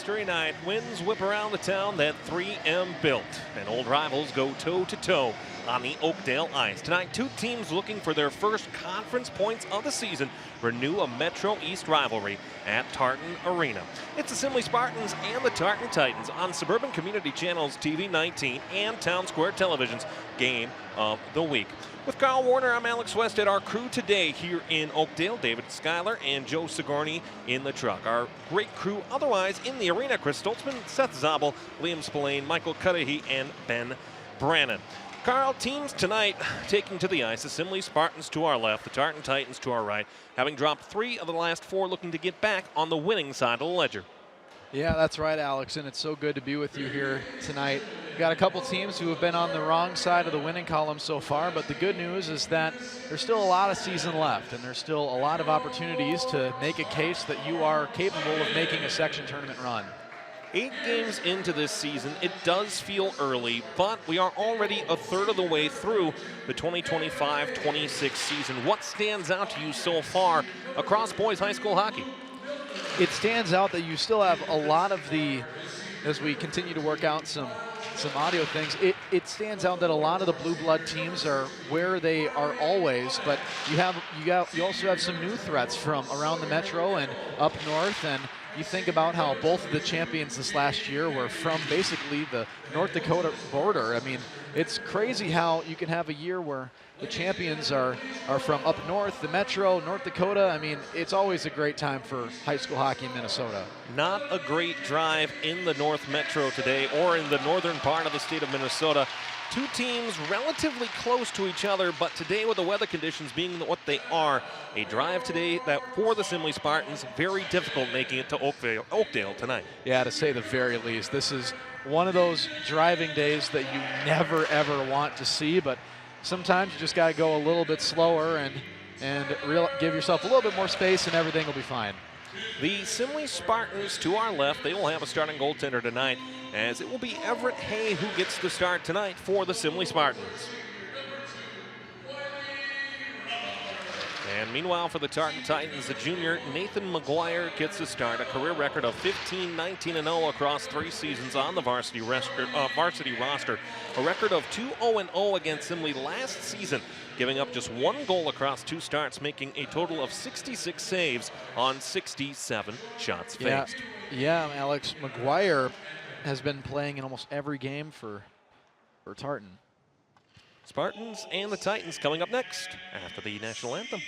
Mystery Night. Winds whip around the town that 3M built, and old rivals go toe-to-toe on the Oakdale ice. Tonight, two teams looking for their first conference points of the season renew a Metro East rivalry at Tartan Arena. It's the Simley Spartans and the Tartan Titans on Suburban Community Channels TV 19 and Town Square Television's Game of the Week. With Carl Warner, I'm Alex Westhead. Our crew today here in Oakdale, David Schuyler and Joe Sigourney in the truck. Our great crew otherwise in the arena, Chris Stoltzman, Seth Zabel, Liam Spillane, Michael Cudahy, and Ben Brannon. Carl, teams tonight taking to the ice, the Simley Spartans to our left, the Tartan Titans to our right, having dropped 3 of the last 4, looking to get back on the winning side of the ledger. Yeah, that's right, Alex, and it's so good to be with you here tonight. We've got a couple teams who have been on the wrong side of the winning column so far, but the good news is that there's still a lot of season left, and there's still a lot of opportunities to make a case that you are capable of making a section tournament run. 8 games into this season, it does feel early, but we are already a third of the way through the 2025-26 season. What stands out to you so far across boys high school hockey? It stands out that you still have a lot of the, as we continue to work out some audio things, it stands out that a lot of the blue blood teams are where they are always, but you also have some new threats from around the Metro and up north, and you think about how both of the champions this last year were from basically the North Dakota border. I mean, it's crazy how you can have a year where the champions are from up north, the Metro, North Dakota. I mean, it's always a great time for high school hockey in Minnesota. Not a great drive in the North Metro today or in the northern part of the state of Minnesota. Two teams relatively close to each other, but today with the weather conditions being what they are, a drive today that for the Simley Spartans, very difficult making it to Oakdale tonight. Yeah, to say the very least. This is one of those driving days that you never, ever want to see, but sometimes you just got to go a little bit slower and give yourself a little bit more space and everything will be fine. The Simley Spartans to our left, they will have a starting goaltender tonight, as it will be Everett Hay who gets the start tonight for the Simley Spartans. And meanwhile for the Tartan Titans, the junior Nathan McGuire gets the start, a career record of 15-19-0 across 3 seasons on the varsity roster. A record of 2-0-0 against Simley last season, giving up just 1 goal across 2 starts, making a total of 66 saves on 67 shots faced. Yeah, Alex, McGuire has been playing in almost every game for Tartan. Spartans and the Titans coming up next after the national anthem.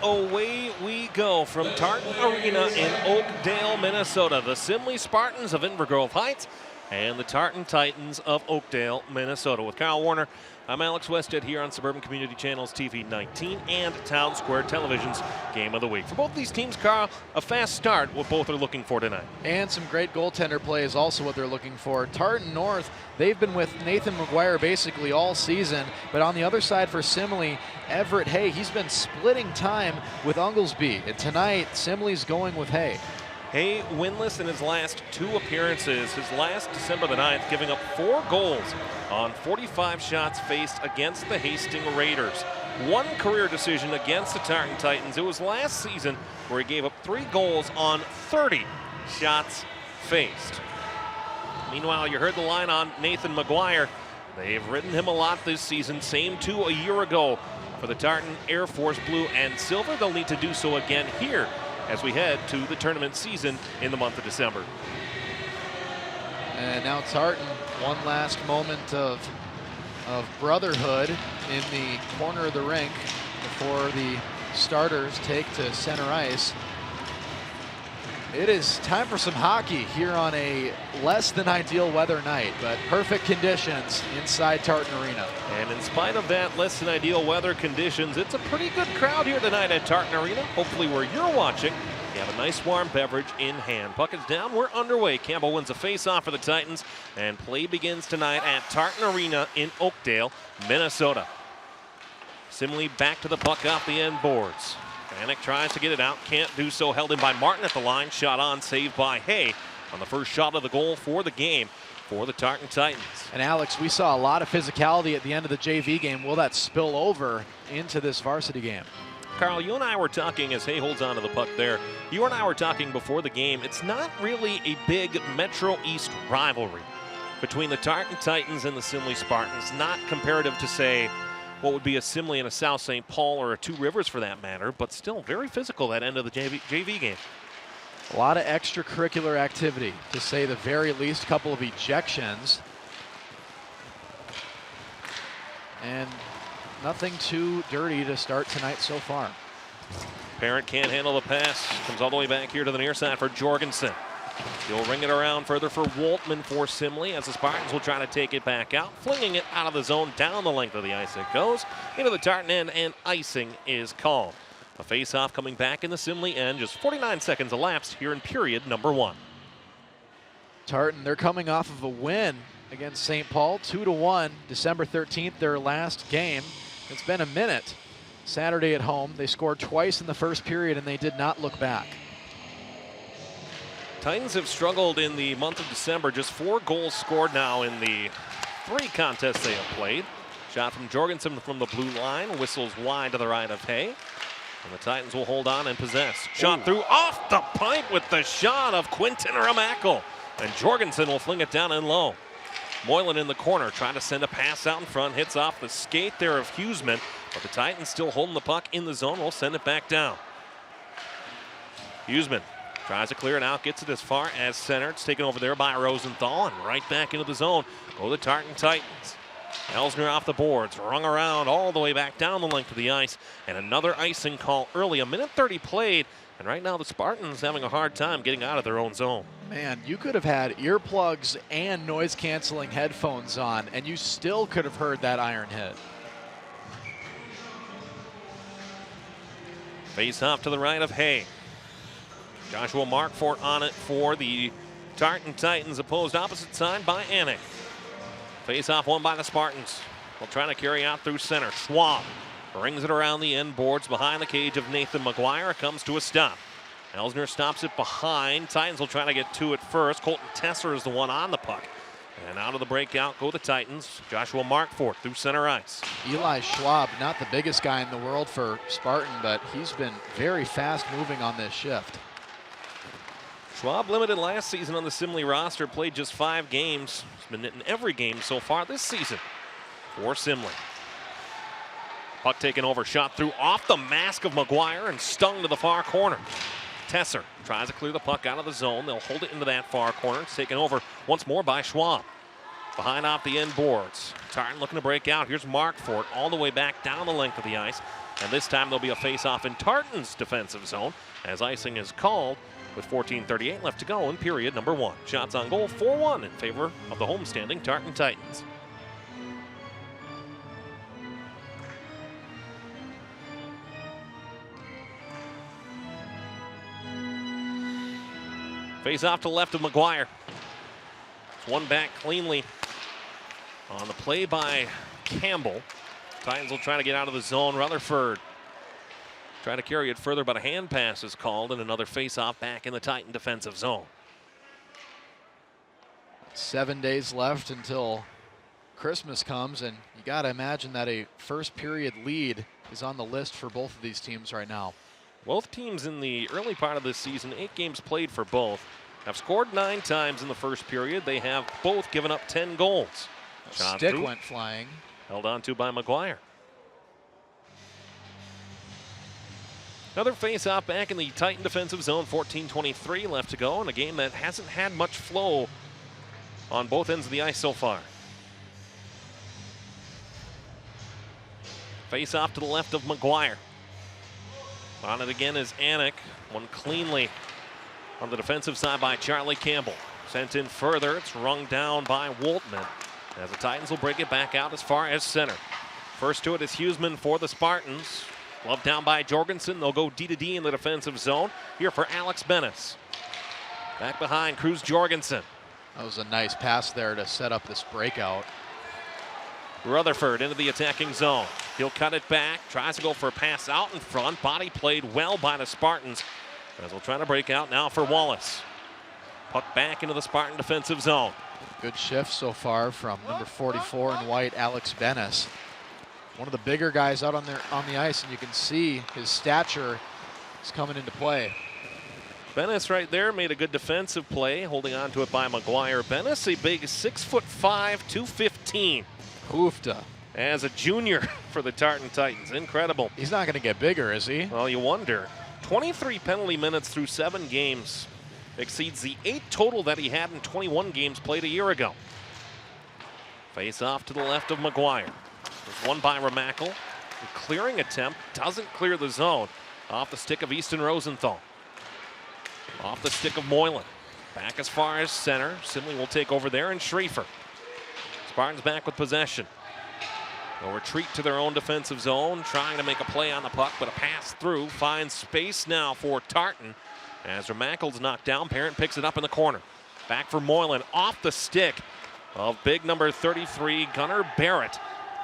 Away we go from Tartan Arena in Oakdale, Minnesota. The Simley Spartans of Invergrove Heights and the Tartan Titans of Oakdale, Minnesota. With Kyle Warner, I'm Alex Westhead here on Suburban Community Channels TV 19 and Town Square Television's Game of the Week. For both these teams, Carl, a fast start, what both are looking for tonight. And some great goaltender play is also what they're looking for. Tartan North, they've been with Nathan McGuire basically all season, but on the other side for Simley, Everett Hay, he's been splitting time with Unglesby, and tonight Simley's going with Hay. Hay winless in his last 2 appearances, his last December the 9th, giving up 4 goals on 45 shots faced against the Hastings Raiders. 1 career decision against the Tartan Titans. It was last season where he gave up 3 goals on 30 shots faced. Meanwhile, you heard the line on Nathan McGuire. They've ridden him a lot this season, same two a year ago for the Tartan Air Force Blue and Silver. They'll need to do so again here as we head to the tournament season in the month of December. And now Tartan, one last moment of brotherhood in the corner of the rink before the starters take to center ice. It is time for some hockey here on a less than ideal weather night, but perfect conditions inside Tartan Arena. And in spite of that less than ideal weather conditions, it's a pretty good crowd here tonight at Tartan Arena. Hopefully where you're watching, you have a nice warm beverage in hand. Puck is down, we're underway. Campbell wins a face-off for the Titans, and play begins tonight at Tartan Arena in Oakdale, Minnesota. Simley back to the puck off the end boards. Vanek tries to get it out, can't do so. Held in by Martin at the line. Shot on, saved by Hay on the first shot of the goal for the game for the Tartan Titans. And Alex, we saw a lot of physicality at the end of the JV game. Will that spill over into this varsity game? Carl, you and I were talking as Hay holds on to the puck there. You and I were talking before the game. It's not really a big Metro East rivalry between the Tartan Titans and the Simley Spartans. Not comparative to, say, what would be a Simley and a South St. Paul or a Two Rivers for that matter, but still very physical that end of the JV game. A lot of extracurricular activity, to say the very least. A couple of ejections. And nothing too dirty to start tonight so far. Parent can't handle the pass. Comes all the way back here to the near side for Jorgensen. He'll ring it around further for Waltman for Simley as the Spartans will try to take it back out. Flinging it out of the zone down the length of the ice. It goes into the Tartan end, and icing is called. A face-off coming back in the Simley end. Just 49 seconds elapsed here in period number 1. Tartan, they're coming off of a win against St. Paul, 2-1, December 13th, their last game. It's been a minute. Saturday at home, they scored twice in the first period, and they did not look back. Titans have struggled in the month of December. Just 4 goals scored now in the 3 contests they have played. Shot from Jorgensen from the blue line. Whistles wide to the right of Hay. And the Titans will hold on and possess. Shot through off the pipe with the shot of Quinton Ramackle. And Jorgensen will fling it down and low. Moylan in the corner trying to send a pass out in front. Hits off the skate there of Huseman. But the Titans still holding the puck in the zone. Will send it back down. Huseman tries to clear it out, gets it as far as center. It's taken over there by Rosenthal and right back into the zone. Go the Tartan Titans. Elsner off the boards, rung around all the way back down the length of the ice. And another icing call early, 1:30 played. And right now the Spartans having a hard time getting out of their own zone. Man, you could have had earplugs and noise-canceling headphones on, and you still could have heard that iron hit. Face off to the right of Hay. Joshua Markfort on it for the Tartan Titans, opposed opposite side by Anik. Face-off won by the Spartans. They'll try to carry out through center. Schwab brings it around the end boards behind the cage of Nathan McGuire. It comes to a stop. Elsner stops it behind. Titans will try to get to it first. Colton Tesser is the one on the puck. And out of the breakout go the Titans. Joshua Markfort through center ice. Eli Schwab, not the biggest guy in the world for Spartan, but he's been very fast moving on this shift. Schwab limited last season on the Simley roster, played just 5 games. He's been in every game so far this season for Simley. Puck taken over, shot through off the mask of McGuire and stung to the far corner. Tesser tries to clear the puck out of the zone. They'll hold it into that far corner. It's taken over once more by Schwab. Behind off the end boards. Tartan looking to break out. Here's Markfort all the way back down the length of the ice. And this time there'll be a face-off in Tartan's defensive zone as icing is called with 14:38 left to go in period number 1. Shots on goal 4-1 in favor of the homestanding Tartan Titans. Face off to the left of McGuire. It's one back cleanly on the play by Campbell. Titans will try to get out of the zone. Rutherford try to carry it further, but a hand pass is called and another face-off back in the Titan defensive zone. 7 days left until Christmas comes, and you got to imagine that a first period lead is on the list for both of these teams right now. Both teams in the early part of this season, 8 games played for both, have scored 9 times in the first period. They have both given up 10 goals. Shot Stick through, went flying. held on to by McGuire. Another face-off back in the Titan defensive zone. 14:23 left to go in a game that hasn't had much flow on both ends of the ice so far. Face-off to the left of McGuire. On it again is Anik. One cleanly on the defensive side by Charlie Campbell. Sent in further. It's rung down by Woltman. As the Titans will break it back out as far as center. First to it is Huseman for the Spartans. Glove down by Jorgensen. They'll go D-to-D in the defensive zone. Here for Alex Bennis. Back behind, Cruz Jorgensen. That was a nice pass there to set up this breakout. Rutherford into the attacking zone. He'll cut it back. Tries to go for a pass out in front. Body played well by the Spartans. As we'll try to break out now for Wallace. Puck back into the Spartan defensive zone. Good shift so far from number 44 in white, Alex Bennis. One of the bigger guys out on the ice, and you can see his stature is coming into play. Bennis right there made a good defensive play, holding on to it by McGuire. Bennis, a big 6'5", 215. Hoofda. As a junior for the Tartan Titans. Incredible. He's not going to get bigger, is he? Well, you wonder. 23 penalty minutes through 7 games. Exceeds the 8 total that he had in 21 games played a year ago. Face off to the left of McGuire. There's one by Remakel. A clearing attempt doesn't clear the zone. Off the stick of Easton Rosenthal. Off the stick of Moylan. Back as far as center. Simley will take over there, and Schrieffer. Spartans back with possession. They'll retreat to their own defensive zone, trying to make a play on the puck, but a pass through finds space now for Tartan. As Remakel's knocked down, Parent picks it up in the corner. Back for Moylan, off the stick of big number 33, Gunnar Barrett.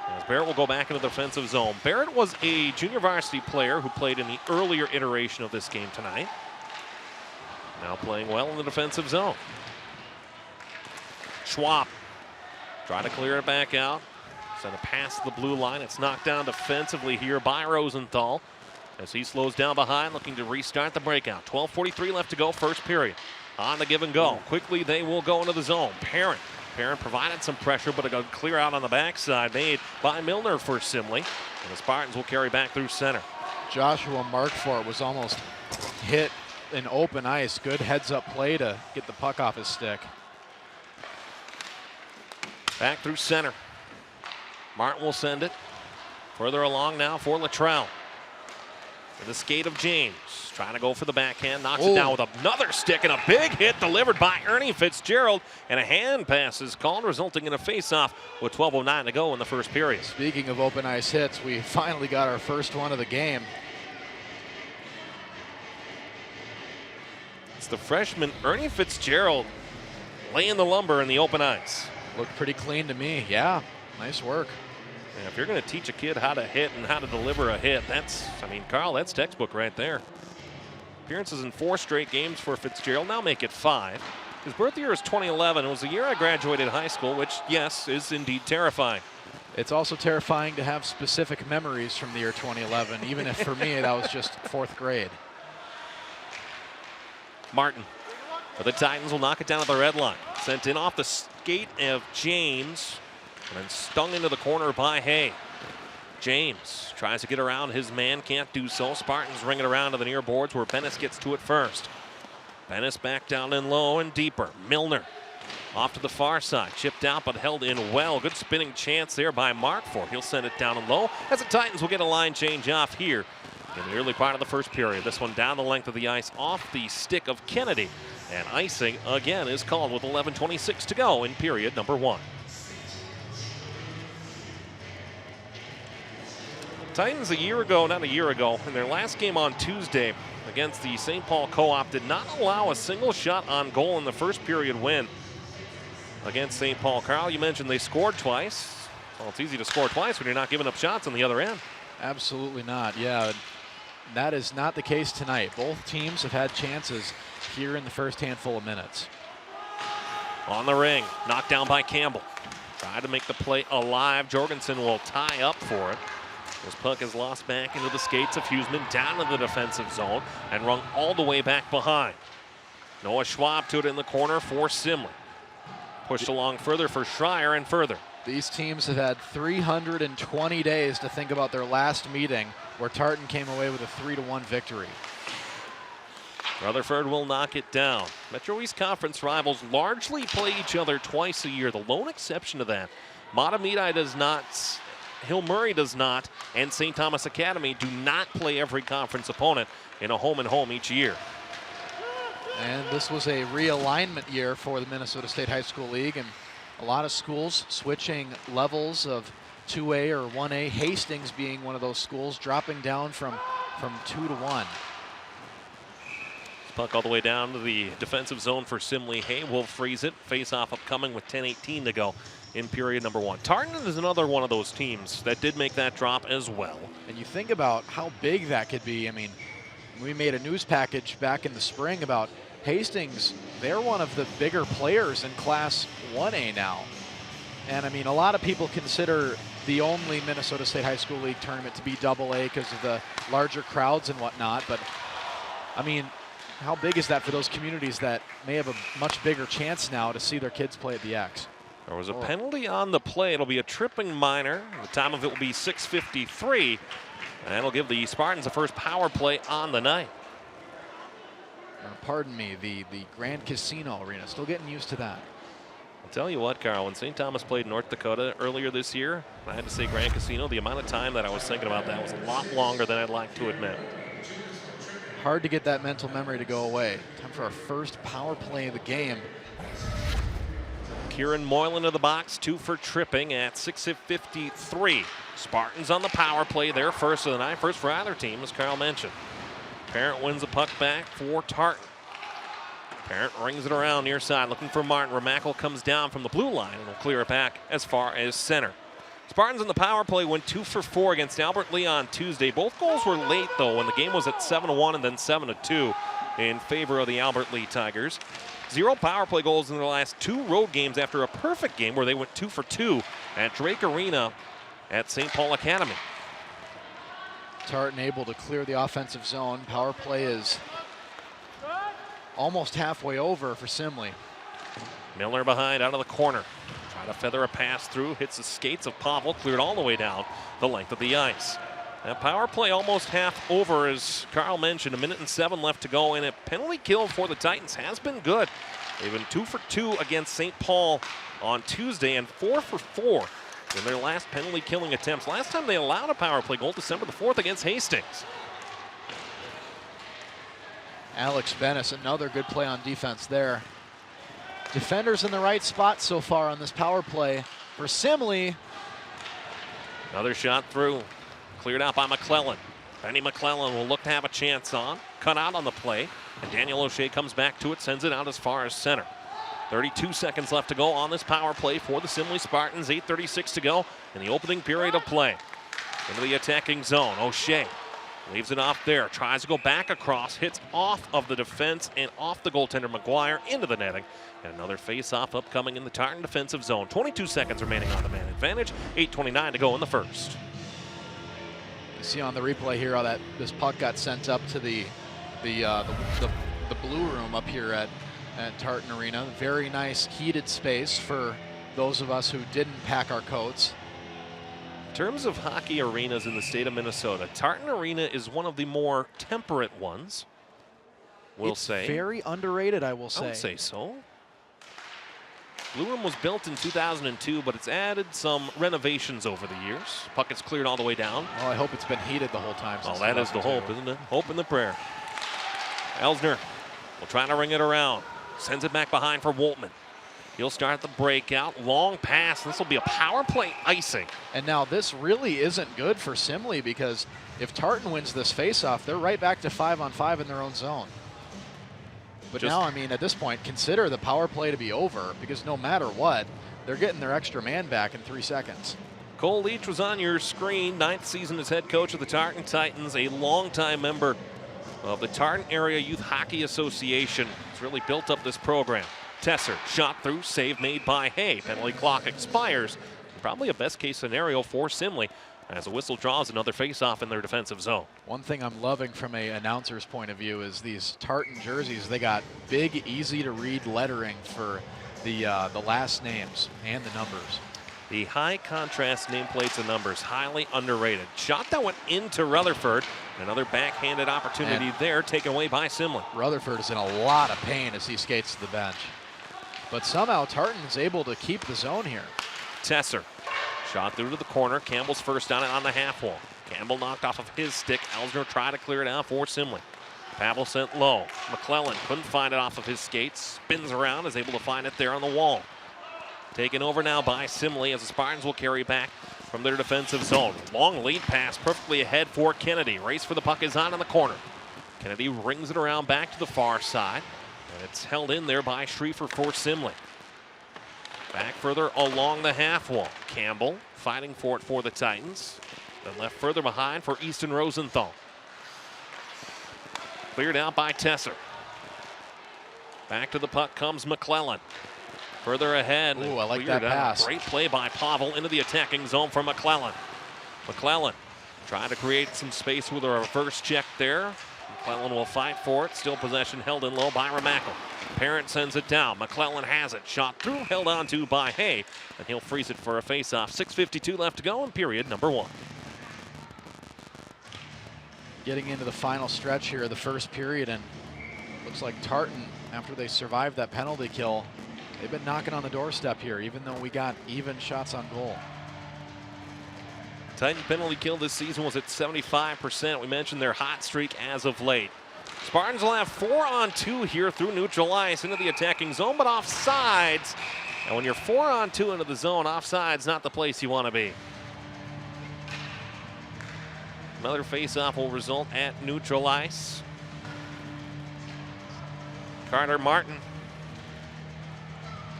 As Barrett will go back into the defensive zone. Barrett was a junior varsity player who played in the earlier iteration of this game tonight. Now playing well in the defensive zone. Schwab try to clear it back out. Send a pass to the blue line. It's knocked down defensively here by Rosenthal as he slows down behind, looking to restart the breakout. 12:43 left to go, first period. On the give and go. Quickly they will go into the zone. Parent provided some pressure, but a good clear out on the backside made by Milner for Simley. And the Spartans will carry back through center. Joshua Markfort was almost hit in open ice. Good heads-up play to get the puck off his stick. Back through center. Martin will send it. Further along now for Luttrell. To the skate of James. Trying to go for the backhand. Knocks it down with another stick and a big hit delivered by Ernie Fitzgerald. And a hand pass is called, resulting in a face-off with 12:09 to go in the first period. Speaking of open ice hits, we finally got our first one of the game. It's the freshman Ernie Fitzgerald laying the lumber in the open ice. Looked pretty clean to me. Yeah, nice work. And if you're going to teach a kid how to hit and how to deliver a hit, Carl, that's textbook right there. Appearances in 4 straight games for Fitzgerald, now make it 5. His birth year is 2011. It was the year I graduated high school, which, yes, is indeed terrifying. It's also terrifying to have specific memories from the year 2011, even if for me that was just 4th grade. Martin, but the Titans will knock it down at the red line. Sent in off the skate of James, and then stung into the corner by Hay. James tries to get around his man, can't do so. Spartans ring it around to the near boards where Bennis gets to it first. Bennis back down in low and deeper. Milner off to the far side, chipped out but held in well. Good spinning chance there by Markfort. He'll send it down and low as the Titans will get a line change off here in the early part of the first period. This one down the length of the ice off the stick of Kennedy. And icing again is called with 11:26 to go in period number 1. Titans not a year ago, in their last game on Tuesday against the St. Paul Co-op did not allow a single shot on goal in the first period win against St. Paul. Carl, you mentioned they scored twice. Well, it's easy to score twice when you're not giving up shots on the other end. Absolutely not, yeah. That is not the case tonight. Both teams have had chances here in the first handful of minutes. On the ring, knocked down by Campbell. Tried to make the play alive. Jorgensen will tie up for it. This puck is lost back into the skates of Huseman, down in the defensive zone, and rung all the way back behind. Noah Schwab to it in the corner for Simley. Pushed along further for Schreier and further. These teams have had 320 days to think about their last meeting, where Tartan came away with a 3-1 victory. Rutherford will knock it down. Metro East Conference rivals largely play each other twice a year. The lone exception to that, Matamidi does not, Hill Murray does not, and St. Thomas Academy do not play every conference opponent in a home-and-home each year. And this was a realignment year for the Minnesota State High School League, and a lot of schools switching levels of 2A or 1A, Hastings being one of those schools, dropping down from 2 to 1. Puck all the way down to the defensive zone for Simley. Hay will freeze it. Face-off upcoming with 10:18 to go in period number 1. Tartan is another one of those teams that did make that drop as well. And you think about how big that could be. I mean, we made a news package back in the spring about Hastings. They're one of the bigger players in Class 1A now. And I mean, a lot of people consider the only Minnesota State High School League tournament to be AA because of the larger crowds and whatnot. But I mean, how big is that for those communities that may have a much bigger chance now to see their kids play at the X? There was a penalty on the play. It'll be a tripping minor. The time of it will be 6:53. And it'll give the Spartans the first power play on the night. Pardon me, the Grand Casino Arena. Still getting used to that. I'll tell you what, Carl, when St. Thomas played North Dakota earlier this year, I had to say Grand Casino, the amount of time that I was thinking about that was a lot longer than I'd like to admit. Hard to get that mental memory to go away. Time for our first power play of the game. Kieran Moylan to the box, 2 for tripping at 6:53. Spartans on the power play, their first of the night. First for either team, as Carl mentioned. Parent wins the puck back for Tartan. Parent rings it around near side, looking for Martin. Remackle comes down from the blue line and will clear it back as far as center. Spartans on the power play went 2 for 4 against Albert Lee on Tuesday. Both goals were late, though, when the game was at 7-1 and then 7-2 in favor of the Albert Lee Tigers. 0 power play goals in their last 2 road games after a perfect game where they went 2 for 2 at Drake Arena at St. Paul Academy. Tartan able to clear the offensive zone. Power play is almost halfway over for Simley. Miller behind out of the corner. Try to feather a pass through, hits the skates of Pavel, cleared all the way down the length of the ice. That power play almost half over, as Carl mentioned. 1:07 left to go, and a penalty kill for the Titans has been good. They've been 2 for 2 against St. Paul on Tuesday and 4 for 4 in their last penalty killing attempts. Last time they allowed a power play goal, December the 4th against Hastings. Alex Bennis, another good play on defense there. Defenders in the right spot so far on this power play for Simley. Another shot through, cleared out by McClellan. Benny McClellan will look to have a chance on, cut out on the play, and Daniel O'Shea comes back to it, sends it out as far as center. 32 seconds left to go on this power play for the Simley Spartans. 8:36 to go in the opening period of play. Into the attacking zone, O'Shea leaves it off there, tries to go back across, hits off of the defense and off the goaltender McGuire into the netting. And another face-off upcoming in the Tartan defensive zone. 22 seconds remaining on the man advantage. 8:29 to go in the first. You see on the replay here how this puck got sent up to the blue room up here at Tartan Arena. Very nice heated space for those of us who didn't pack our coats. In terms of hockey arenas in the state of Minnesota, Tartan Arena is one of the more temperate ones, we'll say. Very underrated, I will say. I would say so. Blue Room was built in 2002, but it's added some renovations over the years. Puck is cleared all the way down. Well, I hope it's been heated the whole time. Well, that is the hope, isn't it? Hope and the prayer. Elsner will try to ring it around. Sends it back behind for Woltman. He'll start the breakout. Long pass. This will be a power play icing. And now this really isn't good for Simley, because if Tartan wins this faceoff, they're right back to 5-on-5 in their own zone. But now, I mean, at this point, consider the power play to be over, because no matter what, they're getting their extra man back in 3 seconds. Cole Leach was on your screen. 9th season as head coach of the Tartan Titans, a longtime member of the Tartan Area Youth Hockey Association. It's really built up this program. Tesser, shot through, save made by Hay. Penalty clock expires. probably a best case scenario for Simley as a whistle draws another face-off in their defensive zone. One thing I'm loving from an announcer's point of view is these Tartan jerseys. They got big, easy-to-read lettering for the last names and the numbers. The high contrast nameplates and numbers, highly underrated. Shot that went into Rutherford. Another backhanded opportunity there, taken away by Simley. Rutherford is in a lot of pain as he skates to the bench. But somehow Tartan's able to keep the zone here. Tesser, shot through to the corner. Campbell's first on it on the half wall. Campbell knocked off of his stick. Elsner tried to clear it out for Simley. Pavel sent low. McClellan couldn't find it off of his skates. Spins around, is able to find it there on the wall. Taken over now by Simley as the Spartans will carry back from their defensive zone. Long lead pass perfectly ahead for Kennedy. Race for the puck is on in the corner. Kennedy rings it around back to the far side. And it's held in there by Schriefer for Simley. Back further along the half wall. Campbell fighting for it for the Titans. Then left further behind for Easton Rosenthal. Cleared out by Tesser. Back to the puck comes McClellan. Further ahead. Ooh, I like that pass. Great play by Pavel into the attacking zone for McClellan. McClellan trying to create some space with a reverse check there. McClellan will fight for it. Still possession held in low by Ramackle. Parent sends it down. McClellan has it. Shot through, held on to by Hay. And he'll freeze it for a face-off. 6:52 left to go in period number 1. Getting into the final stretch here of the first period, and looks like Tartan, after they survived that penalty kill, they've been knocking on the doorstep here, even though we got even shots on goal. Titan penalty kill this season was at 75%. We mentioned their hot streak as of late. Spartans will have 4-on-2 here through neutral ice into the attacking zone, but offsides. And when you're 4-on-2 into the zone, offside's not the place you want to be. Another face-off will result at neutral ice. Carter Martin.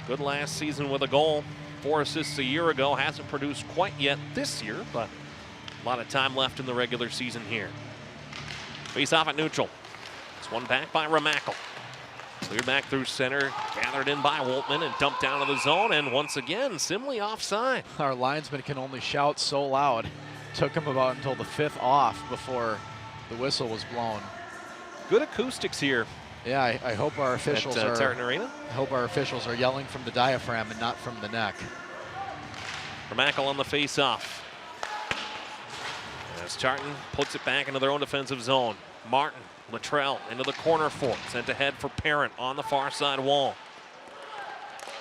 Good last season with a goal. 4 assists a year ago. Hasn't produced quite yet this year, but a lot of time left in the regular season here. Face-off at neutral. It's one back by Ramackle. Cleared back through center. Gathered in by Woltman and dumped down to the zone. And once again, Simley offside. Our linesman can only shout so loud. Took him about until the 5th off before the whistle was blown. Good acoustics here. Yeah, I hope our officials at Tartan Arena. I hope our officials are yelling from the diaphragm and not from the neck. Ramackle on the face-off. As Tartan puts it back into their own defensive zone. Martin, Luttrell into the corner fort. Sent ahead for Parent on the far side wall.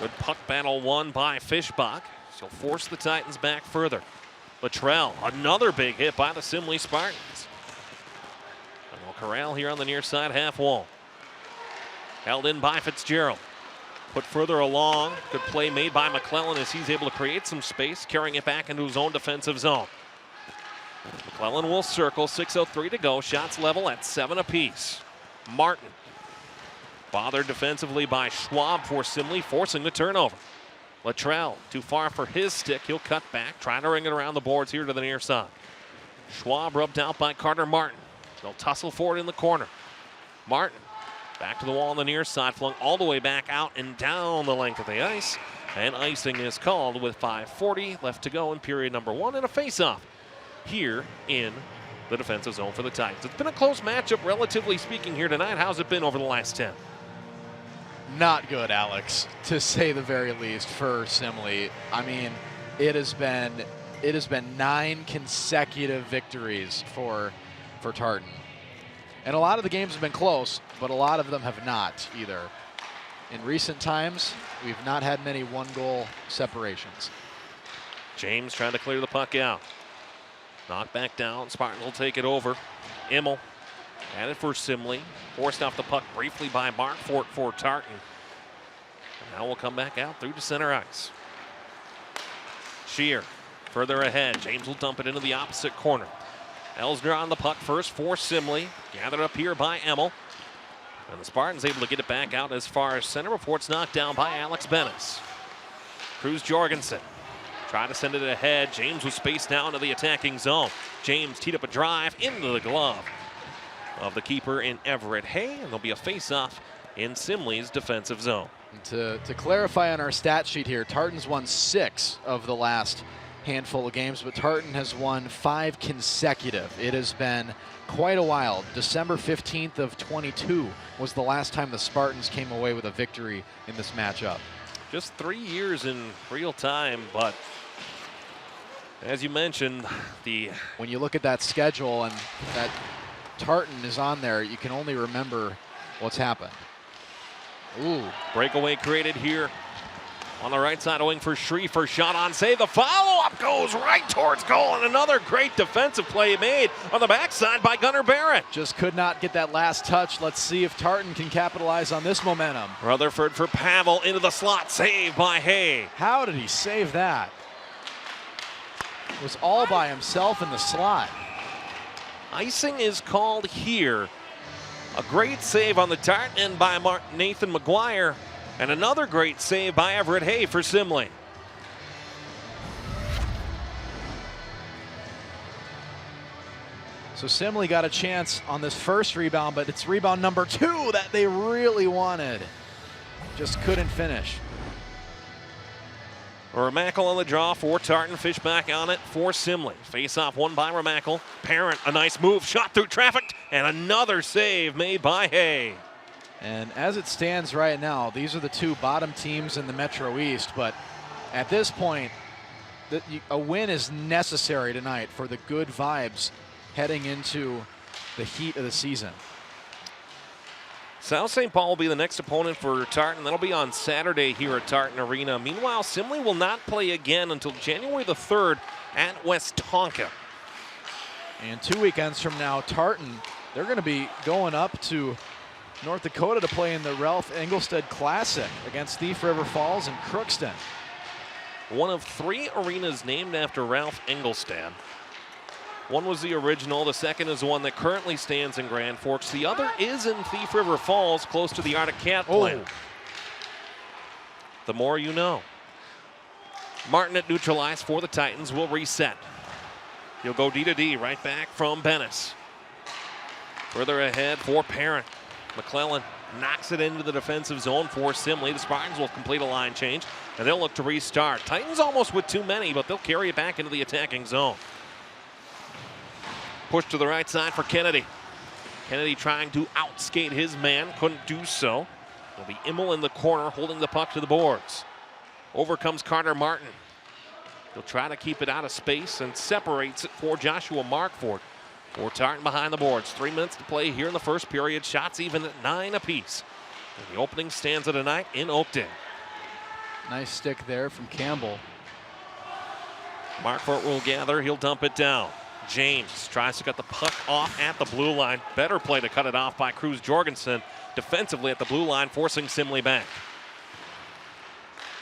Good puck battle won by Fischbach. She'll force the Titans back further. Luttrell, another big hit by the Simley Spartans. And we'll corral here on the near side half wall. Held in by Fitzgerald. Put further along. Good play made by McClellan as he's able to create some space, carrying it back into his own defensive zone. McClellan will circle. 6:03 to go. Shots level at 7 apiece. Martin. Bothered defensively by Schwab for Simley, forcing the turnover. Luttrell, too far for his stick. He'll cut back, trying to ring it around the boards here to the near side. Schwab rubbed out by Carter Martin. They'll tussle forward in the corner. Martin. Back to the wall on the near side, flung all the way back out and down the length of the ice. And icing is called with 5:40 left to go in period number 1 and a face-off here in the defensive zone for the Titans. It's been a close matchup, relatively speaking, here tonight. How's it been over the last 10? Not good, Alex, to say the very least, for Simley. I mean, it has been 9 consecutive victories for Tartan. And a lot of the games have been close, but a lot of them have not either. In recent times, we've not had many one-goal separations. James trying to clear the puck out. Knocked back down. Spartans will take it over. Immel had it for Simley. Forced off the puck briefly by Markfort for Tartan. And now we'll come back out through to center ice. Shear further ahead. James will dump it into the opposite corner. Elsner on the puck first for Simley. Gathered up here by Immel. And the Spartans able to get it back out as far as center before it's knocked down by Alex Bennis. Cruz Jorgensen tried to send it ahead. James was spaced now into the attacking zone. James teed up a drive into the glove of the keeper in Everett Hay, and there'll be a face-off in Simley's defensive zone. And to clarify on our stat sheet here, Tartan's won 6 of the last handful of games, but Tartan has won 5 consecutive. It has been quite a while. December 15th of 22 was the last time the Spartans came away with a victory in this matchup. Just 3 years in real time, but as you mentioned, when you look at that schedule and that Tartan is on there, you can only remember what's happened. Ooh. Breakaway created here on the right side, owing for Schriefer. Shot on save. The follow-up goes right towards goal, and another great defensive play made on the backside by Gunnar Barrett. Just could not get that last touch. Let's see if Tartan can capitalize on this momentum. Rutherford for Pavel into the slot. Saved by Hay. How did he save that? It was all by himself in the slot. Icing is called here. A great save on the Tartan end by Nathan McGuire, and another great save by Everett Hay for Simley. So Simley got a chance on this first rebound, but it's rebound number 2 that they really wanted. Just couldn't finish. Remackle on the draw for Tartan. Fishback on it for Simley. Face-off won by Remackle. Parent, a nice move, shot through traffic, and another save made by Hay. And as it stands right now, these are the 2 bottom teams in the Metro East, but at this point, a win is necessary tonight for the good vibes heading into the heat of the season. South St. Paul will be the next opponent for Tartan. That'll be on Saturday here at Tartan Arena. Meanwhile, Simley will not play again until January the 3rd at West Tonka. And 2 weekends from now, Tartan, they're going to be going up to North Dakota to play in the Ralph Engelstad Classic against Thief River Falls and Crookston. One of 3 arenas named after Ralph Engelstad. One was the original, the second is the one that currently stands in Grand Forks. The other is in Thief River Falls, close to the Arctic Cat plant. The more you know. Martin at neutralize for the Titans will reset. He'll go D to D, right back from Bennis. Further ahead for Parent. McClellan knocks it into the defensive zone for Simley. The Spartans will complete a line change, and they'll look to restart. Titans almost with too many, but they'll carry it back into the attacking zone. Push to the right side for Kennedy. Kennedy trying to outskate his man, couldn't do so. It'll be Immel in the corner holding the puck to the boards. Over comes Carter Martin. He'll try to keep it out of space and separates it for Joshua Markford. For Tartan behind the boards. 3 minutes to play here in the first period. Shots even at 9 apiece. And the opening stanza tonight in Oakdale. Nice stick there from Campbell. Markford will gather. He'll dump it down. James tries to cut the puck off at the blue line. Better play to cut it off by Cruz Jorgensen. Defensively at the blue line, forcing Simley back.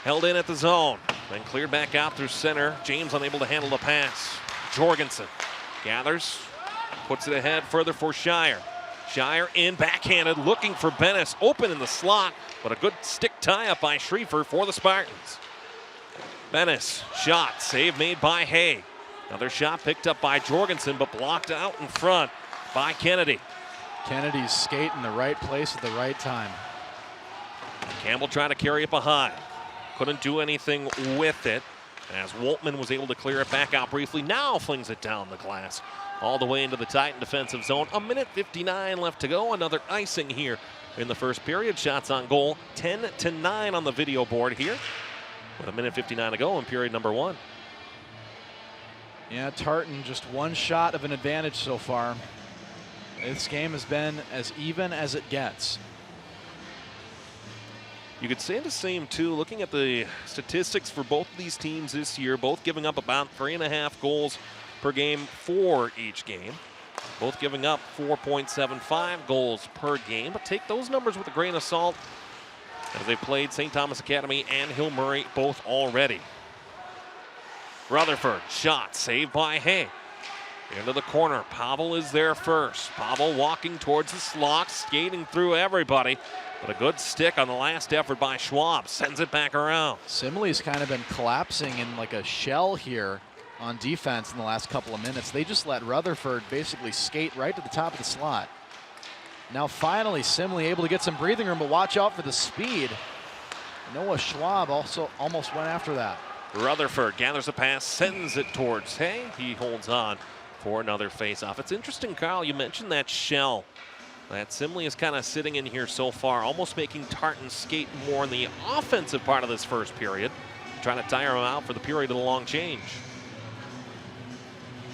Held in at the zone. Then cleared back out through center. James unable to handle the pass. Jorgensen gathers. Puts it ahead further for Shire. Shire in backhanded, looking for Bennis. Open in the slot, but a good stick tie-up by Schriefer for the Spartans. Bennis, shot, save made by Hay. Another shot picked up by Jorgensen, but blocked out in front by Kennedy. Kennedy's skate in the right place at the right time. Campbell trying to carry it behind. Couldn't do anything with it, as Woltman was able to clear it back out briefly. Now flings it down the glass. All the way into the Titan defensive zone. 1:59 left to go. Another icing here in the first period. Shots on goal, 10-9 on the video board here. With 1:59 to go in period number 1. Yeah, Tartan just one shot of an advantage so far. This game has been as even as it gets. You could say the same too, looking at the statistics for both of these teams this year, both giving up about 3.5 goals per game for each game. Both giving up 4.75 goals per game, but take those numbers with a grain of salt as they played St. Thomas Academy and Hill Murray both already. Rutherford, shot, saved by Hay. Into the corner, Pavel is there first. Pavel walking towards the slot, skating through everybody, but a good stick on the last effort by Schwab, sends it back around. Simley's kind of been collapsing in like a shell here on defense in the last couple of minutes. They just let Rutherford basically skate right to the top of the slot. Now finally Simley able to get some breathing room, but watch out for the speed Noah Schwab also almost went after that. Rutherford gathers a pass, sends it towards Hay. He holds on for another face-off. It's interesting, Carl, you mentioned that shell. That Simley is kind of sitting in here so far, almost making Tartan skate more in the offensive part of this first period, trying to tire him out for the period of the long change.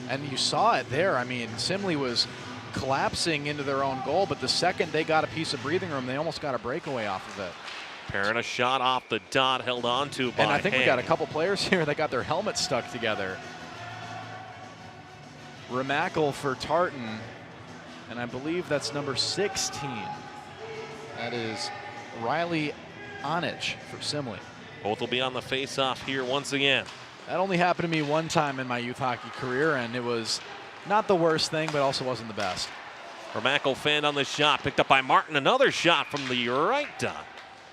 And you saw it there. I mean, Simley was collapsing into their own goal, but the second they got a piece of breathing room, they almost got a breakaway off of it. Parent a shot off the dot, held on to by And I think Hay. we got a couple players here that got their helmets stuck together. Remackle for Tartan, and I believe that's number 16. That is Riley Onich for Simley. Both will be on the face-off here once again. That only happened to me one time in my youth hockey career, and it was not the worst thing, but also wasn't the best. Remackle fanned on the shot, picked up by Martin. Another shot from the right dot.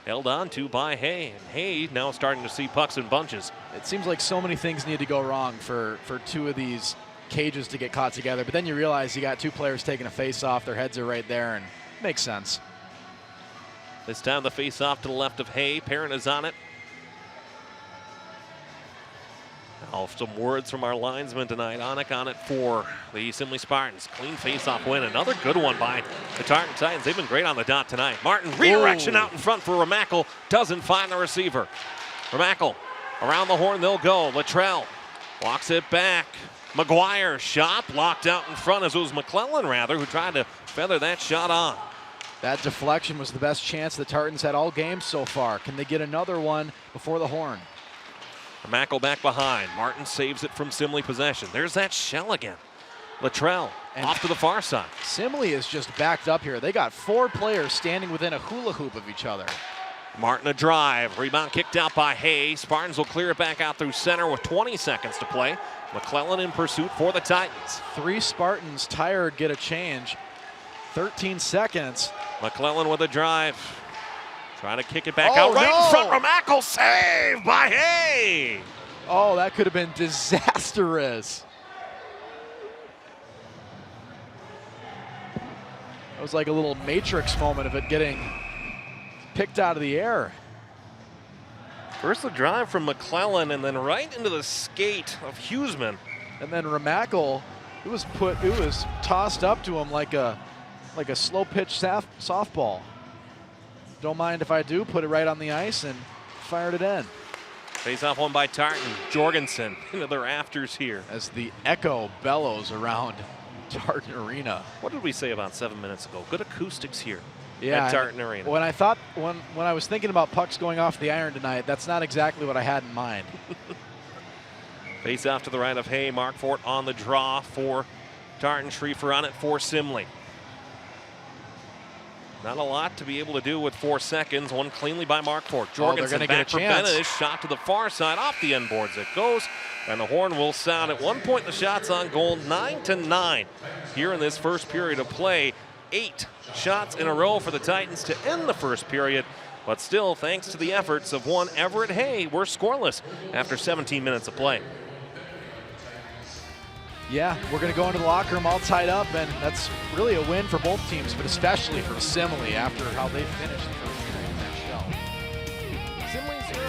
Held on to by Hay, and Hay now starting to see pucks in bunches. It seems like so many things need to go wrong for two of these cages to get caught together, but then you realize you got two players taking a face-off, their heads are right there, and it makes sense. This time the face-off to the left of Hay. Parent is on it. Now some words from our linesman tonight. Onik on it for the Simley Spartans. Clean face-off win. Another good one by the Tartan Titans. They've been great on the dot tonight. Martin, redirection out in front for Remackle. Doesn't find the receiver. Remackle around the horn they'll go. Luttrell walks it back. McGuire shot blocked out in front, as it was McClellan rather who tried to feather that shot on. That deflection was the best chance the Tartans had all game so far. Can they get another one before the horn? Remackle back behind. Martin saves it from Simley possession. There's that shell again. Luttrell off to the far side. Simley is just backed up here. They got four players standing within a hula hoop of each other. Martin a drive. Rebound kicked out by Hay. Spartans will clear it back out through center with 20 seconds to play. McClellan in pursuit for the Titans. 3 Spartans tired get a change. 13 seconds. McClellan with a drive. Trying to kick it back out right in front. Remackle save by Hay. Oh, that could have been disastrous. It was like a little Matrix moment of it getting picked out of the air. First the drive from McClellan and then right into the skate of Huseman. And then Remackle, it was tossed up to him like a slow pitch softball. Don't mind if I do, put it right on the ice and fired it in. Face off one by Tartan. Jorgensen into the rafters here. As the echo bellows around Tartan Arena. What did we say about 7 minutes ago? Good acoustics here at Tartan Arena. When I was thinking about pucks going off the iron tonight, that's not exactly what I had in mind. Face off to the right of Hay. Markfort on the draw for Tartan. Schriefer on it for Simley. Not a lot to be able to do with 4 seconds. One cleanly by Markfort. Jorgensen back for Benedish. Shot to the far side. Off the end boards it goes. And the horn will sound. At one point the shot's on goal. 9-9 here in this first period of play. 8 shots in a row for the Titans to end the first period. But still, thanks to the efforts of one Everett Hay, we're scoreless after 17 minutes of play. Yeah, we're going to go into the locker room all tied up, and that's really a win for both teams, but especially for Simley after how they finished the first period in that shell. Simley 0.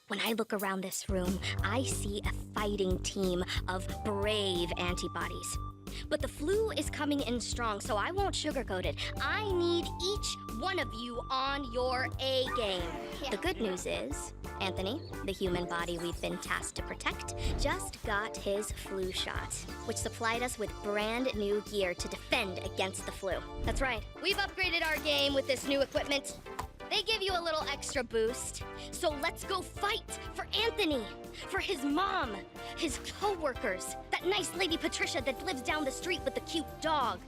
When I look around this room, I see a fighting team of brave antibodies. But the flu is coming in strong, so I won't sugarcoat it. I need each one of you on your A game. The good news is, Anthony, the human body we've been tasked to protect, just got his flu shot, which supplied us with brand new gear to defend against the flu. That's right, we've upgraded our game with this new equipment. They give you a little extra boost. So let's go fight for Anthony, for his mom, his co-workers, that nice lady Patricia that lives down the street with the cute dog.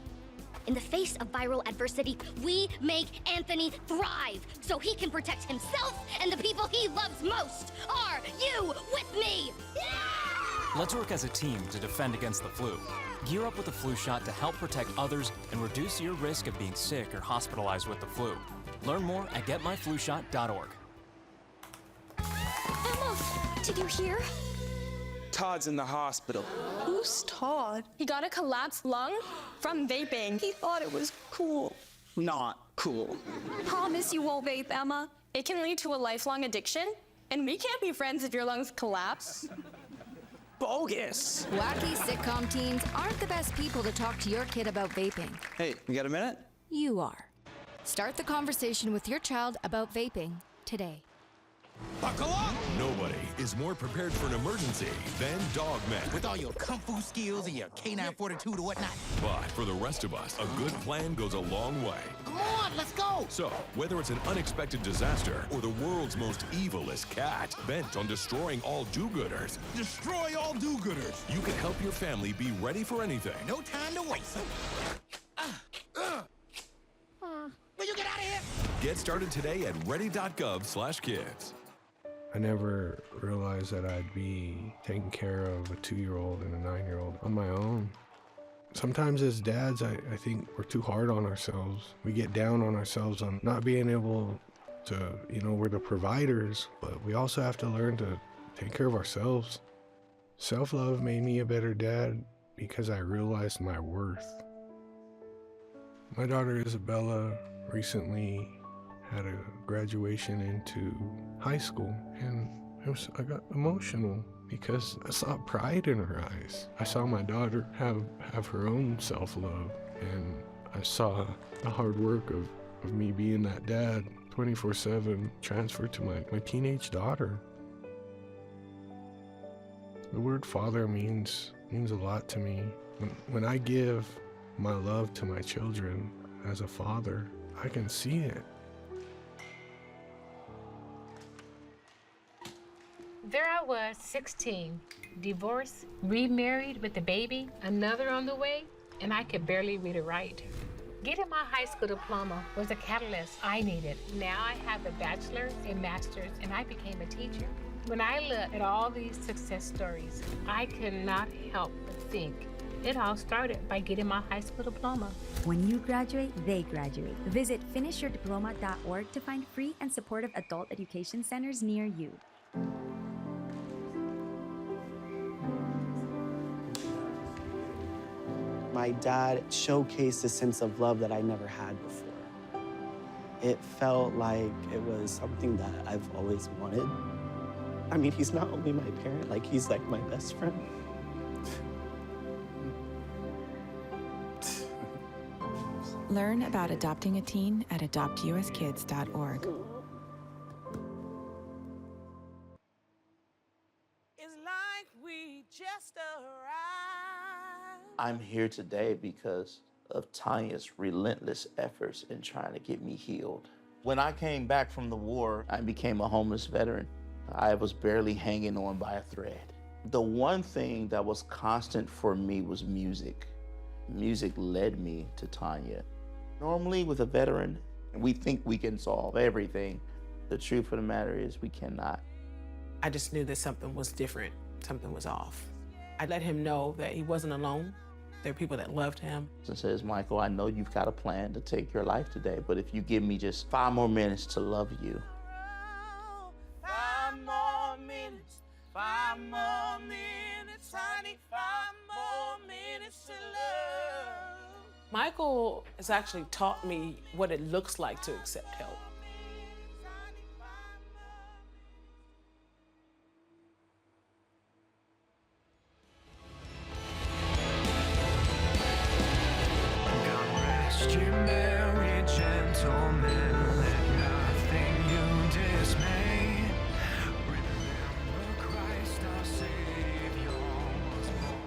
In the face of viral adversity, we make Anthony thrive so he can protect himself and the people he loves most. Are you with me? Yeah! Let's work as a team to defend against the flu. Gear up with a flu shot to help protect others and reduce your risk of being sick or hospitalized with the flu. Learn more at getmyflushot.org. Did you hear? Todd's in the hospital. Who's Todd? He got a collapsed lung from vaping. He thought it was cool. Not cool. Promise you won't vape, Emma. It can lead to a lifelong addiction, and we can't be friends if your lungs collapse. Bogus. Wacky sitcom teens aren't the best people to talk to your kid about vaping. Hey, you got a minute? You are. Start the conversation with your child about vaping today. Buckle up! Nobody is more prepared for an emergency than Dogman. With all your kung fu skills and your K942 or whatnot. But for the rest of us, a good plan goes a long way. Come on, let's go! So, whether it's an unexpected disaster or the world's most evilest cat bent on destroying all do-gooders, Destroy all do-gooders! you can help your family be ready for anything. No time to waste. Will you get out of here? Get started today at ready.gov/kids. I never realized that I'd be taking care of a 2-year-old and a 9-year-old on my own. Sometimes as dads, I think we're too hard on ourselves. We get down on ourselves on not being able to, we're the providers, but we also have to learn to take care of ourselves. Self-love made me a better dad because I realized my worth. My daughter Isabella recently had a graduation into high school, and I got emotional because I saw pride in her eyes. I saw my daughter have her own self-love, and I saw the hard work of me being that dad 24/7 transferred to my teenage daughter. The word father means a lot to me. When I give my love to my children as a father, I can see it. There I was, 16, divorced, remarried with a baby, another on the way, and I could barely read or write. Getting my high school diploma was a catalyst I needed. Now I have a bachelor's, a master's, and I became a teacher. When I look at all these success stories, I cannot help but think it all started by getting my high school diploma. When you graduate, they graduate. Visit finishyourdiploma.org to find free and supportive adult education centers near you. My dad showcased a sense of love that I never had before. It felt like it was something that I've always wanted. I mean, he's not only my parent, he's like my best friend. Learn about adopting a teen at adoptuskids.org. It's like we just arrived. I'm here today because of Tanya's relentless efforts in trying to get me healed. When I came back from the war, I became a homeless veteran. I was barely hanging on by a thread. The one thing that was constant for me was music. Music led me to Tanya. Normally with a veteran, we think we can solve everything. The truth of the matter is we cannot. I just knew that something was different, something was off. I let him know that he wasn't alone. There are people that loved him. And says, Michael, I know you've got a plan to take your life today, but if you give me just 5 more minutes to love you. 5 more minutes, 5 more minutes, honey, 5 more minutes to love. Michael has actually taught me what it looks like to accept help. God rest you, merry gentlemen, let nothing you dismay. Remember Christ our Savior was born.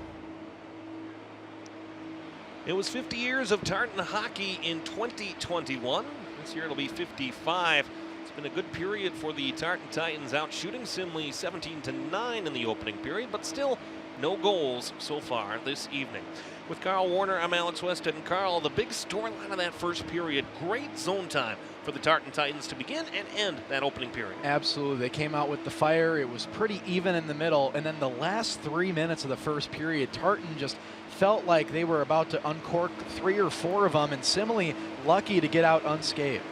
It was 50 years of Tartan hockey in 2021. This year it'll be 55. It's been a good period for the Tartan Titans, out shooting Simley 17-9 in the opening period, but still no goals so far this evening. With Carl Warner, I'm Alex Weston. And Carl, the big storyline of that first period, great zone time for the Tartan Titans to begin and end that opening period. Absolutely. They came out with the fire. It was pretty even in the middle. And then the last 3 minutes of the first period, Tartan just felt like they were about to uncork 3 or 4 of them, and Simley lucky to get out unscathed.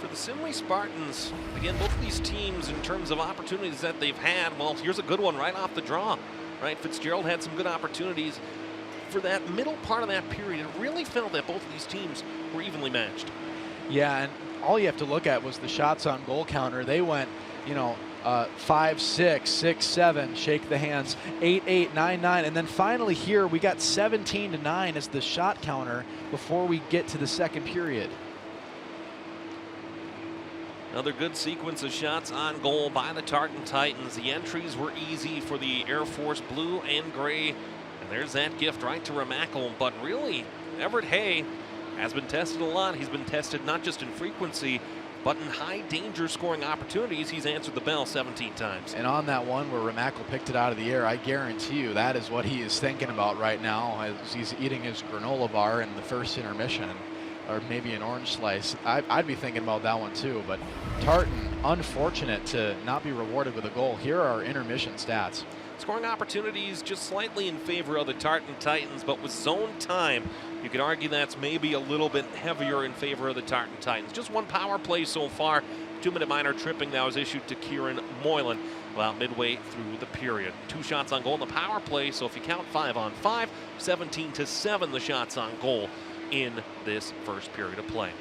For the Simley Spartans, again, both of these teams, in terms of opportunities that they've had, well, here's a good one right off the draw, right? Fitzgerald had some good opportunities. For that middle part of that period, it really felt that both of these teams were evenly matched. Yeah, and all you have to look at was the shots on goal counter. They went, 5-6, 6-7, shake the hands, 8-8, 9-9, and then finally here we got 17-9 as the shot counter before we get to the second period. Another good sequence of shots on goal by the Tartan Titans. The entries were easy for the Air Force blue and gray. And there's that gift right to Remackle. But really, Everett Hay has been tested a lot. He's been tested not just in frequency, but in high danger scoring opportunities. He's answered the bell 17 times. And on that one where Remackle picked it out of the air, I guarantee you that is what he is thinking about right now as he's eating his granola bar in the first intermission, or maybe an orange slice. I'd be thinking about that one too, but Tartan, unfortunate to not be rewarded with a goal. Here are our intermission stats. Scoring opportunities just slightly in favor of the Tartan Titans, but with zone time, you could argue that's maybe a little bit heavier in favor of the Tartan Titans. Just one power play so far. 2-minute minor tripping that was issued to Kieran Moylan about midway through the period. 2 shots on goal in the power play, so if you count 5 on 5, 17-7 the shots on goal in this first period of play.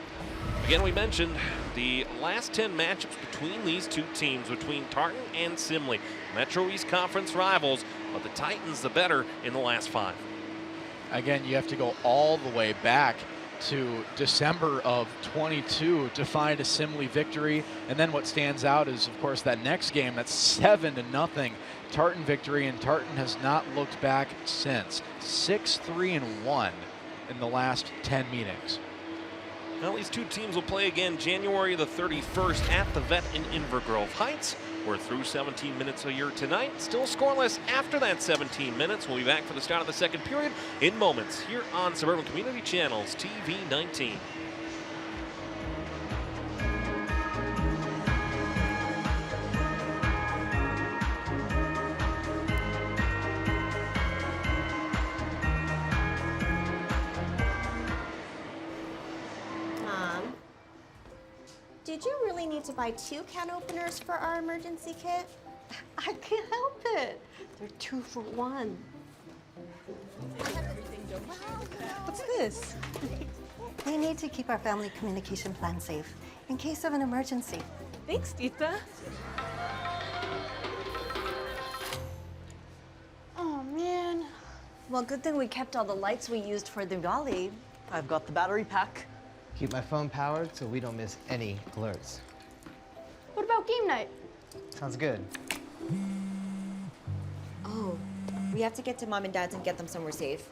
Again, we mentioned the last 10 matchups between these two teams, between Tartan and Simley. Metro East Conference rivals, but the Titans the better in the last 5. Again, you have to go all the way back to December of 22 to find a Simley victory. And then what stands out is, of course, that next game, that's 7-0 Tartan victory, and Tartan has not looked back since. 6-3-1 in the last 10 meetings. Well, these two teams will play again January the 31st at the Vet in Invergrove Heights. We're through 17 minutes a year tonight. Still scoreless after that 17 minutes. We'll be back for the start of the second period in moments here on Suburban Community Channel's TV 19. Did you really need to buy 2 can openers for our emergency kit? I can't help it. They're 2 for 1. What's this? We need to keep our family communication plan safe in case of an emergency. Thanks, Tita. Oh, man. Well, good thing we kept all the lights we used for the rally. I've got the battery pack. Keep my phone powered so we don't miss any alerts. What about game night? Sounds good. Oh, we have to get to Mom and Dad's and get them somewhere safe.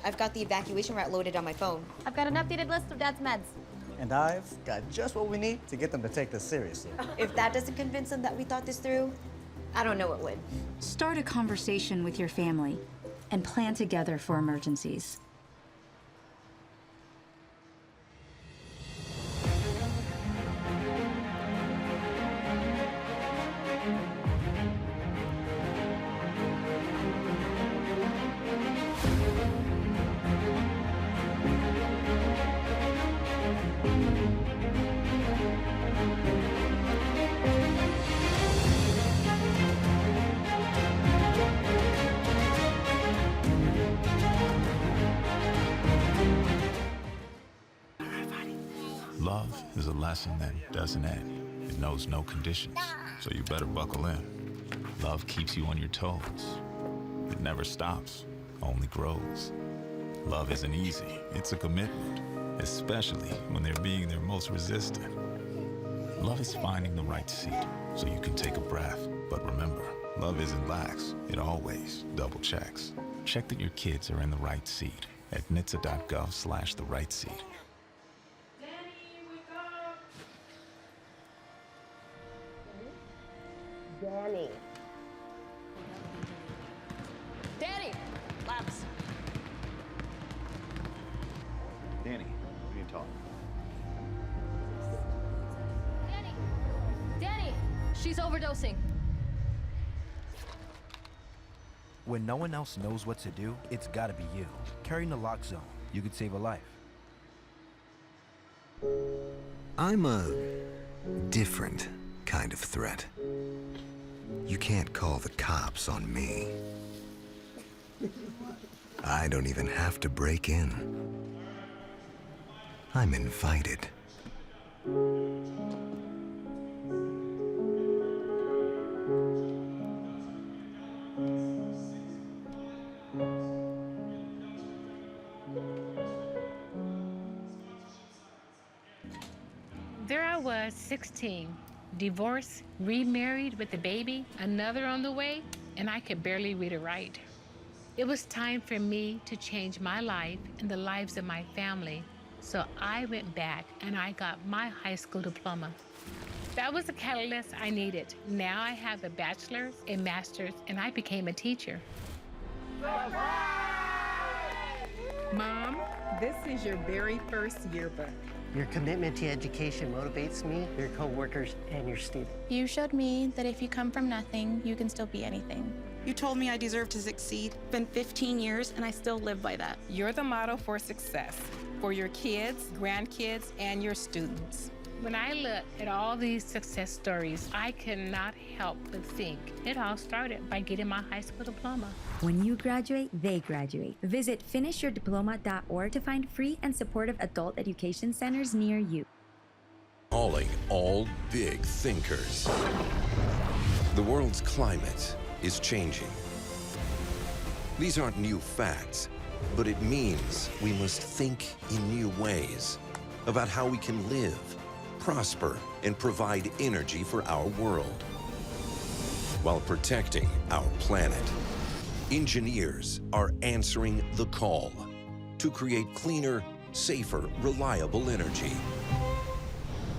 I've got the evacuation route loaded on my phone. I've got an updated list of Dad's meds. And I've got just what we need to get them to take this seriously. If that doesn't convince them that we thought this through, I don't know what would. Start a conversation with your family and plan together for emergencies. Love is a lesson that doesn't end. It knows no conditions, so you better buckle in. Love keeps you on your toes. It never stops, only grows. Love isn't easy, it's a commitment, especially when they're being their most resistant. Love is finding the right seat so you can take a breath. But remember, love isn't lax, it always double checks. Check that your kids are in the right seat at nhtsa.gov/the right seat. Danny. Danny! Laps. Danny, we need to talk. Danny! She's overdosing. When no one else knows what to do, it's gotta be you. Carry Naloxone. You could save a life. I'm a different kind of threat. You can't call the cops on me. I don't even have to break in. I'm invited. There I was, 16, divorced, remarried with a baby, another on the way, and I could barely read or write. It was time for me to change my life and the lives of my family, so I went back and I got my high school diploma. That was the catalyst I needed. Now I have a bachelor's, a master's, and I became a teacher. Mom, this is your very first yearbook. Your commitment to education motivates me, your coworkers, and your students. You showed me that if you come from nothing, you can still be anything. You told me I deserve to succeed. It's been 15 years, and I still live by that. You're the model for success for your kids, grandkids, and your students. When I look at all these success stories, I cannot help but think it all started by getting my high school diploma. When you graduate, they graduate. Visit finishyourdiploma.org to find free and supportive adult education centers near you. Calling all big thinkers. The world's climate is changing. These aren't new facts, but it means we must think in new ways about how we can live, prosper, and provide energy for our world while protecting our planet. Engineers are answering the call to create cleaner, safer, reliable energy.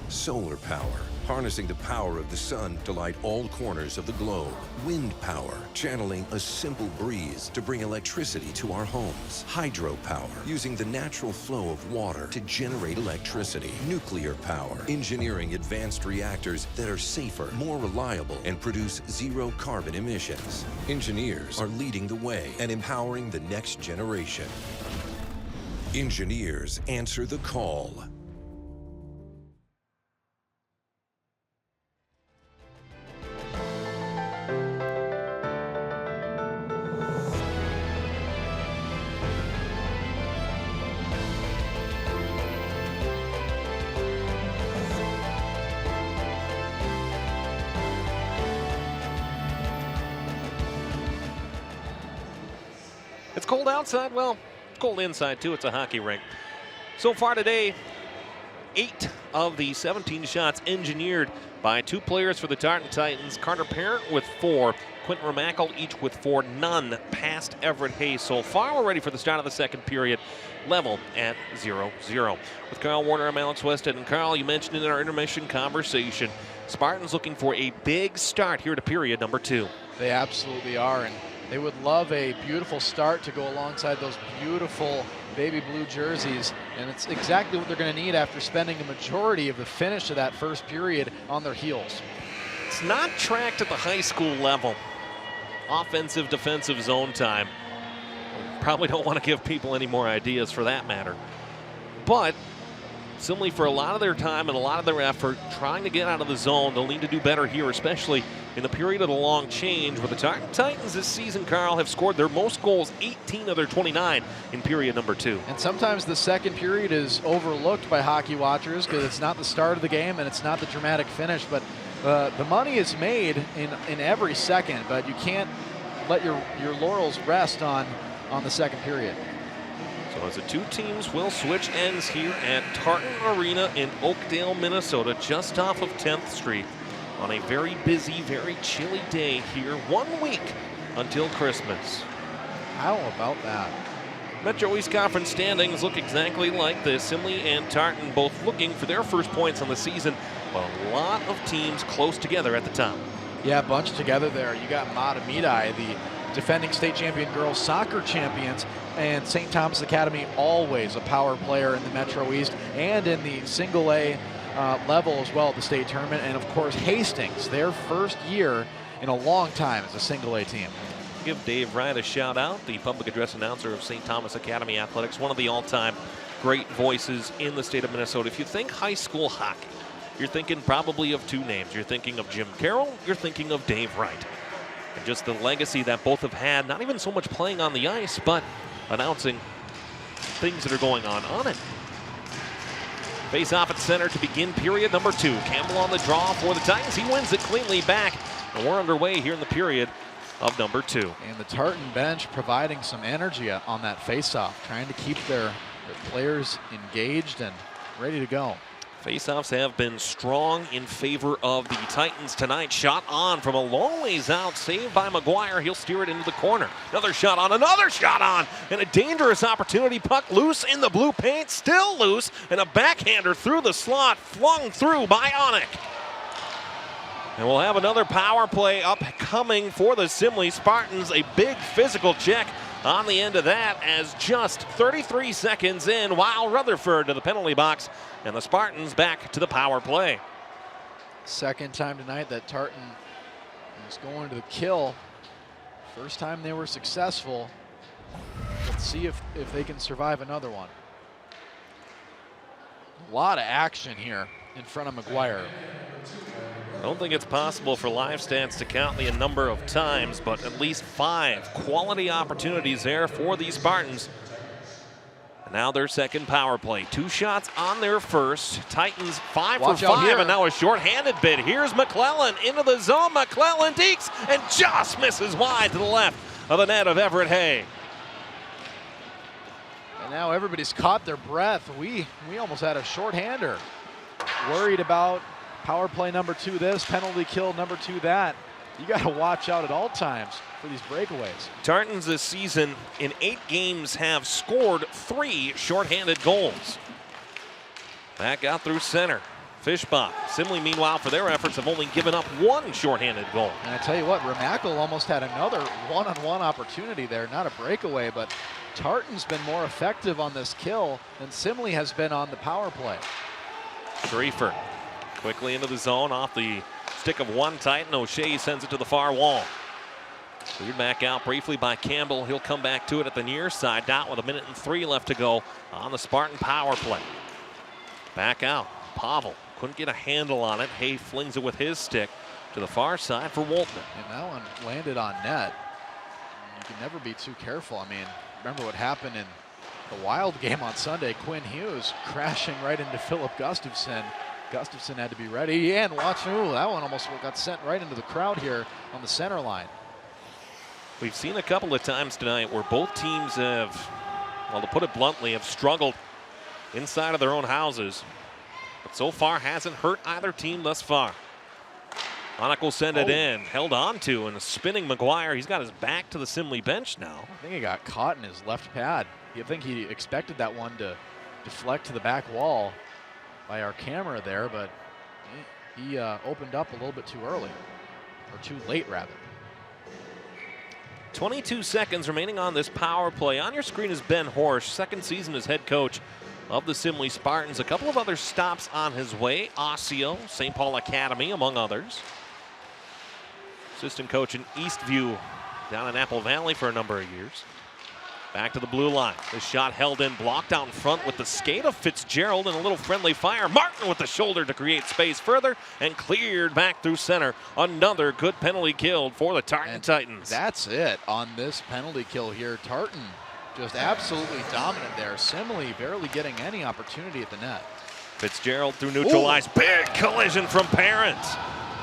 Solar power, harnessing the power of the sun to light all corners of the globe. Wind power, channeling a simple breeze to bring electricity to our homes. Hydropower, using the natural flow of water to generate electricity. Nuclear power, engineering advanced reactors that are safer, more reliable, and produce zero carbon emissions. Engineers are leading the way and empowering the next generation. Engineers answer the call. It's cold outside. Well, it's cold inside, too. It's a hockey rink. So far today, 8 of the 17 shots engineered by 2 players for the Tartan Titans. Carter Parent with 4, Quentin Remackle each with 4, none past Everett Hayes so far. We're ready for the start of the second period, level at 0-0. With Carl Warner, I'm Alex Westhead. And Carl, you mentioned in our intermission conversation, Spartans looking for a big start here to period number 2. They absolutely are, and they would love a beautiful start to go alongside those beautiful baby blue jerseys, and it's exactly what they're going to need after spending a majority of the finish of that first period on their heels. It's not tracked at the high school level. Offensive, defensive zone time. Probably don't want to give people any more ideas for that matter. But Simley, for a lot of their time and a lot of their effort trying to get out of the zone, they'll need to do better here, especially in the period of the long change, where the Tartan Titans this season, Carl, have scored their most goals, 18 of their 29 in period number 2. And sometimes the second period is overlooked by hockey watchers because it's not the start of the game and it's not the dramatic finish, but the money is made in every second, but you can't let your laurels rest on the second period. So as the 2 teams will switch ends here at Tartan Arena in Oakdale, Minnesota, just off of 10th Street on a very busy, very chilly day here, 1 week until Christmas. How about that? Metro East Conference standings look exactly like this. Simley and Tartan both looking for their first points on the season, but a lot of teams close together at the top. Yeah, bunched together there. You got Matamidi, the defending state champion girls soccer champions, and St. Thomas Academy, always a power player in the Metro East and in the single A level as well at the state tournament. And of course Hastings, their first year in a long time as a single A team. Give Dave Wright a shout out, the public address announcer of St. Thomas Academy Athletics, one of the all-time great voices in the state of Minnesota. If you think high school hockey, you're thinking probably of two names. You're thinking of Jim Carroll, you're thinking of Dave Wright. And just the legacy that both have had, not even so much playing on the ice, but announcing things that are going on it. Face off at center to begin period number 2. Campbell on the draw for the Titans. He wins it cleanly back. And we're underway here in the period of number 2. And the Tartan bench providing some energy on that face-off, trying to keep their players engaged and ready to go. Faceoffs have been strong in favor of the Titans tonight. Shot on from a long ways out, saved by McGuire. He'll steer it into the corner. Another shot on, and a dangerous opportunity. Puck loose in the blue paint, still loose, and a backhander through the slot, flung through by Onik. And we'll have another power play upcoming for the Simley Spartans. A big physical check on the end of that, as just 33 seconds in, while Rutherford to the penalty box, and the Spartans back to the power play. Second time tonight that Tartan is going to the kill. First time they were successful. Let's see if they can survive another one. A lot of action here in front of McGuire. I don't think it's possible for live stats to count the number of times, but at least 5 quality opportunities there for the Spartans. And now their second power play. 2 shots on their first. Titans 5 for 5, and now a shorthanded bid. Here's McClellan into the zone. McClellan dekes and just misses wide to the left of the net of Everett Hay. And now everybody's caught their breath. We almost had a shorthander. Worried about power play number 2 this, penalty kill number 2 that. You got to watch out at all times for these breakaways. Tartans this season in 8 games have scored 3 shorthanded goals. Back out through center. Fishbach. Simley, meanwhile, for their efforts, have only given up 1 shorthanded goal. And I tell you what, Remackle almost had another one-on-one opportunity there. Not a breakaway, but Tartan's been more effective on this kill than Simley has been on the power play. Griefer quickly into the zone off the stick of one Titan. O'Shea sends it to the far wall. Cleared back out briefly by Campbell. He'll come back to it at the near side dot with 1:03 left to go on the Spartan power play. Back out. Pavel couldn't get a handle on it. Hay flings it with his stick to the far side for Woltman. And that one landed on net. You can never be too careful. I mean, remember what happened in the Wild game on Sunday. Quinn Hughes crashing right into Philip Gustafson. Gustafson had to be ready, and watch, ooh, that one almost got sent right into the crowd here on the center line. We've seen a couple of times tonight where both teams have, well, to put it bluntly, have struggled inside of their own houses. But so far hasn't hurt either team thus far. Onik will send it in, held on to, and a spinning McGuire. He's got his back to the Simley bench now. I think he got caught in his left pad. I think he expected that one to deflect to the back wall by our camera there, but he opened up a little bit too early, or too late rather. 22 seconds remaining on this power play. On your screen is Ben Horsch, second season as head coach of the Simley Spartans. A couple of other stops on his way. Osseo, St. Paul Academy, among others. Assistant coach in Eastview down in Apple Valley for a number of years. Back to the blue line. The shot held in, blocked out in front with the skate of Fitzgerald and a little friendly fire. Martin with the shoulder to create space further and cleared back through center. Another good penalty kill for the Tartan Titans. That's it on this penalty kill here. Tartan just absolutely dominant there. Simley barely getting any opportunity at the net. Fitzgerald through neutral ice. Big collision from Parent.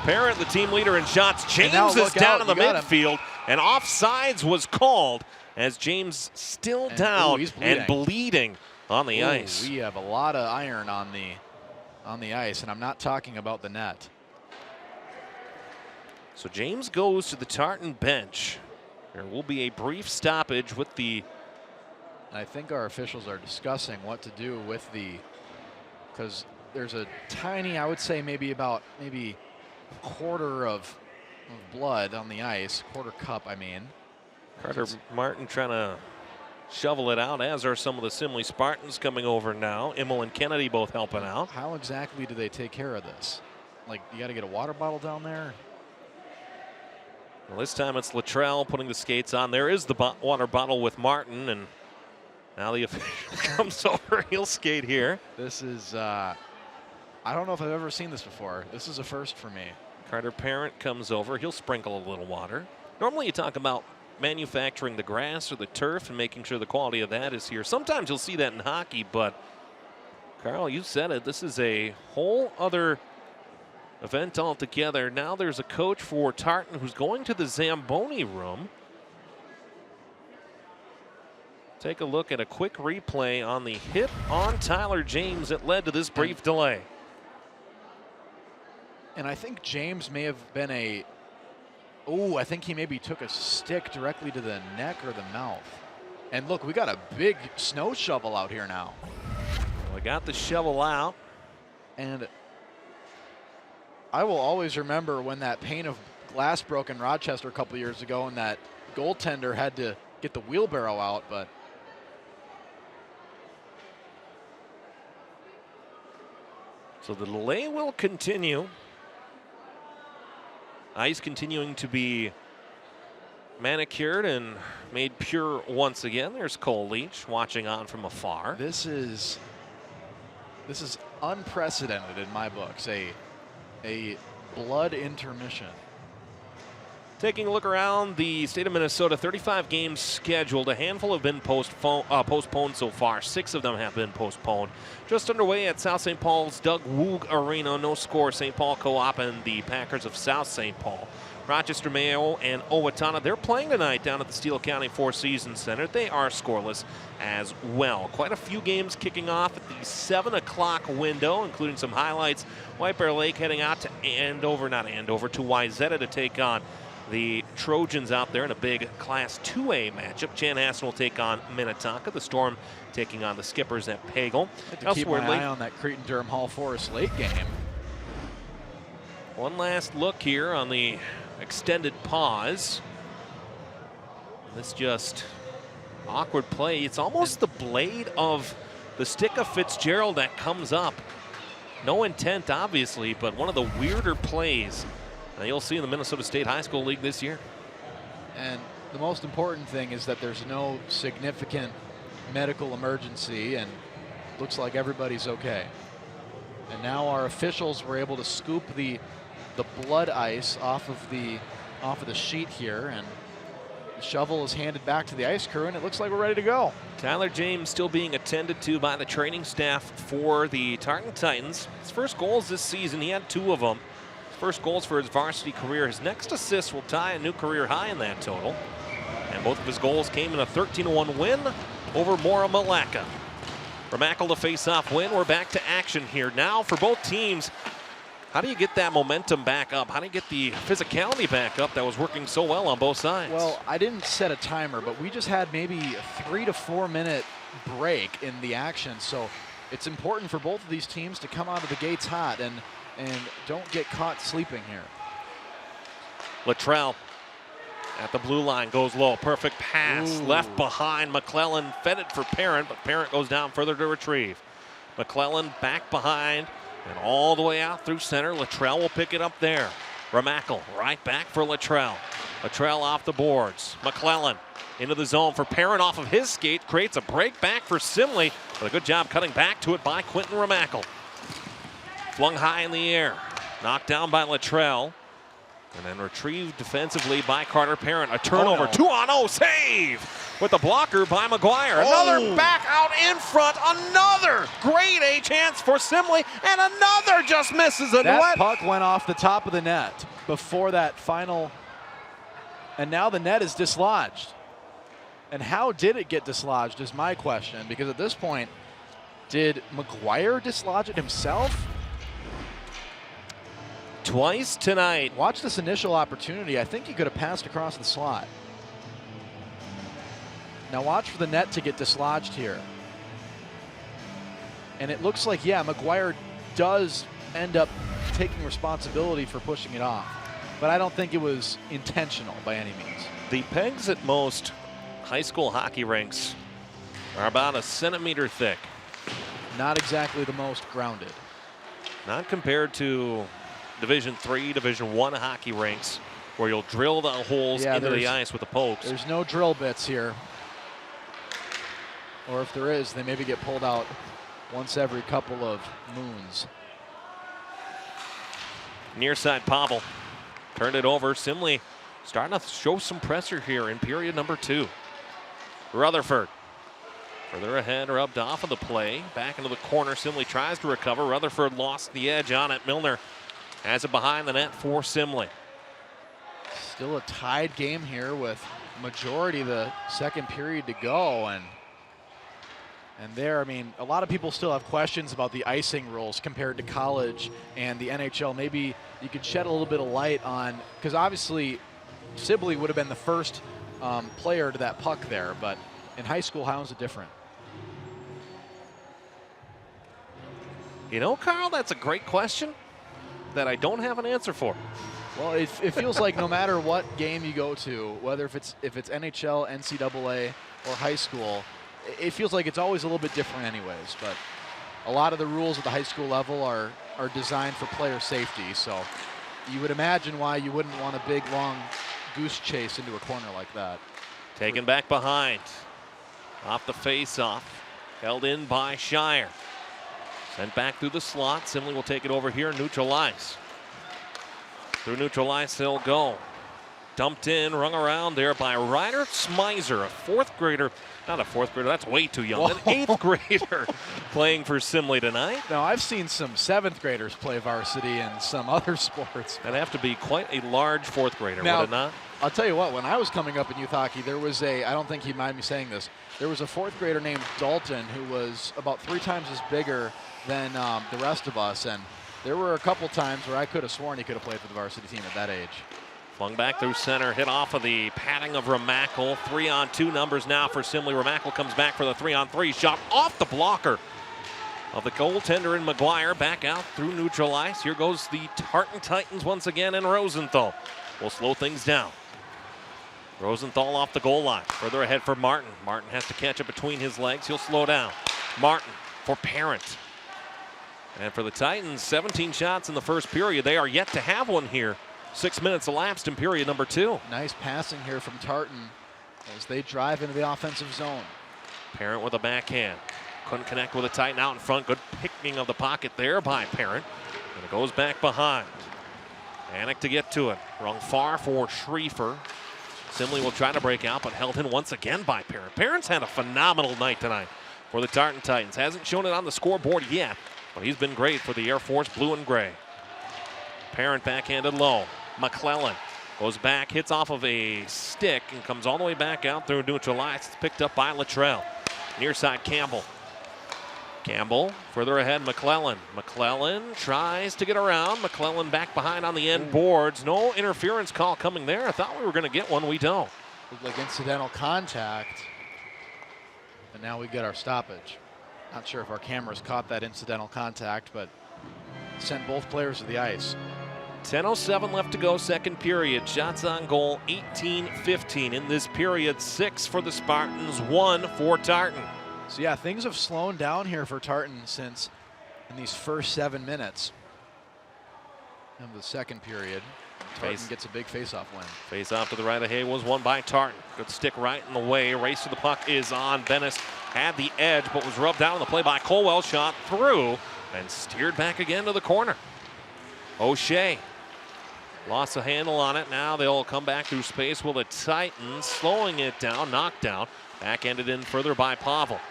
Parent, the team leader in shots. James is down in the midfield, and offsides was called as James still down and bleeding on the ice. We have a lot of iron on the ice, and I'm not talking about the net. So James goes to the Tartan bench. There will be a brief stoppage with the... I think our officials are discussing what to do with because there's a tiny, I would say maybe a quarter of blood on the ice, quarter cup, I mean. Carter Martin trying to shovel it out, as are some of the Simley Spartans coming over now. Immel and Kennedy both helping out. How exactly do they take care of this? Like, you got to get a water bottle down there? Well, this time it's Luttrell putting the skates on. There is the water bottle with Martin, and Now the official comes over. He'll skate here. This is, I don't know if I've ever seen this before. This is a first for me. Carter Parent comes over. He'll sprinkle a little water. Normally you talk about manufacturing the grass or the turf and making sure the quality of that is here. Sometimes you'll see that in hockey, but Carl, you said it. This is a whole other event altogether. Now there's a coach for Tartan who's going to the Zamboni room. Take a look at a quick replay on the hit on Tyler James that led to this brief delay. And I think James may have been I think he maybe took a stick directly to the neck or the mouth. And look, we got a big snow shovel out here now. We got the shovel out. And I will always remember when that pane of glass broke in Rochester a couple years ago and that goaltender had to get the wheelbarrow out, but so the delay will continue. Ice continuing to be manicured and made pure once again. There's Cole Leach watching on from afar. This is unprecedented in my books. A blood intermission. Taking a look around the state of Minnesota, 35 games scheduled. A handful have been postponed so far. 6 of them have been postponed. Just underway at South St. Paul's Doug Woog Arena. No score, St. Paul Co-op and the Packers of South St. Paul. Rochester Mayo and Owatonna, they're playing tonight down at the Steele County Four Seasons Center. They are scoreless as well. Quite a few games kicking off at the 7 o'clock window, including some highlights. White Bear Lake heading out to to Wayzata to take on the Trojans out there in a big Class 2A matchup. Chanhassen will take on Minnetonka. The Storm taking on the Skippers at Pagel. I have to keep my eye on that Cretin-Durham Hall Forest Lake game. One last look here on the extended pause. This just awkward play. It's almost the blade of the stick of Fitzgerald that comes up. No intent, obviously, but one of the weirder plays you'll see in the Minnesota State High School League this year. And the most important thing is that there's no significant medical emergency, and looks like everybody's okay. And now our officials were able to scoop the blood ice off of the sheet here, and the shovel is handed back to the ice crew, and it looks like we're ready to go. Tyler James still being attended to by the training staff for the Tartan Titans. His first goals this season, he had 2 of them. First goals for his varsity career. His next assist will tie a new career high in that total. And both of his goals came in a 13-1 win over Mora Malacca. Ramackle to face-off win. We're back to action here now for both teams. How do you get that momentum back up? How do you get the physicality back up that was working so well on both sides? Well, I didn't set a timer, but we just had maybe a 3 to 4 minute break in the action. So it's important for both of these teams to come out of the gates hot and don't get caught sleeping here. Luttrell at the blue line goes low. Perfect pass. Ooh. Left behind. McClellan fed it for Parent, but Parent goes down further to retrieve. McClellan back behind and all the way out through center. Luttrell will pick it up there. Ramackle right back for Luttrell. Luttrell off the boards. McClellan into the zone for Parent off of his skate. Creates a break back for Simley, but a good job cutting back to it by Quentin Ramackle. Flung high in the air. Knocked down by Luttrell. And then retrieved defensively by Carter Parent. A turnover. 2-on-0 save with the blocker by McGuire. Another back out in front. Another grade A chance for Simley. And another just misses the net. That puck went off the top of the net before that final. And now the net is dislodged. And how did it get dislodged is my question. Because at this point, did McGuire dislodge it himself? Twice tonight. Watch this initial opportunity. I think he could have passed across the slot. Now watch for the net to get dislodged here. And it looks like, yeah, McGuire does end up taking responsibility for pushing it off. But I don't think it was intentional by any means. The pegs at most high school hockey rinks are about 1 centimeter thick. Not exactly the most grounded. Not compared to Division III, Division I hockey rinks where you'll drill the holes into the ice with the pokes. There's no drill bits here. Or if there is, they maybe get pulled out once every couple of moons. Near side Pavel. Turned it over. Simley starting to show some pressure here in period number 2. Rutherford. Further ahead, rubbed off of the play. Back into the corner. Simley tries to recover. Rutherford lost the edge on it. Milner has it behind the net for Simley. Still a tied game here with majority of the second period to go. And there, I mean, a lot of people still have questions about the icing rules compared to college and the NHL. Maybe you could shed a little bit of light on, because obviously Sibley would have been the first player to that puck there, but in high school, how is it different? You know, Carl, that's a great question that I don't have an answer for. Well, it feels like no matter what game you go to, whether if it's NHL, NCAA, or high school, it feels like it's always a little bit different anyways. But a lot of the rules at the high school level are designed for player safety. So you would imagine why you wouldn't want a big, long goose chase into a corner like that. Taken back behind. Off the face-off. Held in by Shire. Sent back through the slot. Simley will take it over here and neutralize. Through neutral ice they'll go. Dumped in, rung around there by Ryder Smizer, a 4th grader. Not a 4th grader, that's way too young. An 8th grader playing for Simley tonight. Now, I've seen some 7th graders play varsity in some other sports. That'd have to be quite a large 4th grader, now, would it not? I'll tell you what, when I was coming up in youth hockey, there was I don't think he'd mind me saying this, there was a 4th grader named Dalton who was about 3 times as bigger than the rest of us. And there were a couple times where I could have sworn he could have played for the varsity team at that age. Flung back through center, hit off of the padding of Remackle. 3-on-2 numbers now for Simley. Remackle comes back for the 3-on-3 shot off the blocker of the goaltender in McGuire. Back out through neutral ice. Here goes the Tartan Titans once again, and Rosenthal will slow things down. Rosenthal off the goal line. Further ahead for Martin. Martin has to catch it between his legs. He'll slow down. Martin for Parent. And for the Titans, 17 shots in the first period. They are yet to have one here. 6 minutes elapsed in period number 2. Nice passing here from Tartan as they drive into the offensive zone. Parent with a backhand. Couldn't connect with a Titan out in front. Good picking of the pocket there by Parent. And it goes back behind. Anik to get to it. Rung far for Schriefer. Simley will try to break out, but held in once again by Parent. Parent's had a phenomenal night tonight for the Tartan Titans. Hasn't shown it on the scoreboard yet, but he's been great for the Air Force blue and gray. Parent backhanded low. McClellan goes back, hits off of a stick, and comes all the way back out through neutral ice. It's picked up by Luttrell. Near side Campbell. Campbell further ahead, McClellan. McClellan tries to get around. McClellan back behind on the end boards. No interference call coming there. I thought we were going to get one. We don't. Looked like incidental contact. And now we get our stoppage. Not sure if our cameras caught that incidental contact, but sent both players to the ice. 10:07 left to go, second period. Shots on goal, 18-15 in this period. 6 for the Spartans, 1 for Tartan. So yeah, things have slowed down here for Tartan since in these first 7 minutes of the second period. Tartan gets a big face-off win. Face-off to the right of Hay was won by Tartan. Good stick right in the way. Race to the puck is on. Bennis had the edge, but was rubbed down on the play by Colwell. Shot through and steered back again to the corner. O'Shea lost a handle on it. Now they'll come back through space with the Titans, slowing it down, knocked down. Back-ended in further by Pavel.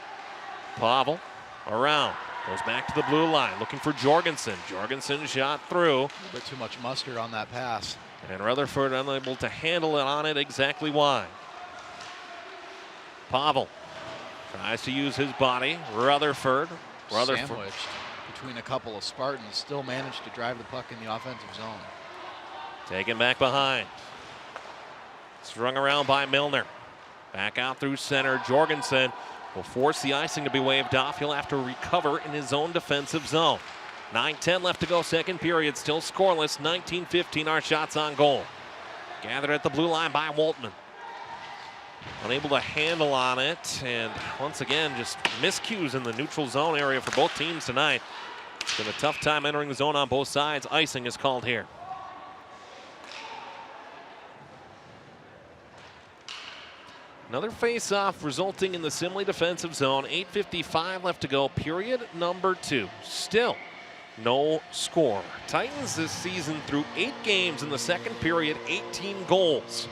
Pavel around. Goes back to the blue line, looking for Jorgensen. Jorgensen shot through. A little bit too much mustard on that pass. And Rutherford unable to handle it on it exactly why. Pavel tries to use his body. Rutherford. Sandwiched between a couple of Spartans, still managed to drive the puck in the offensive zone. Taken back behind. Strung around by Milner. Back out through center. Jorgensen will force the icing to be waved off. He'll have to recover in his own defensive zone. 9:10 left to go, second period. Still scoreless. 19-15 our shots on goal. Gathered at the blue line by Waltman. Unable to handle on it. And once again, just miscues in the neutral zone area for both teams tonight. It's been a tough time entering the zone on both sides. Icing is called here. Another face-off resulting in the Simley defensive zone. 8:55 left to go, period number 2. Still no score. Titans this season through 8 games in the second period, 18 goals.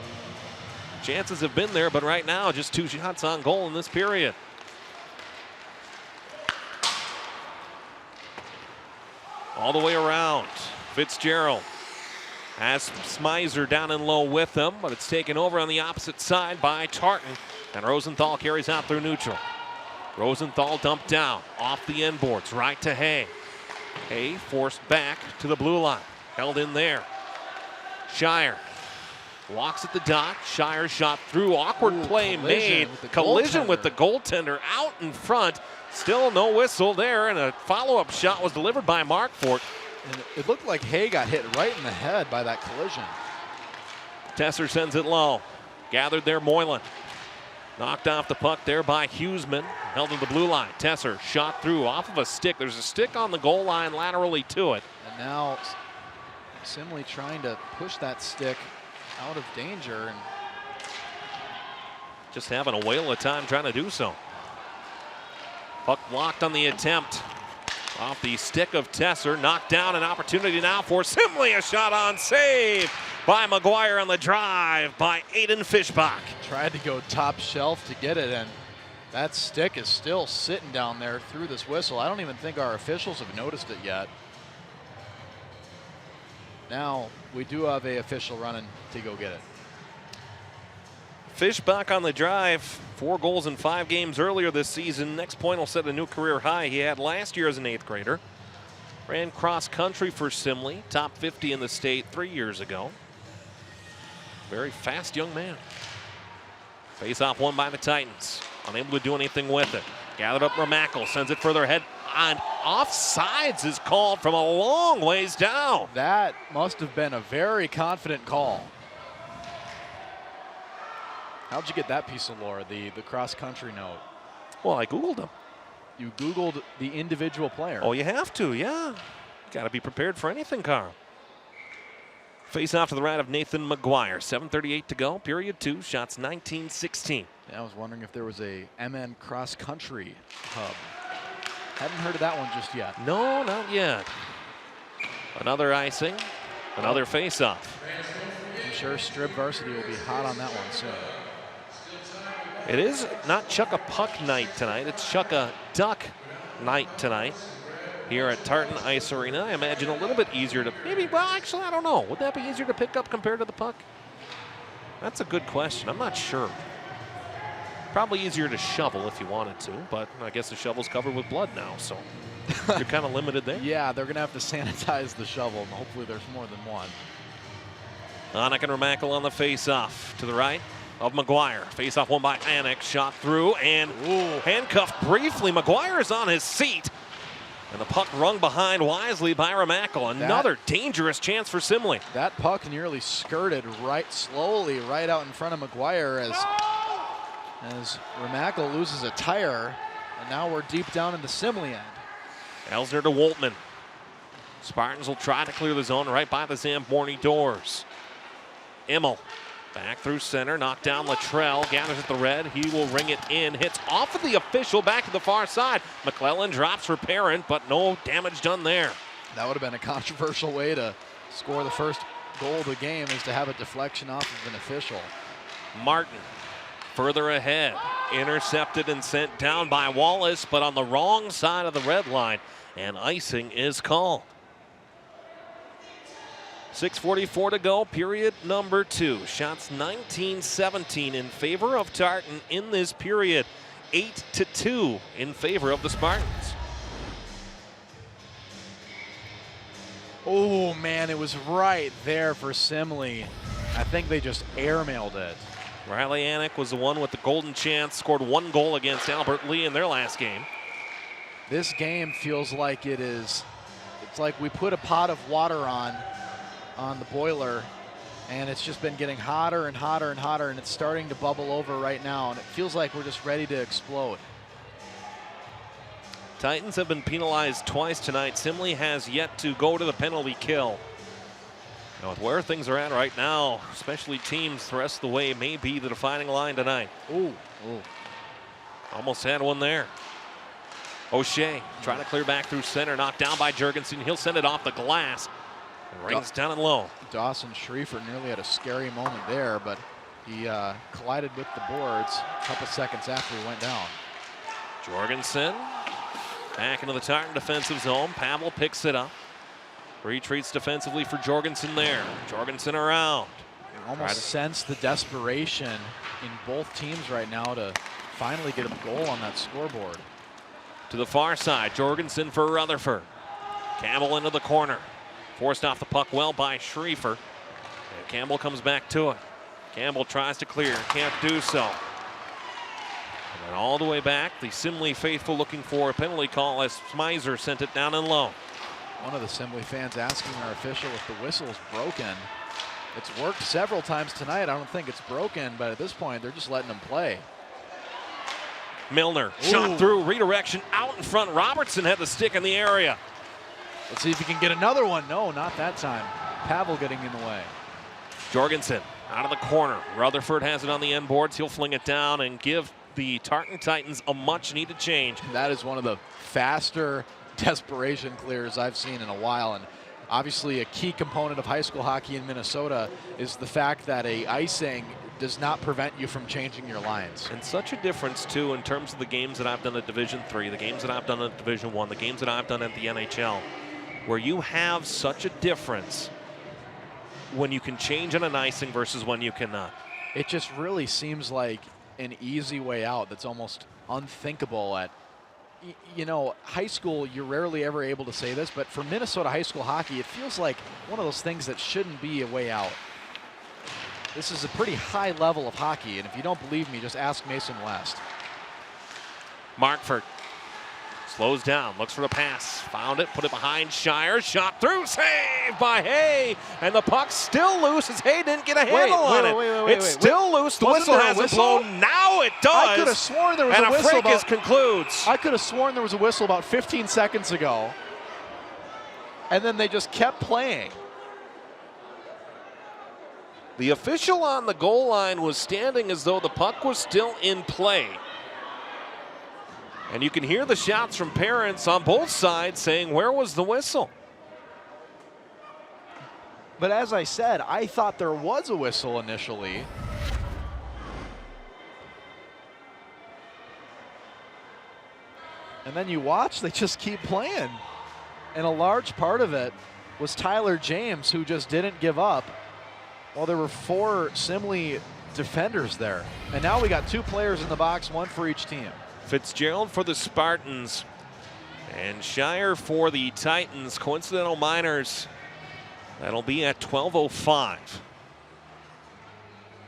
Chances have been there, but right now just 2 shots on goal in this period. All the way around, Fitzgerald has Smizer down and low with him, but it's taken over on the opposite side by Tartan, and Rosenthal carries out through neutral. Rosenthal dumped down off the end boards, right to Hay. Hay forced back to the blue line, held in there. Shire walks at the dot. Shire shot through, awkward play made. Collision with the goaltender out in front. Still no whistle there, and a follow-up shot was delivered by Markfort. And it looked like Hay got hit right in the head by that collision. Tesser sends it low. Gathered there, Moylan. Knocked off the puck there by Huseman. Held to the blue line. Tesser shot through off of a stick. There's a stick on the goal line laterally to it. And now Simley trying to push that stick out of danger, and just having a whale of time trying to do so. Puck blocked on the attempt. Off the stick of Tesser, knocked down. An opportunity now for Simley. A shot on save by McGuire on the drive by Aiden Fischbach. Tried to go top shelf to get it, and that stick is still sitting down there through this whistle. I don't even think our officials have noticed it yet. Now we do have an official running to go get it. Fischbach on the drive. 4 goals in 5 games earlier this season. Next point will set a new career high he had last year as an 8th grader. Ran cross country for Simley. Top 50 in the state 3 years ago. Very fast young man. Face-off won by the Titans. Unable to do anything with it. Gathered up Ramackle. Sends it further ahead. And offsides is called from a long ways down. That must have been a very confident call. How'd you get that piece of lore, the cross-country note? Well, I Googled him. You Googled the individual player. Oh, you have to, yeah. Got to be prepared for anything, Carl. Face off to the right of Nathan McGuire. 7:38 to go, period 2, shots 19-16. Yeah, I was wondering if there was a MN cross-country hub. Hadn't heard of that one just yet. No, not yet. Another icing, another face-off. I'm sure Strib Varsity will be hot on that one soon. It is not Chuck a Puck night tonight. It's Chuck a Duck night tonight here at Tartan Ice Arena. I imagine a little bit easier to well, actually, I don't know. Would that be easier to pick up compared to the puck? That's a good question. I'm not sure. Probably easier to shovel if you wanted to, but I guess the shovel's covered with blood now, so you're kind of limited there. Yeah, they're going to have to sanitize the shovel, and hopefully there's more than one. Anik and Ramackle on the face-off to the right of McGuire. Face-off won by Anik. Shot through and handcuffed briefly. McGuire is on his seat. And the puck rung behind wisely by Ramackle. Another dangerous chance for Simley. That puck nearly skirted slowly right out in front of McGuire as Ramackle loses a tire. And now we're deep down in the Simley end. Elsner to Woltman. Spartans will try to clear the zone right by the Zamborni doors. Immel back through center, knocked down Latrell, gathers at the red. He will ring it in, hits off of the official back to the far side. McClellan drops for Parent, but no damage done there. That would have been a controversial way to score the first goal of the game, is to have a deflection off of an official. Martin further ahead, intercepted and sent down by Wallace, but on the wrong side of the red line, and icing is called. 6:44 to go, period number 2. Shots 19-17 in favor of Tartan in this period. 8-2 in favor of the Spartans. Oh man, it was right there for Simley. I think they just airmailed it. Riley Anik was the one with the golden chance, scored 1 goal against Albert Lee in their last game. This game feels like it's like we put a pot of water on the boiler, and it's just been getting hotter and hotter and hotter, and it's starting to bubble over right now, and it feels like we're just ready to explode. Titans have been penalized twice tonight. Simley has yet to go to the penalty kill. Now, with where things are at right now, especially teams the rest of the way, may be the defining line tonight. Ooh. Almost had one there. O'Shea trying to clear back through center, knocked down by Jurgensen. He'll send it off the glass. And rings down and low. Dawson Schriefer nearly had a scary moment there, but he collided with the boards a couple seconds after he went down. Jorgensen back into the Tartan defensive zone. Pavel picks it up. Retreats defensively for Jorgensen there. Jorgensen around. You almost sense the desperation in both teams right now to finally get a goal on that scoreboard. To the far side, Jorgensen for Rutherford. Campbell into the corner. Forced off the puck well by Schriefer. And Campbell comes back to it. Campbell tries to clear, can't do so. And then all the way back, the Simley faithful looking for a penalty call as Smyser sent it down and low. One of the Simley fans asking our official if the whistle's broken. It's worked several times tonight. I don't think it's broken, but at this point, they're just letting them play. Milner shot through, redirection out in front. Robertson had the stick in the area. Let's see if he can get another one. No, not that time. Pavel getting in the way. Jorgensen out of the corner. Rutherford has it on the end boards. He'll fling it down and give the Tartan Titans a much needed change. That is one of the faster desperation clears I've seen in a while, and obviously a key component of high school hockey in Minnesota is the fact that a icing does not prevent you from changing your lines. And such a difference too in terms of the games that I've done at Division III, the games that I've done at Division I, the games that I've done at the NHL, where you have such a difference when you can change on an icing versus when you cannot. It just really seems like an easy way out that's almost unthinkable at, you know, high school. You're rarely ever able to say this, but for Minnesota high school hockey, it feels like one of those things that shouldn't be a way out. This is a pretty high level of hockey, and if you don't believe me, just ask Mason West. Markford slows down, looks for the pass, found it, put it behind Shire, shot through, save by Hay, and the puck's still loose as Hay didn't get a handle on it. It's still loose, the whistle hasn't blown, now it does. I could have sworn there was a whistle. And a Frankus concludes. I could have sworn there was a whistle about 15 seconds ago, and then they just kept playing. The official on the goal line was standing as though the puck was still in play. And you can hear the shouts from parents on both sides saying, where was the whistle? But as I said, I thought there was a whistle initially. And then you watch, they just keep playing. And a large part of it was Tyler James, who just didn't give up. Well, there were 4 Simley defenders there. And now we got 2 players in the box, 1 for each team. Fitzgerald for the Spartans and Shire for the Titans. Coincidental minors. That'll be at 12:05.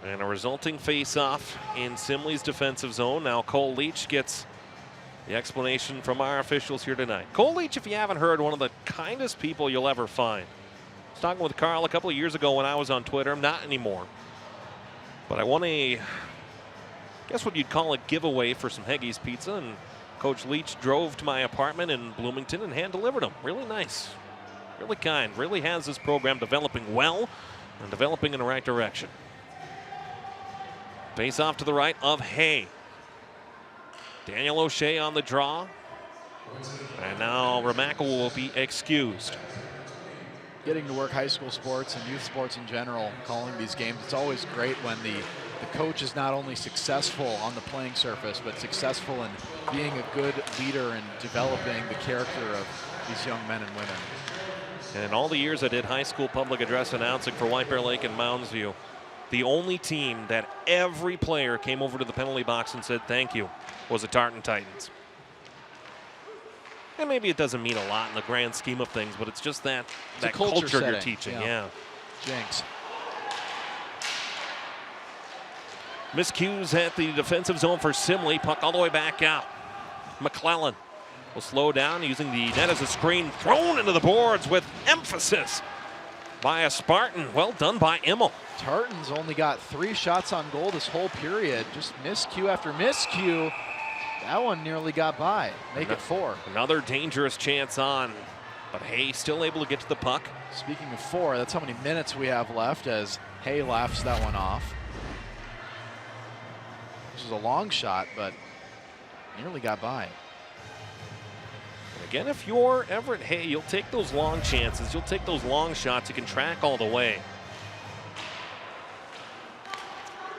And a resulting face-off in Simley's defensive zone. Now Cole Leach gets the explanation from our officials here tonight. Cole Leach, if you haven't heard, one of the kindest people you'll ever find. I was talking with Carl a couple of years ago when I was on Twitter. I'm not anymore. But I won a, guess what you'd call a giveaway for some Heggie's Pizza, and Coach Leach drove to my apartment in Bloomington and hand-delivered them. Really nice, really kind, really has this program developing well and developing in the right direction. Face off to the right of Hay. Daniel O'Shea on the draw. And now Ramaka will be excused. Getting to work high school sports and youth sports in general, calling these games, it's always great when the coach is not only successful on the playing surface, but successful in being a good leader and developing the character of these young men and women. And in all the years I did high school public address announcing for White Bear Lake and Mounds View, the only team that every player came over to the penalty box and said thank you was the Tartan Titans. And maybe it doesn't mean a lot in the grand scheme of things, but it's just that culture you're teaching. Yeah. Jinx. Miscues at the defensive zone for Simley. Puck all the way back out. McClellan will slow down using the net as a screen. Thrown into the boards with emphasis by a Spartan. Well done by Immel. Tartan's only got 3 shots on goal this whole period. Just miscue after miscue. That one nearly got by. Make it 4. Another dangerous chance on But Hay still able to get to the puck. Speaking of 4, that's how many minutes we have left as Hay laughs that one off. This is a long shot, but nearly got by. And again, if you're Everett Hay, you'll take those long chances. You'll take those long shots. You can track all the way.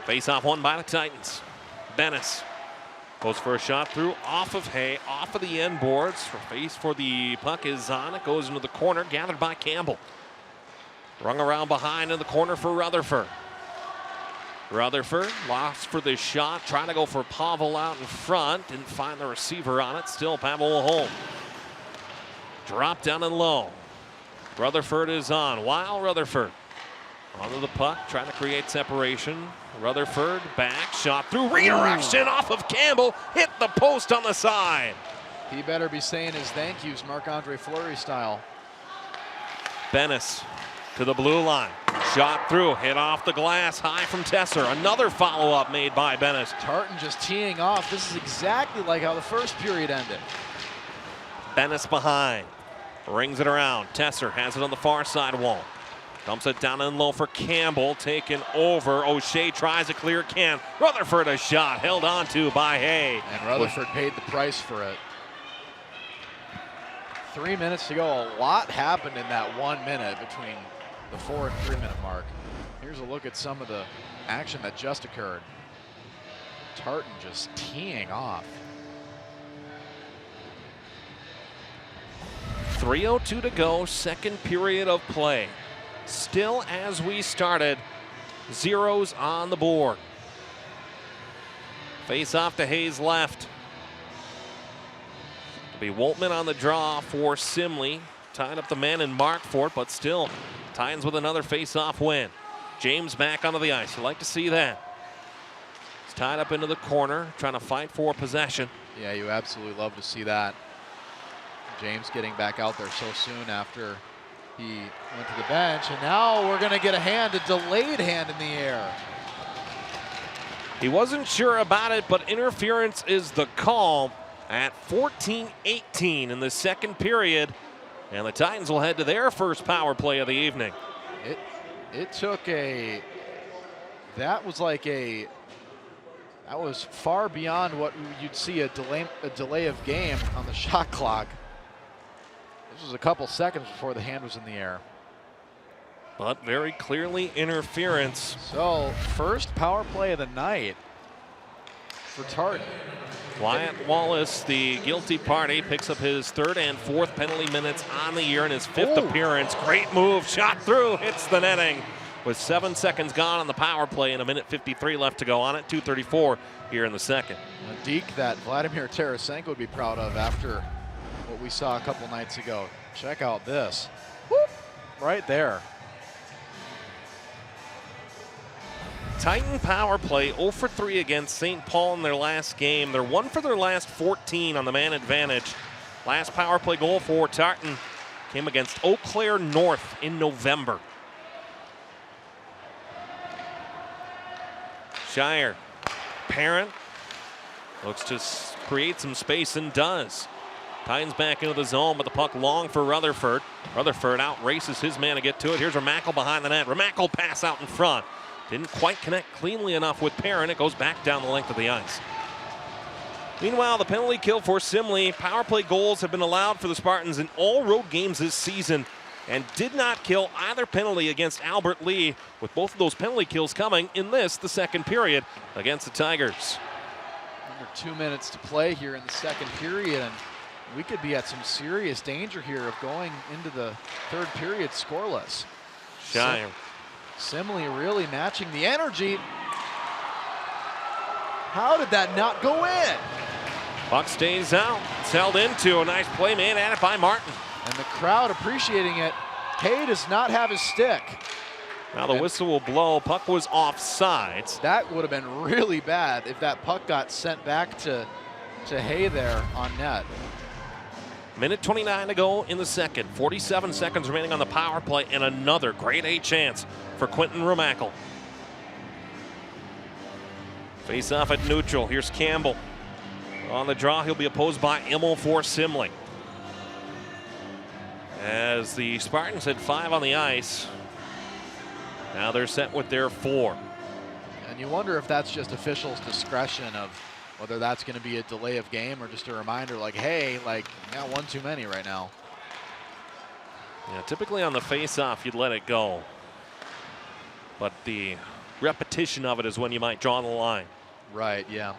Face-off won by the Titans. Bennis goes for a shot through off of Hay, off of the end boards. Face for the puck is on. It goes into the corner, gathered by Campbell. Rung around behind in the corner for Rutherford. Rutherford lost for the shot, trying to go for Pavel out in front. Didn't find the receiver on it. Still Pavel home. Drop down and low. Rutherford is on. While Rutherford onto the puck, trying to create separation. Rutherford back, shot through, redirection off of Campbell, hit the post on the side. He better be saying his thank yous, Marc-Andre Fleury style. Bennis to the blue line, shot through, hit off the glass, high from Tesser. Another follow-up made by Bennis. Tartan just teeing off. This is exactly like how the first period ended. Bennis behind, rings it around. Tesser has it on the far side wall. Dumps it down and low for Campbell, taken over. O'Shea tries a clear can. Rutherford a shot, held on to by Hay. And Rutherford paid the price for it. 3 minutes to go. A lot happened in that 1 minute between the 4 and 3 minute mark. Here's a look at some of the action that just occurred. Tartan just teeing off. 3:02 to go, second period of play. Still as we started, zeros on the board. Face off to Hayes left. It'll be Woltman on the draw for Simley. Tying up the man in mark for it, but still Titans with another face-off win. James back onto the ice. You like to see that. He's tied up into the corner, trying to fight for possession. Yeah, you absolutely love to see that. James getting back out there so soon after he went to the bench, and now we're going to get a delayed hand in the air. He wasn't sure about it, but interference is the call at 14-18 in the second period, and the Titans will head to their first power play of the evening. It took that was far beyond what you'd see a delay of game on the shot clock. This was a couple seconds before the hand was in the air. But very clearly interference. So first power play of the night for Tartan. Wyatt Wallace, the guilty party, picks up his third and fourth penalty minutes on the year in his fifth appearance. Great move, shot through, hits the netting. With 7 seconds gone on the power play and a minute 53 left to go on it. 2:34 here in the second. A deke that Vladimir Tarasenko would be proud of after what we saw a couple nights ago. Check out this. Whoop, right there. Titan power play 0 for 3 against St. Paul in their last game. They're 1 for their last 14 on the man advantage. Last power play goal for Tartan came against Eau Claire North in November. Shire, Parent looks to create some space and does. Titans back into the zone, but the puck long for Rutherford. Rutherford out races his man to get to it. Here's Remackle behind the net. Remackle pass out in front. Didn't quite connect cleanly enough with Parent. It goes back down the length of the ice. Meanwhile, the penalty kill for Simley. Power play goals have been allowed for the Spartans in all road games this season and did not kill either penalty against Albert Lee, with both of those penalty kills coming in the second period against the Tigers. Under 2 minutes to play here in the second period, and we could be at some serious danger here of going into the third period scoreless. Shire. Simley really matching the energy. How did that not go in? Puck stays out. It's held into. A nice play made at it by Martin. And the crowd appreciating it. Hay does not have his stick. Now the whistle will blow. Puck was offsides. That would have been really bad if that puck got sent back to Hay there on net. Minute 29 to go in the second. 47 seconds remaining on the power play, and another grade A chance for Quentin Remackle. Face off at neutral. Here's Campbell. On the draw, he'll be opposed by Immel for Simley. as the Spartans had 5 on the ice. Now they're set with their 4. And you wonder if that's just officials' discretion of whether that's going to be a delay of game or just a reminder like, hey, like, you got one too many right now. Yeah, typically on the face-off, you'd let it go. But the repetition of it is when you might draw the line. Right, yeah.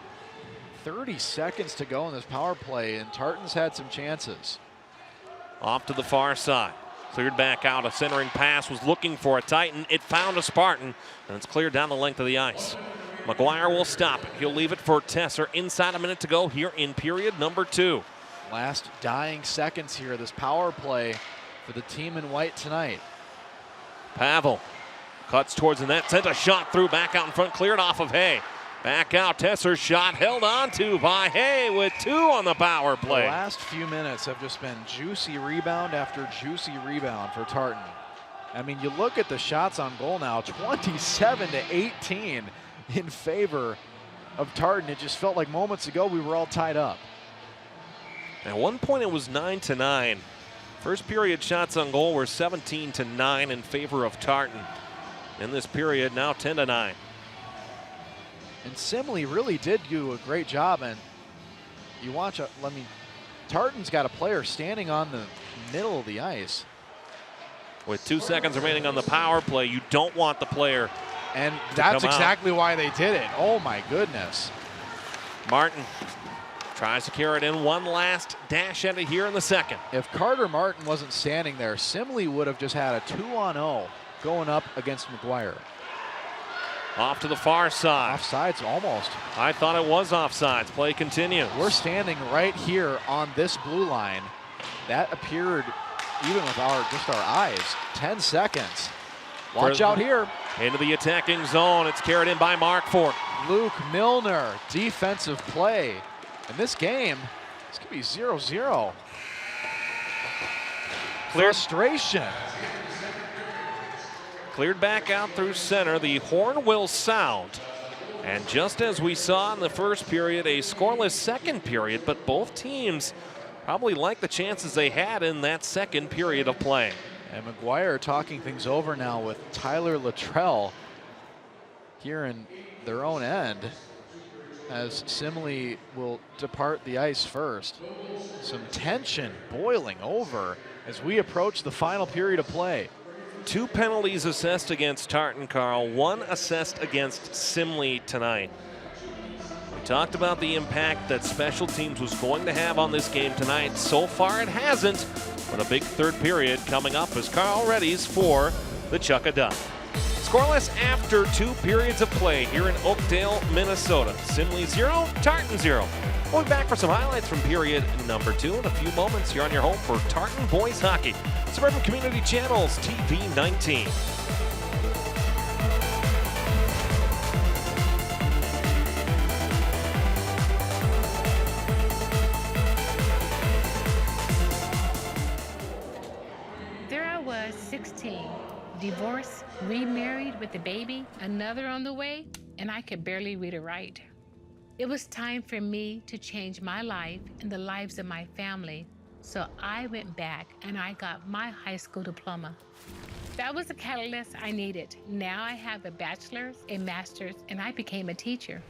30 seconds to go in this power play, and Tartan's had some chances. Off to the far side. Cleared back out. A centering pass was looking for a Titan. It found a Spartan, and it's cleared down the length of the ice. McGuire will stop it. He'll leave it for Tesser. Inside a minute to go here in period number 2. Last dying seconds here, this power play for the team in white tonight. Pavel cuts towards the net, sent a shot through, back out in front, cleared off of Hay. Back out, Tesser's shot held on to by Hay with 2 on the power play. The last few minutes have just been juicy rebound after juicy rebound for Tartan. I mean, you look at the shots on goal now, 27-18 in favor of Tartan. It just felt like moments ago we were all tied up. At one point it was 9-9. First period shots on goal were 17-9 in favor of Tartan. In this period, now 10-9. And Simley really did do a great job. And you watch, Tartan's got a player standing on the middle of the ice. With 2 seconds remaining on the power play, you don't want the player. And that's exactly why they did it. Oh my goodness. Martin tries to carry it in. One last dash at it here in the second. If Carter Martin wasn't standing there, Simley would have just had a 2-on-0 going up against McGuire. Off to the far side. Offsides almost. I thought it was offsides. Play continues. We're standing right here on this blue line. That appeared even with just our eyes. 10 seconds. Watch out here. Into the attacking zone. It's carried in by Mark Ford. Luke Milner, defensive play. In this game, this could be 0-0. Frustration. Cleared back out through center. The horn will sound. And just as we saw in the first period, a scoreless second period, but both teams probably like the chances they had in that second period of play. And McGuire talking things over now with Tyler Luttrell here in their own end as Simley will depart the ice first. Some tension boiling over as we approach the final period of play. 2 penalties assessed against Tartan, Carl. 1 assessed against Simley tonight. We talked about the impact that special teams was going to have on this game tonight. So far it hasn't, but a big third period coming up as Carl readies for the Chuck-a-Duck. Scoreless after 2 periods of play here in Oakdale, Minnesota. Simley 0, Tartan 0. We'll be back for some highlights from period number 2 in a few moments here on your home for Tartan Boys Hockey. Suburban Community Channels TV 19. There I was, 16, divorced, remarried with a baby, another on the way, and I could barely read or write. It was time for me to change my life and the lives of my family. So I went back and I got my high school diploma. That was the catalyst I needed. Now I have a bachelor's, a master's, and I became a teacher.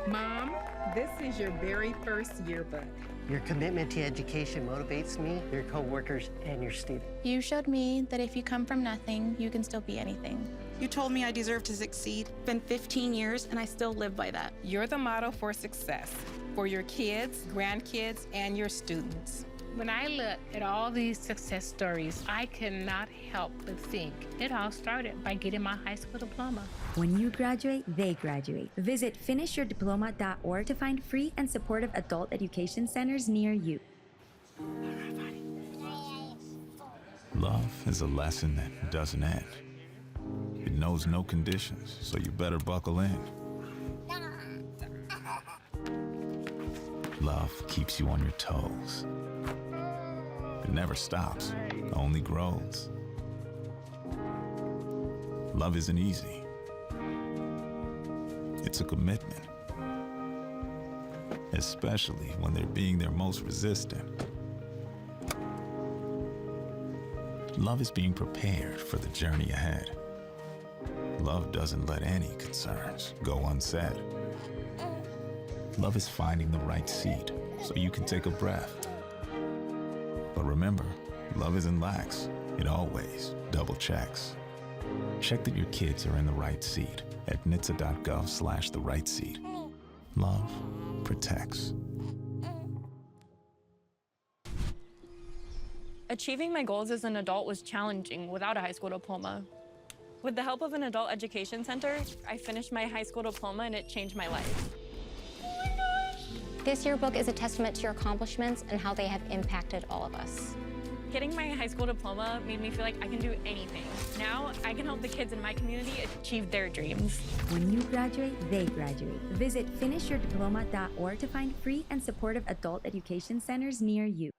Mom, this is your very first yearbook. Your commitment to education motivates me, your coworkers, and your students. You showed me that if you come from nothing, you can still be anything. You told me I deserve to succeed. It's been 15 years and I still live by that. You're the model for success for your kids, grandkids, and your students. When I look at all these success stories, I cannot help but think it all started by getting my high school diploma. When you graduate, they graduate. Visit finishyourdiploma.org to find free and supportive adult education centers near you. Love is a lesson that doesn't end. It knows no conditions, so you better buckle in. Love keeps you on your toes. It never stops, only grows. Love isn't easy. It's a commitment, especially when they're being their most resistant. Love is being prepared for the journey ahead. Love doesn't let any concerns go unsaid. Love is finding the right seat so you can take a breath. But remember, love isn't lax. It always double checks. Check that your kids are in the right seat at nhtsa.gov/the right seat. Love protects. Achieving my goals as an adult was challenging without a high school diploma. With the help of an adult education center, I finished my high school diploma and it changed my life. This yearbook is a testament to your accomplishments and how they have impacted all of us. Getting my high school diploma made me feel like I can do anything. Now, I can help the kids in my community achieve their dreams. When you graduate, they graduate. Visit finishyourdiploma.org to find free and supportive adult education centers near you.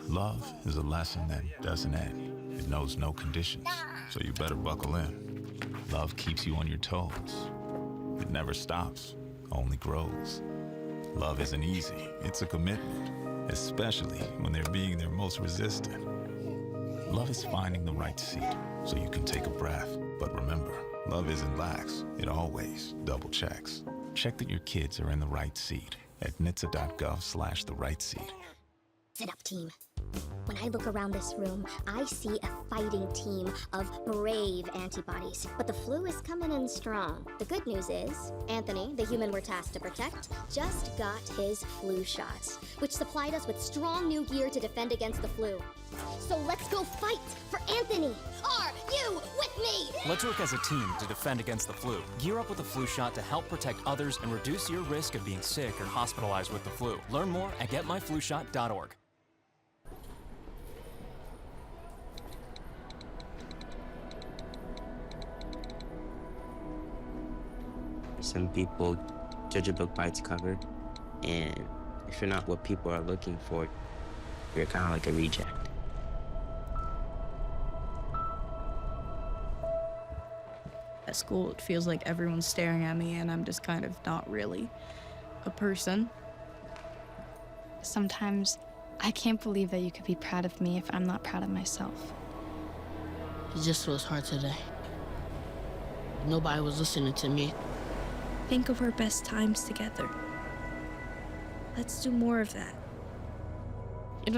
Love is a lesson that doesn't end. It knows no conditions, so you better buckle in. Love keeps you on your toes. It never stops, only grows. Love isn't easy, it's a commitment, especially when they're being their most resistant. Love is finding the right seat so you can take a breath. But remember, love isn't lax, it always double checks. Check that your kids are in the right seat at nhtsa.gov/the right seat. Sit up, team. When I look around this room, I see a fighting team of brave antibodies. But the flu is coming in strong. The good news is, Anthony, the human we're tasked to protect, just got his flu shot, which supplied us with strong new gear to defend against the flu. So let's go fight for Anthony. Are you with me? Let's work as a team to defend against the flu. Gear up with a flu shot to help protect others and reduce your risk of being sick or hospitalized with the flu. Learn more at getmyflushot.org. Some people judge a book by its cover, and if you're not what people are looking for, you're kind of like a reject. At school, it feels like everyone's staring at me and I'm just kind of not really a person. Sometimes I can't believe that you could be proud of me if I'm not proud of myself. It just feels hard today. Nobody was listening to me. Think of our best times together. Let's do more of that.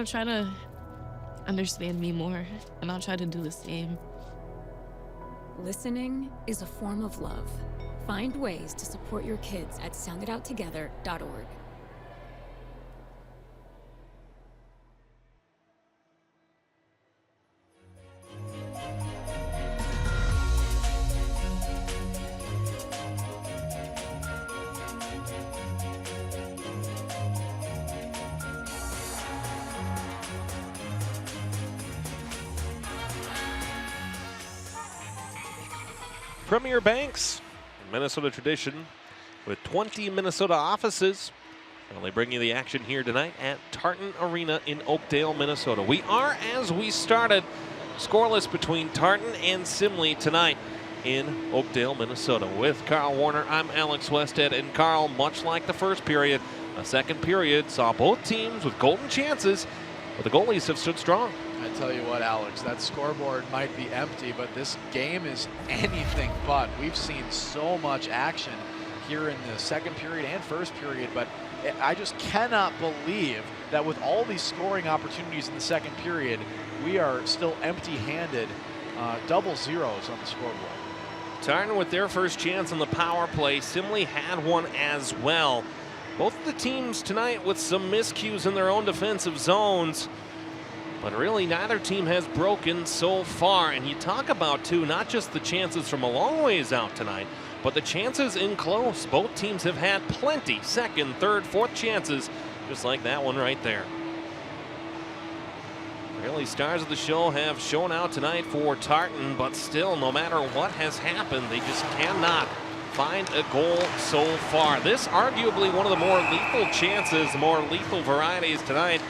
Try to understand me more, and I'll try to do the same. Listening is a form of love. Find ways to support your kids at soundidouttogether.org. Premier Banks, Minnesota tradition, with 20 Minnesota offices. Well, they bring you the action here tonight at Tartan Arena in Oakdale, Minnesota. We are, as we started, scoreless between Tartan and Simley tonight in Oakdale, Minnesota. With Carl Warner, I'm Alex Westhead. And Carl, much like the first period, a second period saw both teams with golden chances, but the goalies have stood strong. I tell you what, Alex, that scoreboard might be empty, but this game is anything but. We've seen so much action here in the second period and first period, but I just cannot believe that with all these scoring opportunities in the second period, we are still empty-handed, double zeros on the scoreboard. Tartan with their first chance on the power play. Simley had one as well. Both of the teams tonight with some miscues in their own defensive zones. But really, neither team has broken so far. And you talk about, too, not just the chances from a long ways out tonight, but the chances in close. Both teams have had plenty second, third, fourth chances, just like that one right there. Really, stars of the show have shown out tonight for Tartan, but still, no matter what has happened, they just cannot find a goal so far. This arguably one of the more lethal chances, the more lethal varieties tonight.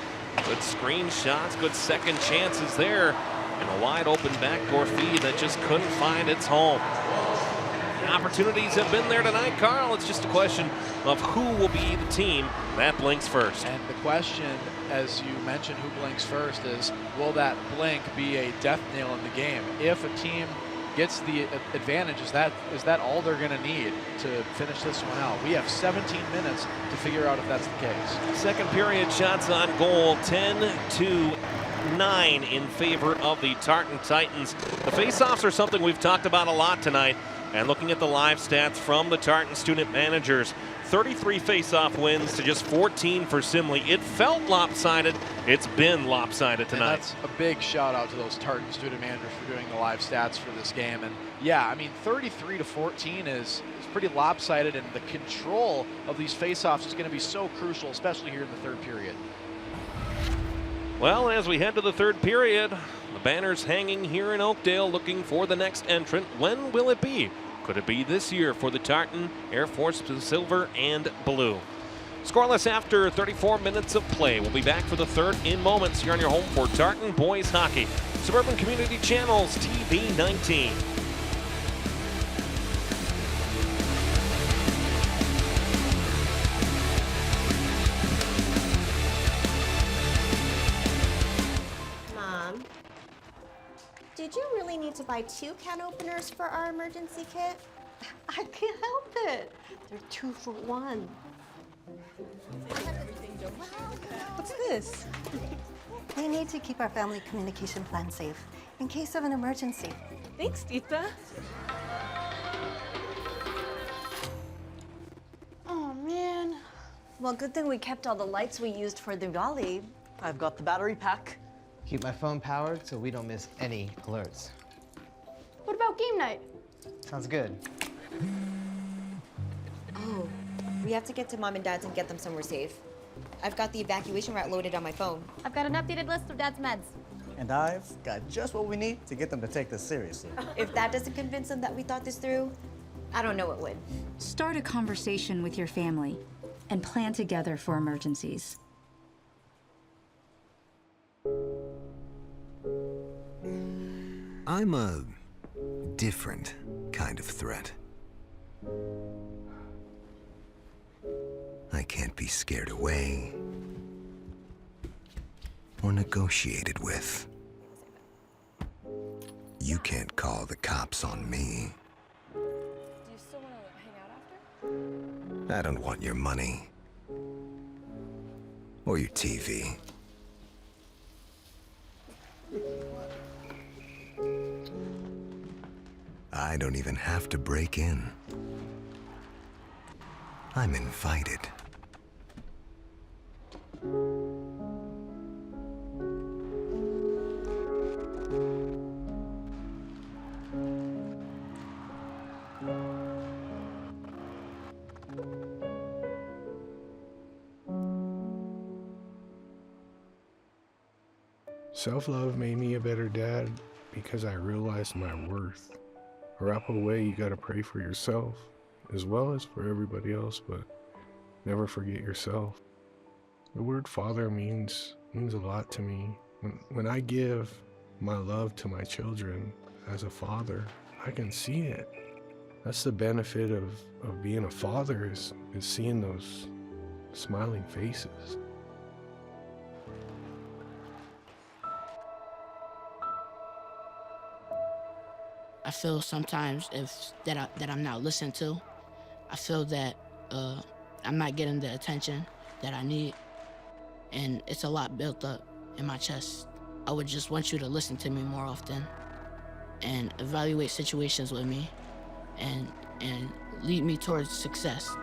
Good screen shots, good second chances there, and a wide open backdoor feed that just couldn't find its home. The opportunities have been there tonight, Carl. It's just a question of who will be the team that blinks first. And the question, as you mentioned, who blinks first is, will that blink be a death nail in the game? If a team gets the advantage, is that all they're going to need to finish this one out? We have 17 minutes to figure out if that's the case. Second period shots on goal, 10-9 in favor of the Tartan Titans. The faceoffs are something we've talked about a lot tonight. And looking at the live stats from the Tartan student managers, 33 faceoff wins to just 14 for Simley. It felt lopsided. It's been lopsided tonight. And that's a big shout out to those Tartan student managers for doing the live stats for this game. And yeah, I mean, 33-14 is pretty lopsided, and the control of these faceoffs is going to be so crucial, especially here in the third period. Well, as we head to the third period, the banners hanging here in Oakdale looking for the next entrant. When will it be? Could it be this year for the Tartan Air Force Silver and Blue? Scoreless after 34 minutes of play. We'll be back for the third in moments here on your home for Tartan Boys Hockey. Suburban Community Channels TV 19. Did you really need to buy 2 can openers for our emergency kit? I can't help it. They're 2 for 1. What's this? We need to keep our family communication plan safe in case of an emergency. Thanks, Tita. Oh, man. Well, good thing we kept all the lights we used for Diwali. I've got the battery pack. Keep my phone powered so we don't miss any alerts. What about game night? Sounds good. Oh, we have to get to Mom and Dad's and get them somewhere safe. I've got the evacuation route loaded on my phone. I've got an updated list of Dad's meds. And I've got just what we need to get them to take this seriously. If that doesn't convince them that we thought this through, I don't know what would. Start a conversation with your family and plan together for emergencies. I'm a different kind of threat. I can't be scared away or negotiated with. You can't call the cops on me. Do you still want to hang out after? I don't want your money or your TV. I don't even have to break in. I'm invited. Self-love made me a better dad because I realized my worth. A rapid way, you gotta pray for yourself as well as for everybody else, but never forget yourself. The word father means a lot to me. When I give my love to my children as a father, I can see it. That's the benefit of being a father is seeing those smiling faces. I feel sometimes that I'm not listened to. I feel that I'm not getting the attention that I need, and it's a lot built up in my chest. I would just want you to listen to me more often and evaluate situations with me and lead me towards success.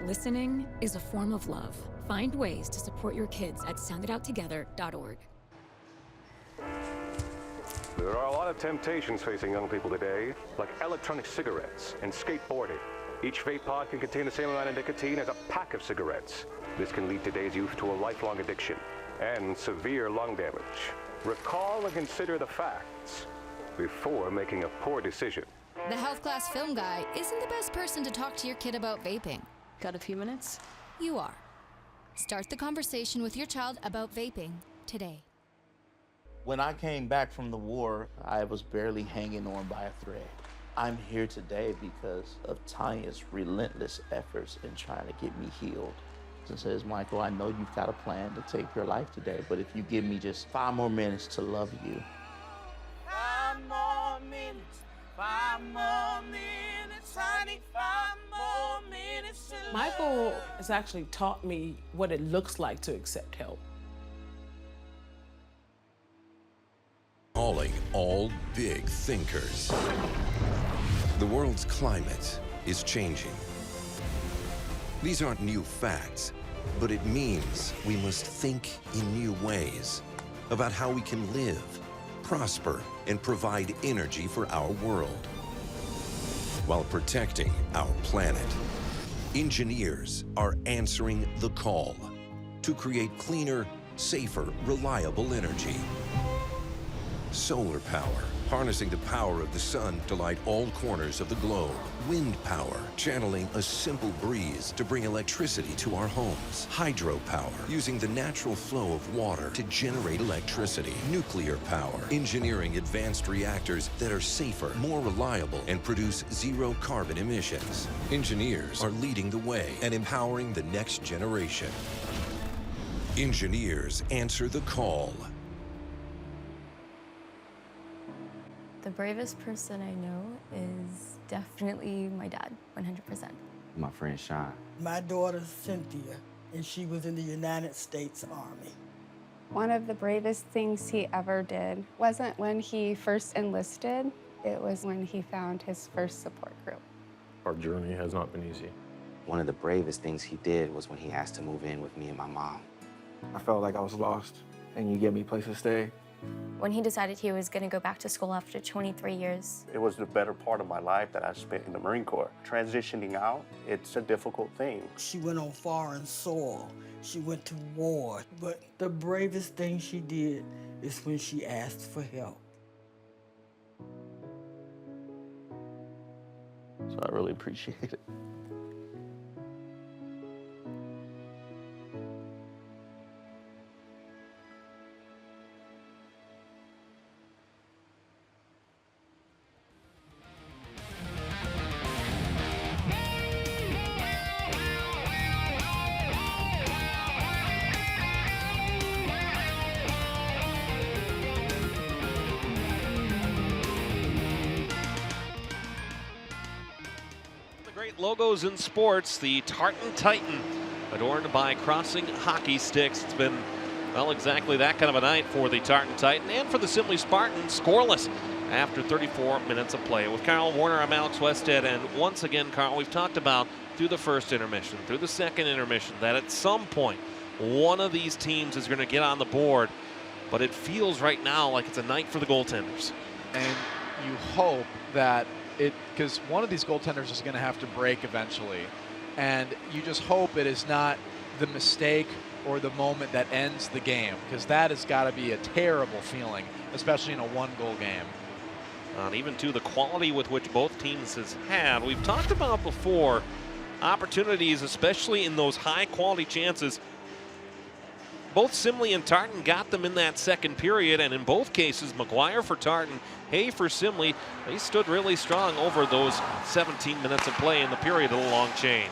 Listening is a form of love. Find ways to support your kids at sounditouttogether.org. There are a lot of temptations facing young people today, like electronic cigarettes and skateboarding. Each vape pod can contain the same amount of nicotine as a pack of cigarettes. This can lead today's youth to a lifelong addiction. and severe lung damage. Recall and consider the facts before making a poor decision. The health class film guy isn't the best person to talk to your kid about vaping. Got a few minutes? You are. Start the conversation with your child about vaping today. When I came back from the war, I was barely hanging on by a thread. I'm here today because of Tanya's relentless efforts in trying to get me healed. And says, Michael, I know you've got a plan to take your life today, but if you give me just 5 more minutes to love you. 5 more minutes, 5 more minutes, honey, 5 more minutes to love. Michael has actually taught me what it looks like to accept help. Calling all big thinkers. The world's climate is changing. These aren't new facts, but it means we must think in new ways about how we can live, prosper, and provide energy for our world while protecting our planet. Engineers are answering the call to create cleaner, safer, reliable energy. Solar power, harnessing the power of the sun to light all corners of the globe. Wind power, channeling a simple breeze to bring electricity to our homes. Hydropower, using the natural flow of water to generate electricity. Nuclear power, engineering advanced reactors that are safer, more reliable, and produce zero carbon emissions. Engineers are leading the way and empowering the next generation. Engineers answer the call. The bravest person I know is definitely my dad, 100%. My friend Sean. My daughter Cynthia, and she was in the United States Army. One of the bravest things he ever did wasn't when he first enlisted, it was when he found his first support group. Our journey has not been easy. One of the bravest things he did was when he asked to move in with me and my mom. I felt like I was lost, and you gave me a place to stay. When he decided he was going to go back to school after 23 years. It was the better part of my life that I spent in the Marine Corps. Transitioning out, it's a difficult thing. She went on foreign soil. She went to war. But the bravest thing she did is when she asked for help. So I really appreciate it. Logos in sports, the Tartan Titan, adorned by crossing hockey sticks. It's been, well, exactly that kind of a night for the Tartan Titan and for the Simley Spartans, scoreless after 34 minutes of play. With Carl Warner, I'm Alex Westhead, and once again, Carl, we've talked about through the first intermission, through the second intermission, that at some point, one of these teams is going to get on the board, but it feels right now like it's a night for the goaltenders. And you hope that because one of these goaltenders is going to have to break eventually, and you just hope it is not the mistake or the moment that ends the game, because that has got to be a terrible feeling, especially in a one-goal game. And even to the quality with which both teams has had, we've talked about before opportunities, especially in those high-quality chances. Both Simley and Tartan got them in that second period, and in both cases, McGuire for Tartan, Hay for Simley, they stood really strong over those 17 minutes of play in the period of the long change.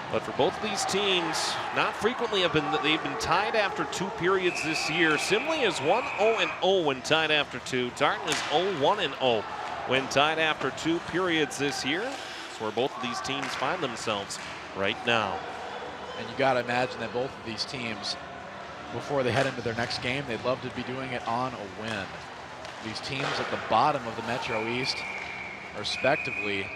But for both of these teams, not frequently they've been tied after 2 periods this year. Simley is 1-0-0 when tied after 2. Tartan is 0-1-0 when tied after 2 periods this year. That's where both of these teams find themselves right now. And you got to imagine that both of these teams, before they head into their next game, they'd love to be doing it on a win. These teams at the bottom of the Metro East, respectively,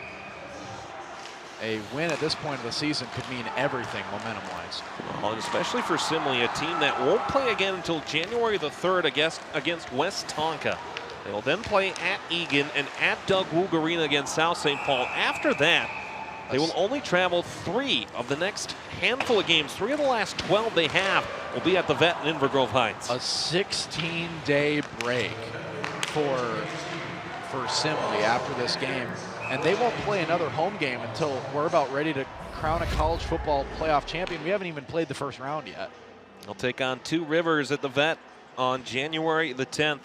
a win at this point of the season could mean everything momentum-wise. Well, and especially for Simley, a team that won't play again until January the 3rd against West Tonka. They will then play at Egan and at Doug Woog Arena against South St. Paul. After that, They will only travel 3 of the next handful of games. 3 of the last 12 they have will be at the Vet in Inver Grove Heights. A 16-day break for Simley after this game. And they won't play another home game until we're about ready to crown a college football playoff champion. We haven't even played the first round yet. They'll take on 2 Rivers at the Vet on January the 10th.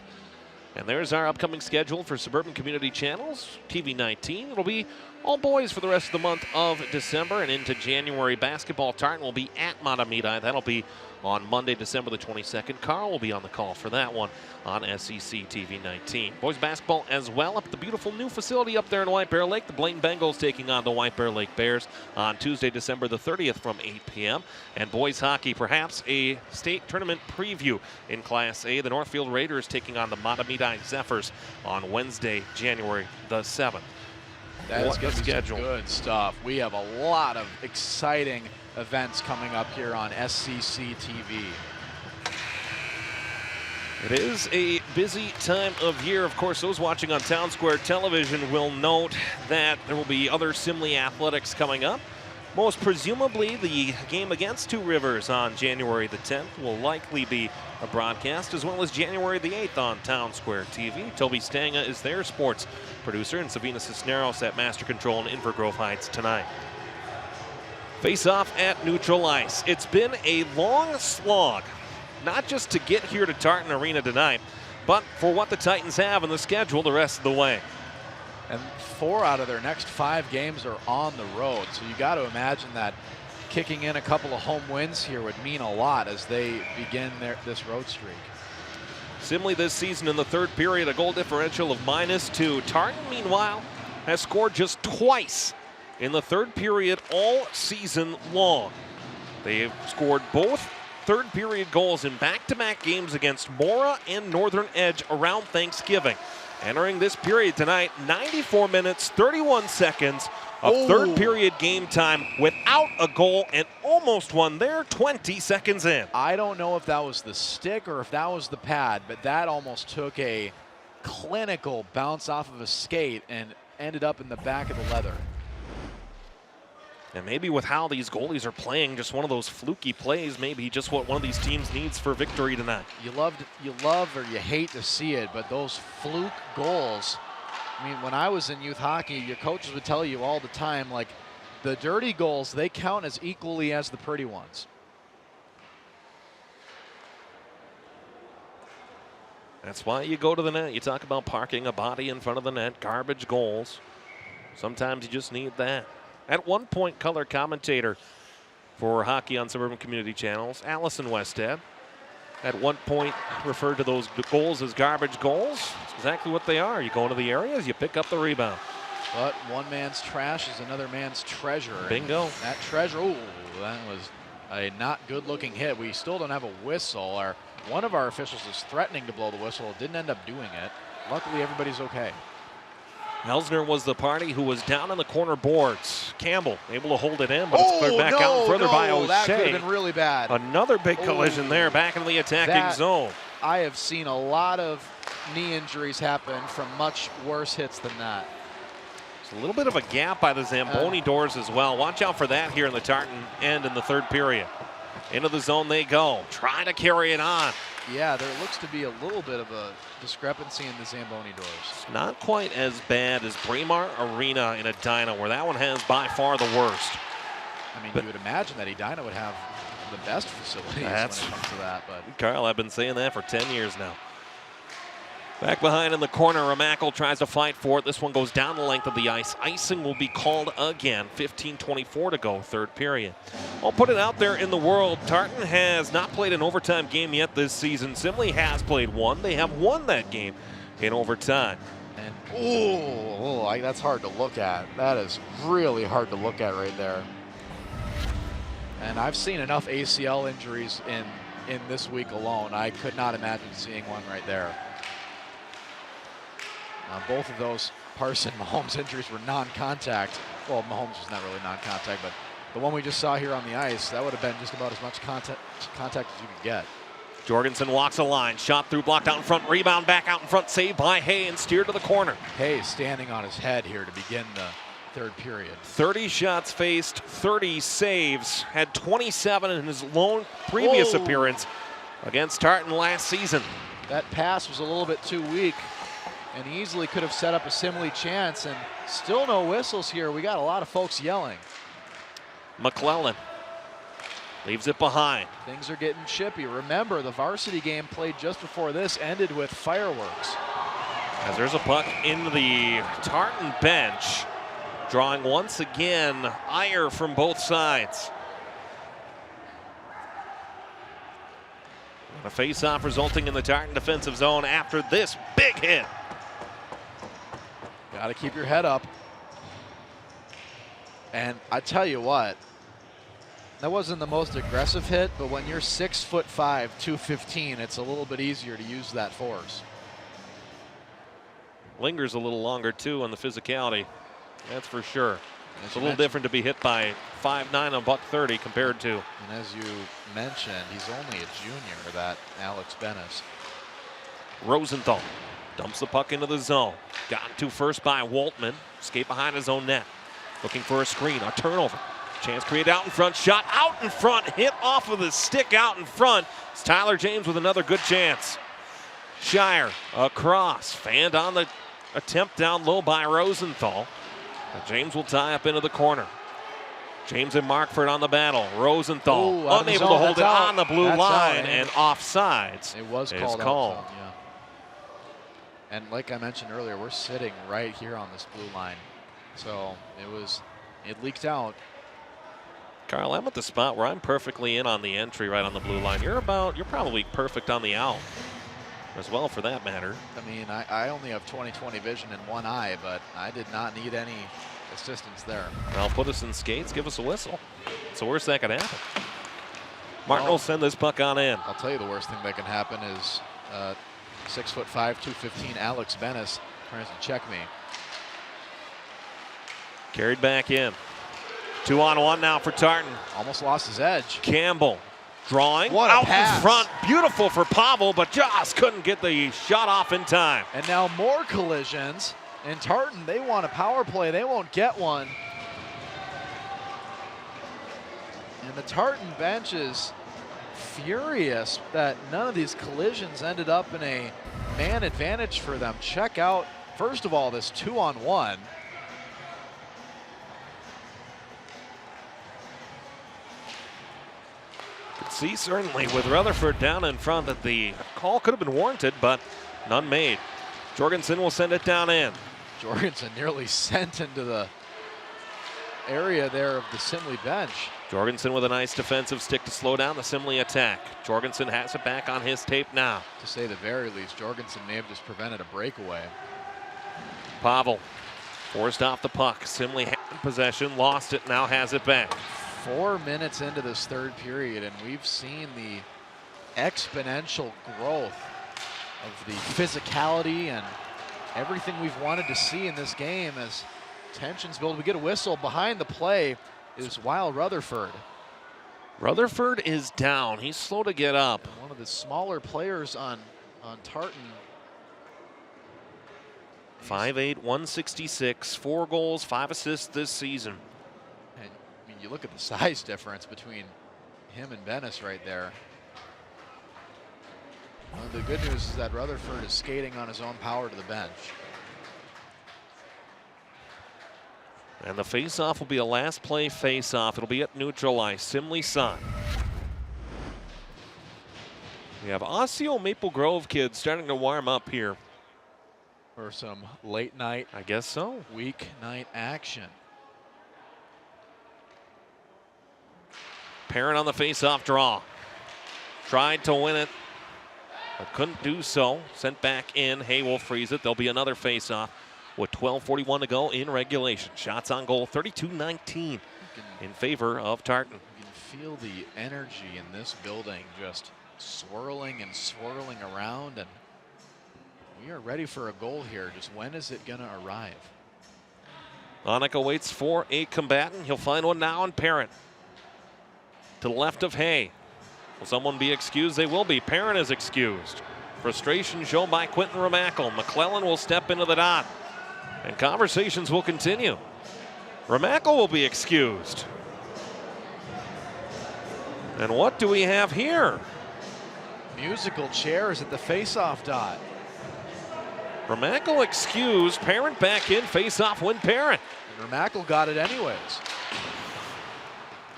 And there's our upcoming schedule for Suburban Community Channels, TV 19. It'll be all boys for the rest of the month of December and into January. Basketball Tartan will be at Matamidi. That'll be on Monday, December the 22nd. Carl will be on the call for that one on SEC TV 19. Boys basketball as well up at the beautiful new facility up there in White Bear Lake. The Blaine Bengals taking on the White Bear Lake Bears on Tuesday, December the 30th from 8 p.m. And boys hockey, perhaps a state tournament preview in Class A. The Northfield Raiders taking on the Matamidi Zephyrs on Wednesday, January the 7th. That is going to be some good stuff. We have a lot of exciting events coming up here on SCC TV. It is a busy time of year. Of course, those watching on Town Square Television will note that there will be other Simley athletics coming up. Most presumably, the game against 2 Rivers on January the 10th will likely be a broadcast, as well as January the 8th on Town Square TV. Toby Stanga is their sports producer, and Savina Cisneros at Master Control in Inver Grove Heights tonight. Face off at neutral ice. It's been a long slog, not just to get here to Tartan Arena tonight, but for what the Titans have in the schedule the rest of the way. And 4 out of their next 5 games are on the road. So you got to imagine that kicking in a couple of home wins here would mean a lot as they begin this road streak. Simley this season in the 3rd period, a goal differential of -2. Tartan, meanwhile, has scored just twice in the 3rd period all season long. They have scored both 3rd period goals in back-to-back games against Mora and Northern Edge around Thanksgiving. Entering this period tonight, 94 minutes, 31 seconds of 3rd period game time without a goal, and almost one there 20 seconds in. I don't know if that was the stick or if that was the pad, but that almost took a clinical bounce off of a skate and ended up in the back of the leather. And maybe with how these goalies are playing, just one of those fluky plays, maybe just what one of these teams needs for victory tonight. You love or you hate to see it, but those fluke goals, I mean, when I was in youth hockey, your coaches would tell you all the time, like, the dirty goals, they count as equally as the pretty ones. That's why you go to the net. You talk about parking a body in front of the net, garbage goals. Sometimes you just need that. At one point, color commentator for hockey on Suburban Community Channels, Allison Westhead, at one point referred to those goals as garbage goals. That's exactly what they are. You go into the areas, you pick up the rebound. But one man's trash is another man's treasure. Bingo. And that treasure, ooh, that was a not good-looking hit. We still don't have a whistle. One of our officials is threatening to blow the whistle. Didn't end up doing it. Luckily, everybody's okay. Elsner was the party who was down on the corner boards. Campbell able to hold it in, but it's cleared back out and further by O'Shea. That could have been really bad. Another big collision there back in the attacking zone. I have seen a lot of knee injuries happen from much worse hits than that. It's a little bit of a gap by the Zamboni doors as well. Watch out for that here in the Tartan end in the 3rd period. Into the zone they go, trying to carry it on. Yeah, there looks to be a little bit of a discrepancy in the Zamboni doors. It's not quite as bad as Braemar Arena in Edina, where that one has by far the worst. I mean, you would imagine that Edina would have the best facilities when it comes to that. But Carl, I've been saying that for 10 years now. Back behind in the corner, Ramackle tries to fight for it. This one goes down the length of the ice. Icing will be called again. 15:24 to go, 3rd period. I'll put it out there in the world. Tartan has not played an overtime game yet this season. Simley has played one. They have won that game in overtime. And that's hard to look at. That is really hard to look at right there. And I've seen enough ACL injuries in this week alone. I could not imagine seeing one right there. Both of those Mahomes injuries were non-contact. Well, Mahomes was not really non-contact, but the one we just saw here on the ice, that would have been just about as much contact as you could get. Jorgensen walks a line, shot through, blocked out in front, rebound back out in front, saved by Hay and steered to the corner. Hay standing on his head here to begin third period. 30 shots faced, 30 saves, had 27 in his lone previous appearance against Tartan last season. That pass was a little bit too weak and easily could have set up a Simley chance, and still no whistles here. We got a lot of folks yelling. McClellan leaves it behind. Things are getting chippy. Remember, the varsity game played just before this ended with fireworks. As there's a puck into the Tartan bench, drawing once again ire from both sides. A face-off resulting in the Tartan defensive zone after this big hit. Got to keep your head up. And I tell you what, that wasn't the most aggressive hit, but when you're 6'5", 215, it's a little bit easier to use that force. Lingers a little longer too on the physicality, that's for sure. It's a little different to be hit by 5'9" and $130 compared to. And as you mentioned, he's only a junior, that Alex Bennis. Rosenthal dumps the puck into the zone. Gotten to first by Waltman. Escape behind his own net. Looking for a screen, a turnover. Chance created out in front, shot out in front, hit off of the stick out in front. It's Tyler James with another good chance. Shire across, fanned on the attempt down low by Rosenthal. James will tie up into the corner. James and Markford on the battle. Rosenthal unable to hold it on the blue line, and offsides. It was called. Yeah. And like I mentioned earlier, we're sitting right here on this blue line. So it leaked out. Carl, I'm at the spot where I'm perfectly in on the entry right on the blue line. You're probably perfect on the out as well, for that matter. I mean, I only have 20/20 vision in one eye, but I did not need any assistance there. Well, put us in skates, give us a whistle. It's the worst that could happen. Martin will send this puck on in. I'll tell you the worst thing that can happen is 6'5", 215 Alex Bennis tries to check me. Carried back in. 2-on-1 now for Tartan. Almost lost his edge. Campbell drawing what a out pass. In front. Beautiful for Pavel, but just couldn't get the shot off in time. And now more collisions. And Tartan, they want a power play. They won't get one. And the Tartan bench is furious that none of these collisions ended up in a man advantage for them. Check out, first of all, this 2-on-1. Could see certainly with Rutherford down in front that the call could have been warranted, but none made. Jorgensen will send it down in. Jorgensen nearly sent into the area there of the Simley bench. Jorgensen with a nice defensive stick to slow down the Simley attack. Jorgensen has it back on his tape now. To say the very least, Jorgensen may have just prevented a breakaway. Pavel forced off the puck. Simley had possession, lost it, now has it back. 4 minutes into this third period, and we've seen the exponential growth of the physicality and everything we've wanted to see in this game as tensions build. We get a whistle. Behind the play is Wild Rutherford. Rutherford is down. He's slow to get up. And one of the smaller players on Tartan. 5'8", 166, 4 goals, 5 assists this season. And I mean, you look at the size difference between him and Bennis right there. Well, the good news is that Rutherford is skating on his own power to the bench. And the face-off will be a last play face-off. It'll be at neutral ice. Simley side. We have Osseo Maple Grove kids starting to warm up here. For some late night, I guess so, weeknight action. Parent on the face-off draw. Tried to win it, but couldn't do so. Sent back in. Hay will freeze it. There'll be another face-off with 12:41 to go in regulation. Shots on goal, 32-19 in favor of Tartan. You can feel the energy in this building just swirling and swirling around, and we are ready for a goal here. Just when is it going to arrive? Onika waits for a combatant. He'll find one now in Parent. To the left of Hay. Will someone be excused? They will be. Parent is excused. Frustration shown by Quentin Remackle. McClellan will step into the dot. And conversations will continue. Ramackle will be excused. And what do we have here? Musical chairs at the face-off dot. Ramackle excused, Parent back in, face-off win Parent. And Ramackle got it anyways.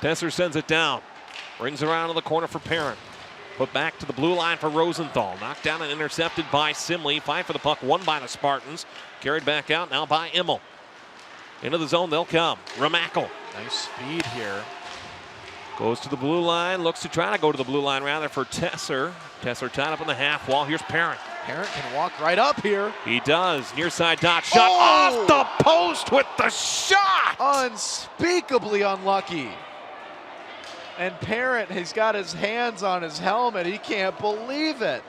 Tesser sends it down. Brings around to the corner for Parent. Put back to the blue line for Rosenthal. Knocked down and intercepted by Simley. Fight for the puck, won by the Spartans. Carried back out now by Immel. Into the zone they'll come. Ramackle. Nice speed here. Goes to the blue line. Looks to try to go to the blue line rather for Tesser. Tesser tied up in the half wall. Here's Parent. Parent can walk right up here. He does. Near side dot shot off the post with the shot. Unspeakably unlucky. And Parent has got his hands on his helmet. He can't believe it.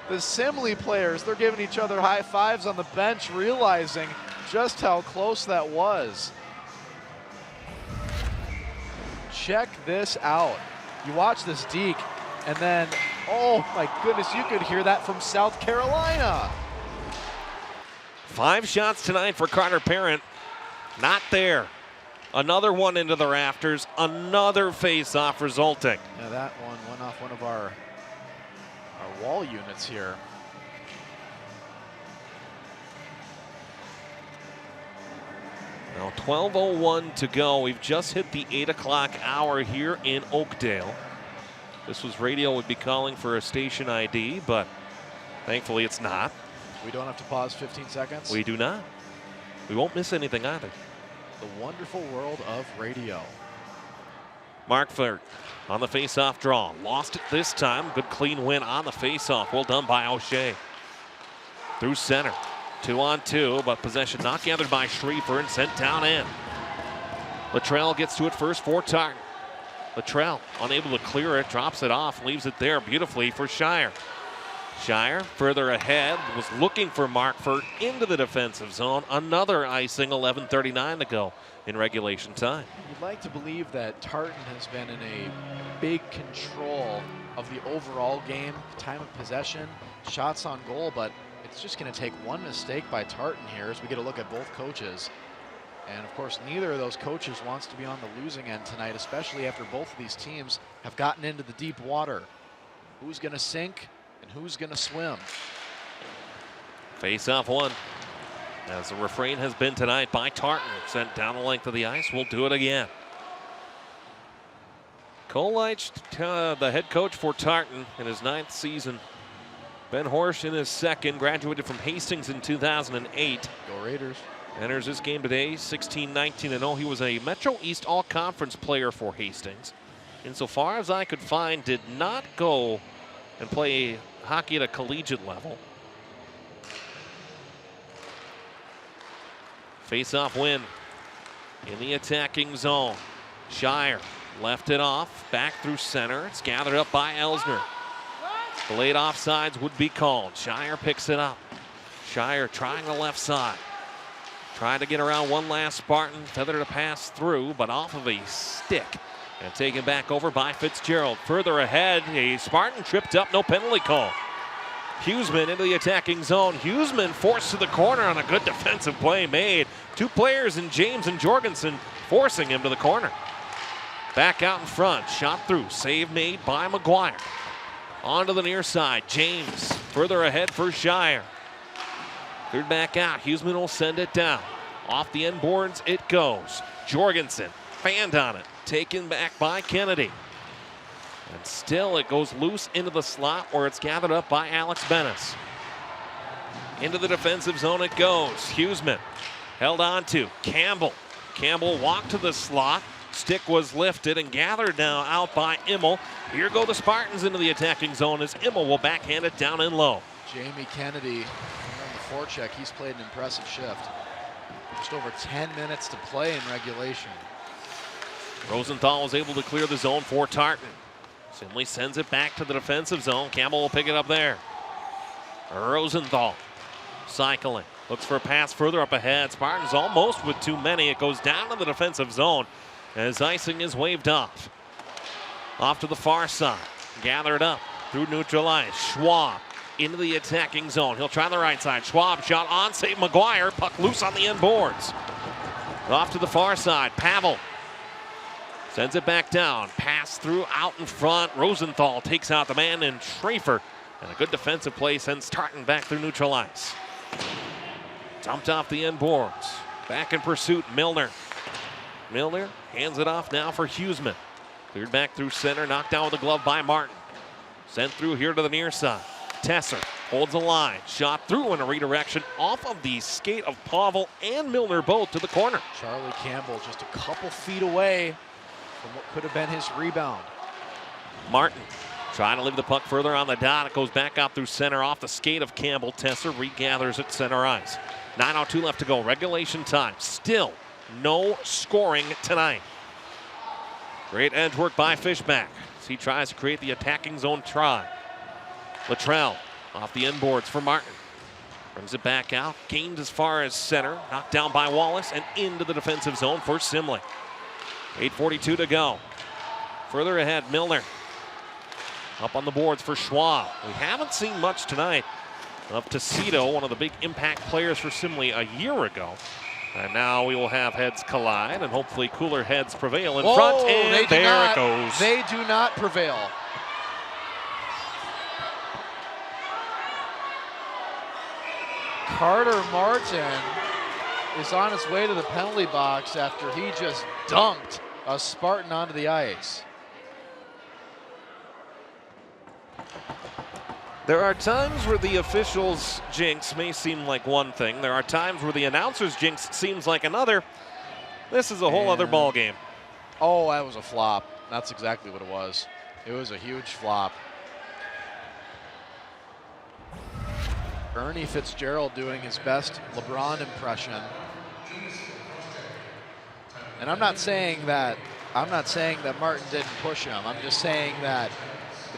The Simley players, they're giving each other high fives on the bench, realizing just how close that was. Check this out. You watch this deke, and then, oh my goodness, you could hear that from South Carolina. 5 shots tonight for Carter Parent. Not there. Another one into the rafters. Another face-off resulting. Yeah, that one went off one of our wall units here. Now 12:01 to go. We've just hit the 8 o'clock hour here in Oakdale. This was radio would be calling for a station ID, but thankfully it's not. We don't have to pause 15 seconds? We do not. We won't miss anything either. The wonderful world of radio. Markford on the face-off draw. Lost it this time. Good clean win on the face-off. Well done by O'Shea. Through center. 2-on-2, but possession not gathered by Schriefer and sent down in. Luttrell gets to it first for Tartan. Luttrell unable to clear it, drops it off, leaves it there beautifully for Shire. Shire further ahead, was looking for Markford into the defensive zone. Another icing, 11:39 to go in regulation time. You'd like to believe that Tartan has been in a big control of the overall game, time of possession, shots on goal, but it's just going to take one mistake by Tartan here as we get a look at both coaches. And of course, neither of those coaches wants to be on the losing end tonight, especially after both of these teams have gotten into the deep water. Who's going to sink and who's going to swim? Face-off one. As the refrain has been tonight by Tartan. Sent down the length of the ice. We'll do it again. Kolich, the head coach for Tartan in his 9th season. Ben Horsch in his 2nd, graduated from Hastings in 2008. Go Raiders. Enters this game today, 16-19-0. He was a Metro East All-Conference player for Hastings. Insofar as I could find, did not go and play hockey at a collegiate level. Face-off win in the attacking zone. Shire left it off, back through center. It's gathered up by Elsner. Delayed offsides would be called. Shire picks it up. Shire trying the left side. Trying to get around one last Spartan. Feather to pass through, but off of a stick. And taken back over by Fitzgerald. Further ahead, a Spartan tripped up, no penalty call. Huseman into the attacking zone. Huseman forced to the corner on a good defensive play made. 2 players in James and Jorgensen forcing him to the corner. Back out in front, shot through, save made by McGuire. Onto the near side, James further ahead for Shire. Cleared back out, Huseman will send it down. Off the end boards it goes. Jorgensen fanned on it, taken back by Kennedy. And still it goes loose into the slot where it's gathered up by Alex Bennis. Into the defensive zone it goes. Huseman held on to Campbell. Campbell walked to the slot. Stick was lifted and gathered now out by Immel. Here go the Spartans into the attacking zone as Immel will backhand it down in low. Jamie Kennedy on the forecheck. He's played an impressive shift. Just over 10 minutes to play in regulation. Rosenthal was able to clear the zone for Tartan. Simley sends it back to the defensive zone. Campbell will pick it up there. Rosenthal cycling. Looks for a pass further up ahead. Spartans almost with too many. It goes down to the defensive zone as icing is waved off. Off to the far side. Gathered up through neutral ice. Schwab into the attacking zone. He'll try the right side. Schwab shot on, save McGuire. Puck loose on the end boards. Off to the far side, Pavel sends it back down. Pass through out in front. Rosenthal takes out the man in Schrafer. And a good defensive play sends Tartan back through neutral ice. Dumped off the end boards. Back in pursuit, Milner. Milner hands it off now for Huseman. Cleared back through center, knocked down with the glove by Martin. Sent through here to the near side. Tesser holds the line. Shot through in a redirection off of the skate of Pavel and Milner both to the corner. Charlie Campbell just a couple feet away from what could have been his rebound. Martin trying to leave the puck further on the dot. It goes back out through center off the skate of Campbell. Tesser regathers at center ice. 9:02 left to go. Regulation time. Still no scoring tonight. Great edge work by Fishback as he tries to create the attacking zone try. Luttrell off the end boards for Martin. Brings it back out. Gained as far as center. Knocked down by Wallace and into the defensive zone for Simley. 8:42 to go. Further ahead, Milner. Up on the boards for Schwab. We haven't seen much tonight of Tecito, one of the big impact players for Simley a year ago. And now we will have heads collide and hopefully cooler heads prevail in front. And there it goes. They do not prevail. Carter Martin is on his way to the penalty box after he just dunked a Spartan onto the ice. There are times where the officials' jinx may seem like one thing. There are times where the announcer's jinx seems like another. This is a whole other ball game. Oh, that was a flop. That's exactly what it was. It was a huge flop. Ernie Fitzgerald doing his best LeBron impression. And I'm not saying that Martin didn't push him. I'm just saying that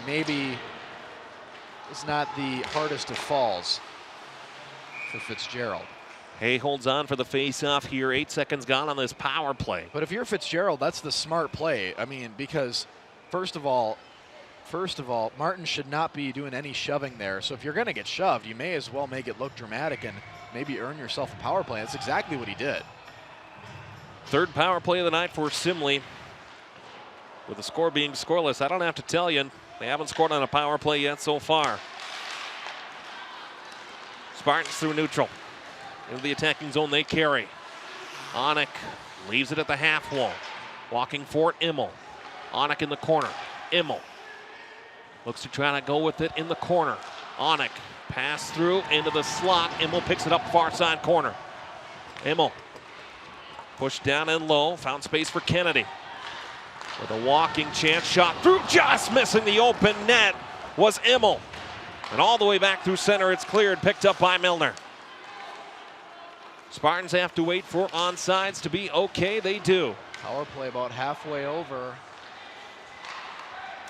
maybe it's not the hardest of falls for Fitzgerald. Hay holds on for the face-off here. 8 seconds gone on this power play. But if you're Fitzgerald, that's the smart play. I mean, because first of all, Martin should not be doing any shoving there. So if you're going to get shoved, you may as well make it look dramatic and maybe earn yourself a power play. That's exactly what he did. Third power play of the night for Simley. With the score being scoreless, I don't have to tell you, they haven't scored on a power play yet so far. Spartans through neutral. Into the attacking zone they carry. Onik leaves it at the half wall. Walking for Immel. Onik in the corner. Immel looks to try to go with it in the corner. Onik pass through into the slot. Immel picks it up far side corner. Immel pushed down and low. Found space for Kennedy. With a walking chance, shot through, just missing the open net was Immel. And all the way back through center, it's cleared, picked up by Milner. Spartans have to wait for onsides to be okay. They do. Power play about halfway over.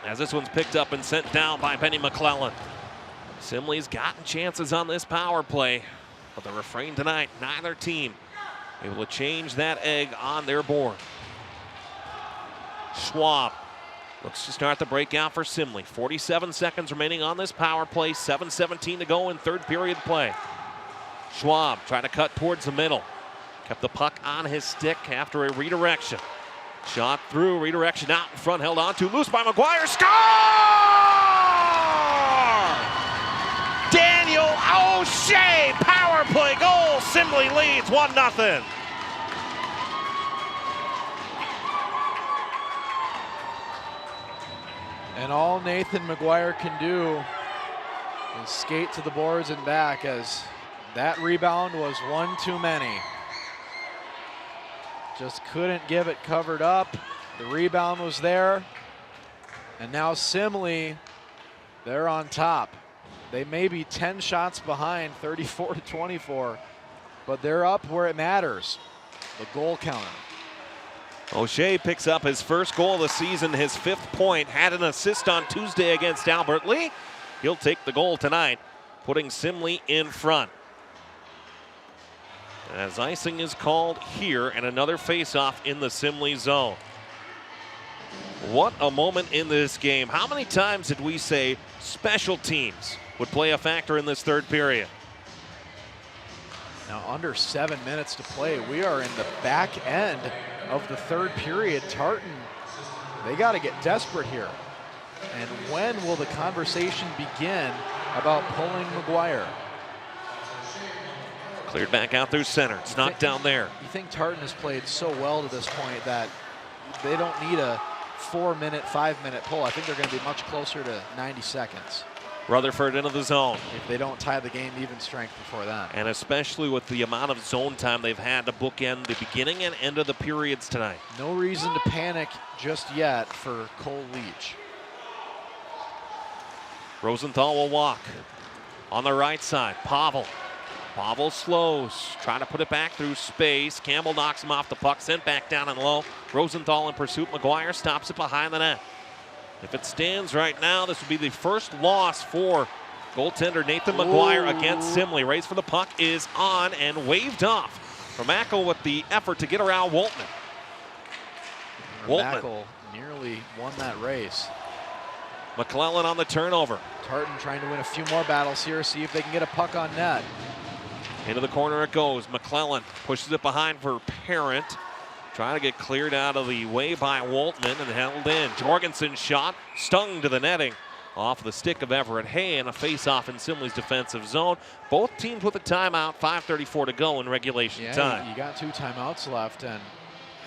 As this one's picked up and sent down by Benny McClellan. Simley's gotten chances on this power play, but the refrain tonight, neither team able to change that egg on their board. Schwab looks to start the breakout for Simley. 47 seconds remaining on this power play. 7:17 to go in third period play. Schwab trying to cut towards the middle. Kept the puck on his stick after a redirection. Shot through, redirection out in front, held on to, loose by McGuire. Score! Daniel O'Shea, power play goal. Simley leads 1-0. And all Nathan McGuire can do is skate to the boards and back, as that rebound was one too many. Just couldn't give it covered up. The rebound was there. And now Simley, they're on top. They may be 10 shots behind, 34-24, but they're up where it matters, the goal counter. O'Shea picks up his first goal of the season, his 5th point, had an assist on Tuesday against Albert Lee. He'll take the goal tonight, putting Simley in front. As icing is called here, and another face-off in the Simley zone. What a moment in this game. How many times did we say special teams would play a factor in this third period? Now under 7 minutes to play. We are in the back end of the third period. Tartan, they got to get desperate here. And when will the conversation begin about pulling McGuire? Cleared back out through center. It's knocked down there. You think Tartan has played so well to this point that they don't need a 4-minute, 5-minute pull. I think they're going to be much closer to 90 seconds. Rutherford into the zone. If they don't tie the game even strength before that. And especially with the amount of zone time they've had to bookend the beginning and end of the periods tonight. No reason to panic just yet for Cole Leach. Rosenthal will walk on the right side. Pavel slows, trying to put it back through space. Campbell knocks him off the puck, sent back down and low. Rosenthal in pursuit. McGuire stops it behind the net. If it stands right now, this would be the first loss for goaltender Nathan McGuire against Simley. Race for the puck is on and waved off. Ramackle with the effort to get around Waltman. Ramackle nearly won that race. McClellan on the turnover. Tartan trying to win a few more battles here, see if they can get a puck on net. Into the corner it goes. McClellan pushes it behind for Parent. Trying to get cleared out of the way by Waltman and held in. Jorgensen's shot stung to the netting off the stick of Everett Hay, and a face-off in Simley's defensive zone. Both teams with a timeout, 5:34 to go in regulation time. You got 2 timeouts left, and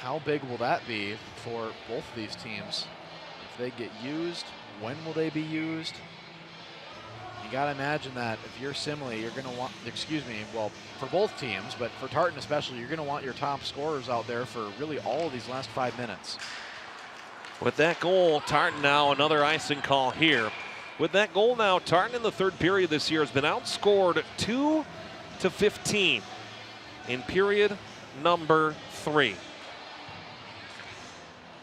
how big will that be for both of these teams? If they get used, when will they be used? You got to imagine that if you're Simley, you're going to want, well, for both teams, but for Tartan especially, you're going to want your top scorers out there for really all of these last 5 minutes. With that goal, Tartan now another icing call here. With that goal now, Tartan in the third period this year has been outscored 2-15 in period number 3.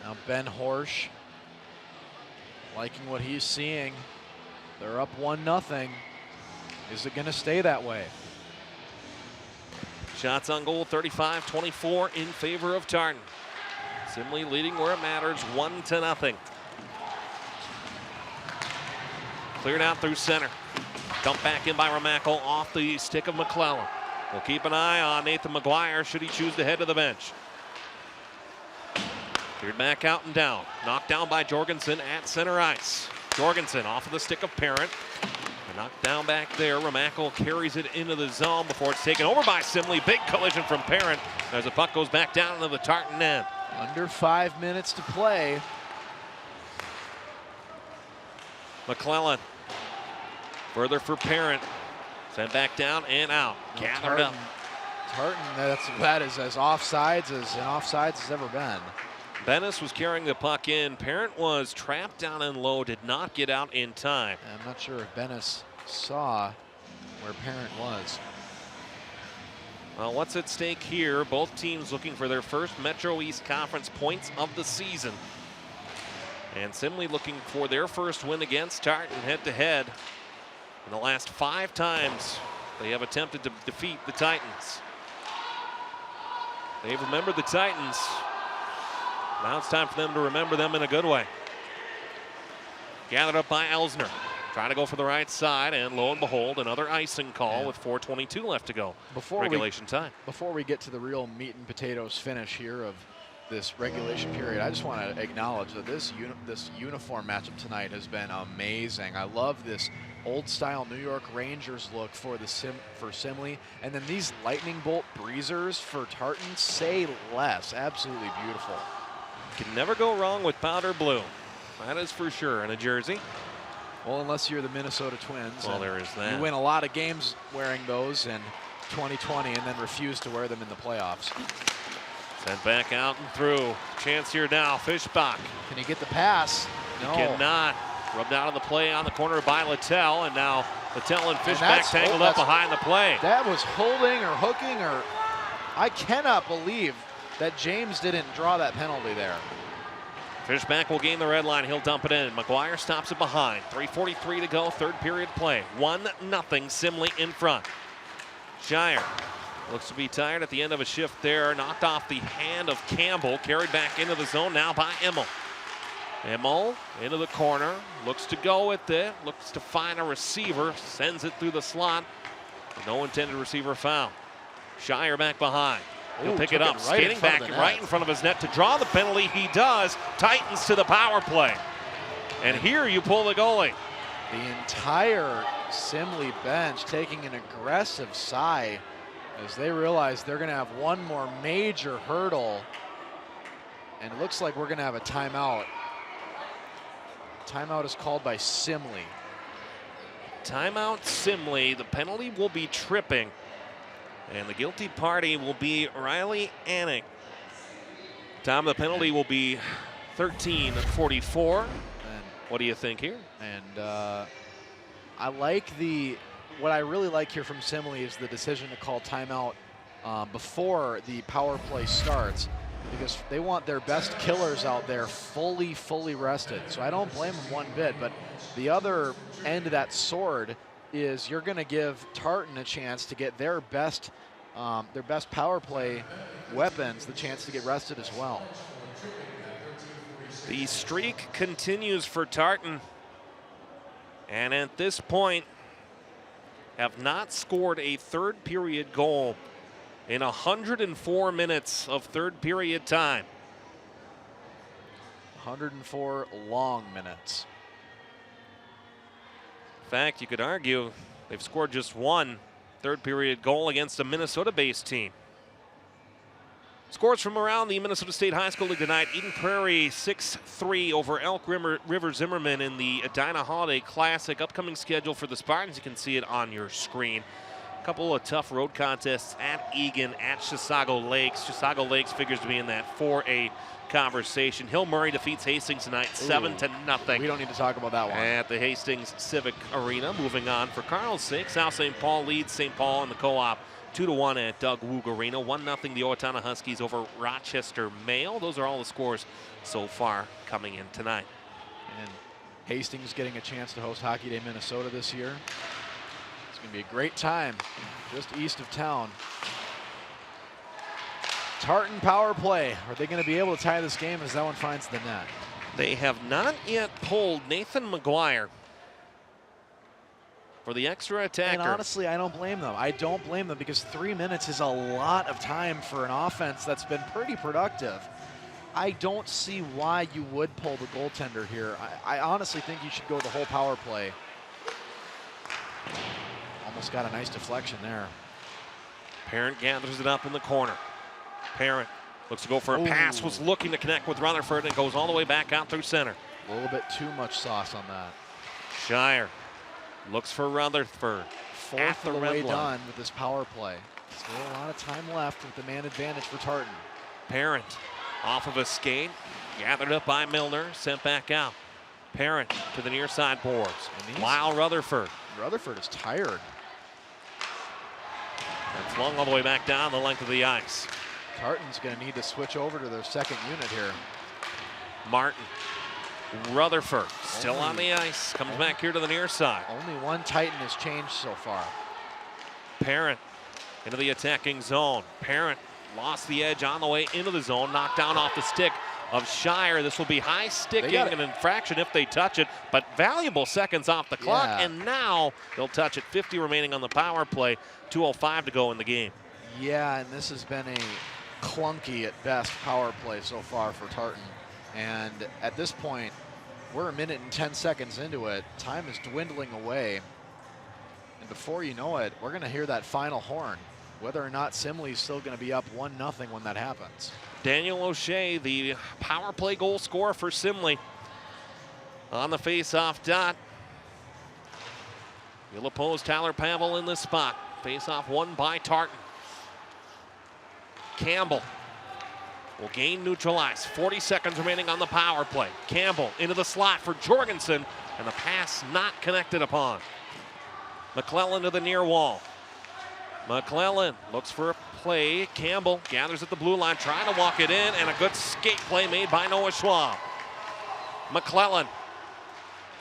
Now Ben Horsch liking what he's seeing. They're up 1-0. Is it going to stay that way? Shots on goal, 35-24 in favor of Tartan. Simley leading where it matters, 1-0. Cleared out through center. Dumped back in by Ramackle off the stick of McClellan. We'll keep an eye on Nathan McGuire should he choose to head to the bench. Cleared back out and down. Knocked down by Jorgensen at center ice. Jorgensen off of the stick of Parent. Knocked down back there. Ramackle carries it into the zone before it's taken over by Simley. Big collision from Parent as the puck goes back down into the Tartan end. Under 5 minutes to play. McClellan further for Parent. Sent back down and out. Gathered up. Tartan, that is as offsides as ever been. Bennis was carrying the puck in. Parent was trapped down and low, did not get out in time. I'm not sure if Bennis saw where Parent was. Well, what's at stake here? Both teams looking for their first Metro East Conference points of the season. And Simley looking for their first win against Tartan head-to-head. In the last 5 times they have attempted to defeat the Titans. They've remembered the Titans. Now it's time for them to remember them in a good way. Gathered up by Elsner. Trying to go for the right side, and lo and behold, another icing call with 4:22 left to go. Regulation time. Before we get to the real meat and potatoes finish here of this regulation period, I just want to acknowledge that this uniform matchup tonight has been amazing. I love this old-style New York Rangers look for Simley, and then these lightning bolt breezers for Tartan. Say less. Absolutely beautiful. Can never go wrong with powder blue. That is for sure in a jersey. Well, unless you're the Minnesota Twins. Well, there is that. You win a lot of games wearing those in 2020 and then refuse to wear them in the playoffs. Sent back out and through. Chance here now. Fischbach. Can he get the pass? No. Cannot. Rubbed out of the play on the corner by Littell, and now Littell and Fischbach tangled up behind the play. That was holding or hooking, or I cannot believe that James didn't draw that penalty there. Fischbach will gain the red line. He'll dump it in. McGuire stops it behind. 3:43 to go. Third period play. 1-0 Simley in front. Shire looks to be tired at the end of a shift there. Knocked off the hand of Campbell. Carried back into the zone now by Emmel. Emmel into the corner. Looks to go with it. Looks to find a receiver. Sends it through the slot. No intended receiver foul. Shire back behind. He'll Ooh, pick it took up, it right in skating front back of the right net. in front of his net to draw the penalty. He does. Titans to the power play. And here you pull the goalie. The entire Simley bench taking an aggressive sigh as they realize they're going to have one more major hurdle. And it looks like we're going to have a timeout. Timeout is called by Simley. Timeout Simley. The penalty will be tripping. And the guilty party will be Riley Annick. Time of the penalty will be 13:44. What do you think here? And I like what I really like here from Simley is the decision to call timeout before the power play starts, because they want their best killers out there fully rested. So I don't blame them one bit, but the other end of that sword is you're going to give Tartan a chance to get their best power play weapons the chance to get rested as well. The streak continues for Tartan, and at this point have not scored a third period goal in 104 minutes of third period time. 104 long minutes. In fact, you could argue they've scored just one third period goal against a Minnesota-based team. Scores from around the Minnesota State High School League tonight. Eden Prairie 6-3 over Elk River Zimmerman in the Edina Holiday Classic. Upcoming schedule for the Spartans, you can see it on your screen. A couple of tough road contests at Egan, at Chisago Lakes. Chisago Lakes figures to be in that 4A conversation. Hill Murray defeats Hastings tonight 7-0. We don't need to talk about that one. At the Hastings Civic Arena. Moving on for Carl's sake, South St. Paul leads St. Paul in the co-op 2-1 at Doug Woog Arena. 1-0 the Owatonna Huskies over Rochester Mail. Those are all the scores so far coming in tonight. And Hastings getting a chance to host Hockey Day Minnesota this year. It's going to be a great time just east of town. Tartan power play. Are they going to be able to tie this game as that one finds the net? They have not yet pulled Nathan McGuire for the extra attacker. And honestly, I don't blame them. I don't blame them, because 3 minutes is a lot of time for an offense that's been pretty productive. I don't see why you would pull the goaltender here. I honestly think you should go the whole power play. Almost got a nice deflection there. Parent gathers it up in the corner. Parent looks to go for a pass, was looking to connect with Rutherford, and goes all the way back out through center. A little bit too much sauce on that. Shire looks for Rutherford. Fourth of the way done with this power play. Still a lot of time left with the man advantage for Tartan. Parent off of a skate, gathered up by Milner, sent back out. Parent to the near side boards. Lyle Rutherford. Rutherford is tired. And flung all the way back down the length of the ice. Tartan's going to need to switch over to their second unit here. Martin. Rutherford still on the ice. Comes back here to the near side. Only one Titan has changed so far. Parent into the attacking zone. Parent lost the edge on the way into the zone. Knocked down off the stick of Shire. This will be high sticking, an infraction if they touch it, but valuable seconds off the clock. Yeah. And now they'll touch it. 50 remaining on the power play. 2:05 to go in the game. Yeah, and this has been a clunky at best power play so far for Tartan. And at this point, we're a minute and 10 seconds into it. Time is dwindling away. And before you know it, we're going to hear that final horn. Whether or not Simley's still going to be up 1-0 when that happens. Daniel O'Shea, the power play goal scorer for Simley, on the face-off dot. He'll oppose Tyler Pavel in this spot. Face-off won by Tartan. Campbell will gain neutralized. 40 seconds remaining on the power play. Campbell into the slot for Jorgensen, and the pass not connected upon. McClellan to the near wall. McClellan looks for a play. Campbell gathers at the blue line, trying to walk it in, and a good skate play made by Noah Schwab. McClellan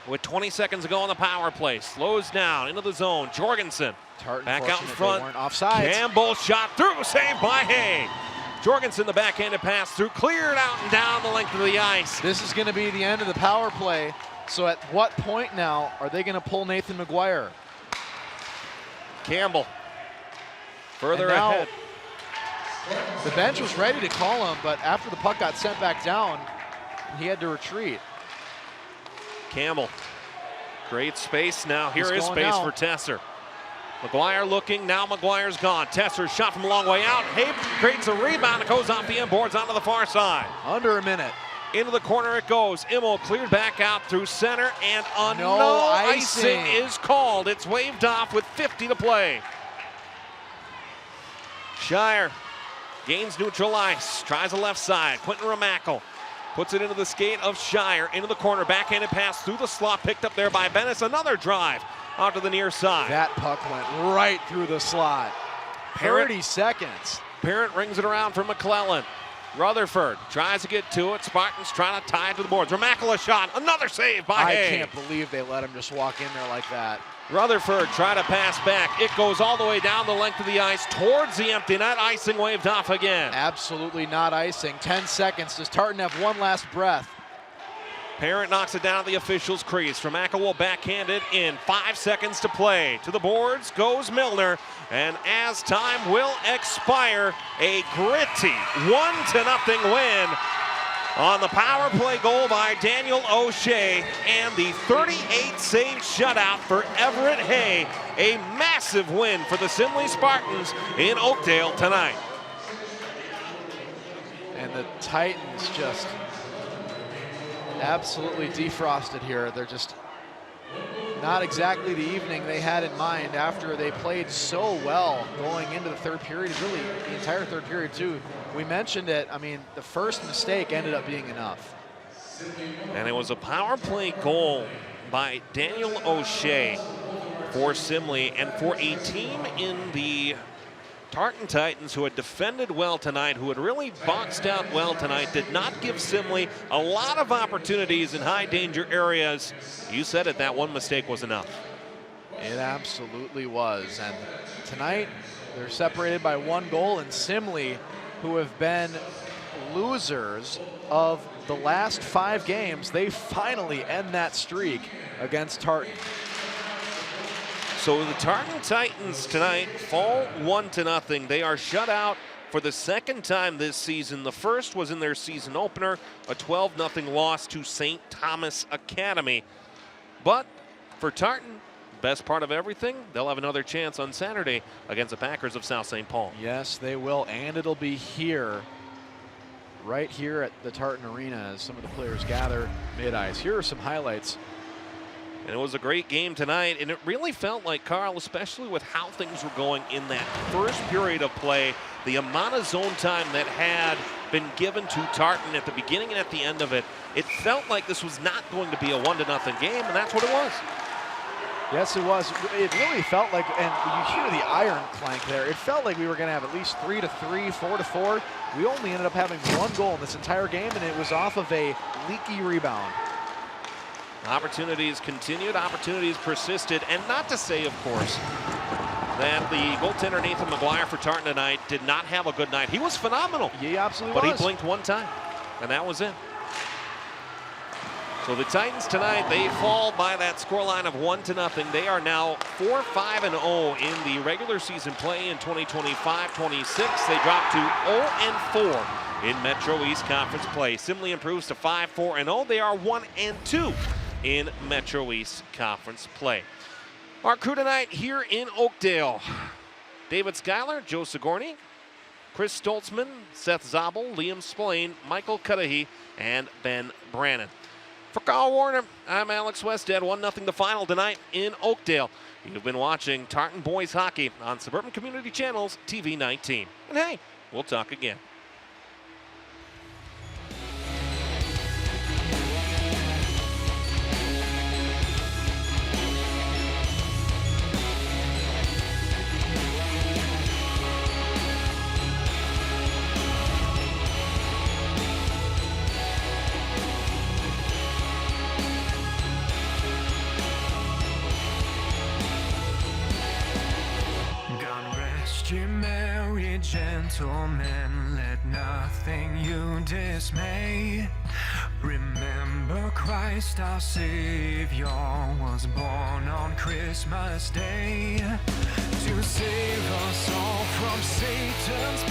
with 20 seconds to go on the power play. Slows down into the zone. Jorgensen Tartan back out in front. They weren't offsides. Campbell shot through, saved by Hay. Jorgensen, the backhanded pass through, cleared out and down the length of the ice. This is going to be the end of the power play. So at what point now are they going to pull Nathan McGuire? Campbell further and now ahead. The bench was ready to call him, but after the puck got sent back down, he had to retreat. Campbell, great space now. Here is space now for Tesser. McGuire looking, now McGuire's gone. Tesser shot from a long way out. Habe creates a rebound. It goes off the inboards onto the far side. Under a minute. Into the corner it goes. Immel cleared back out through center, and a No icing is called. It's waved off with 50 to play. Shire gains neutral ice, tries the left side. Quentin Ramackle puts it into the skate of Shire, into the corner, backhanded pass through the slot, picked up there by Bennis. Another drive out to the near side. That puck went right through the slot. 30 seconds. Parent rings it around for McClellan. Rutherford tries to get to it. Spartans trying to tie it to the boards. Ramackle a shot. Another save by I Hay. can't believe they let him just walk in there like that. Rutherford try to pass back. It goes all the way down the length of the ice towards the empty net. Icing waved off again. Absolutely not icing. 10 seconds. Does Tartan have one last breath? Parent knocks it down at the official's crease. Ramackle will backhand it in. 5 seconds to play. To the boards goes Milner. And as time will expire, a gritty 1-0 win on the power play goal by Daniel O'Shea and the 38-save shutout for Everett Hay. A massive win for the Simley Spartans in Oakdale tonight. And the Titans just absolutely defrosted here. They're just not exactly the evening they had in mind after they played so well going into the third period, really the entire third period too. We mentioned it, I mean, the first mistake ended up being enough. And it was a power play goal by Daniel O'Shea for Simley, and for a team in the Tartan Titans who had defended well tonight, who had really boxed out well tonight, did not give Simley a lot of opportunities in high danger areas. You said it, that one mistake was enough. It absolutely was. And tonight they're separated by one goal, and Simley, who have been losers of the last 5 games, they finally end that streak against Tartan. So the Tartan Titans tonight fall 1-0. They are shut out for the second time this season. The first was in their season opener, a 12-0 loss to St. Thomas Academy. But for Tartan, best part of everything, they'll have another chance on Saturday against the Packers of South St. Paul. Yes, they will, and it'll be here, right here at the Tartan Arena as some of the players gather mid-ice. Here are some highlights. And it was a great game tonight, and it really felt like, Carl, especially with how things were going in that first period of play, the amount of zone time that had been given to Tartan at the beginning and at the end of it, it felt like this was not going to be a 1-0 game, and that's what it was. Yes, it was. It really felt like, and you hear the iron clank there, it felt like we were going to have at least 3-3, 4-4. We only ended up having one goal in this entire game, and it was off of a leaky rebound. Opportunities continued, opportunities persisted, and not to say, of course, that the goaltender Nathan McGuire for Tartan tonight did not have a good night. He was phenomenal. He absolutely was. But he blinked one time, and that was it. So the Titans tonight, they fall by that scoreline of 1-0. They are now 4-5-0 in the regular season play in 2025-26. They drop to 0-4 in Metro East Conference play. Simley improves to 5-4-0. They are 1-2 in Metro East Conference play. Our crew tonight here in Oakdale: David Schuyler, Joe Sigourney, Chris Stoltzman, Seth Zabel, Liam Spillane, Michael Cudahy, and Ben Brannon. For Carl Warner, I'm Alex Westhead. 1-0 the final tonight in Oakdale. You've been watching Tartan Boys Hockey on Suburban Community Channel's TV 19. And hey, we'll talk again. Ye merry gentlemen, let nothing you dismay. Remember Christ our Savior was born on Christmas Day to save us all from Satan's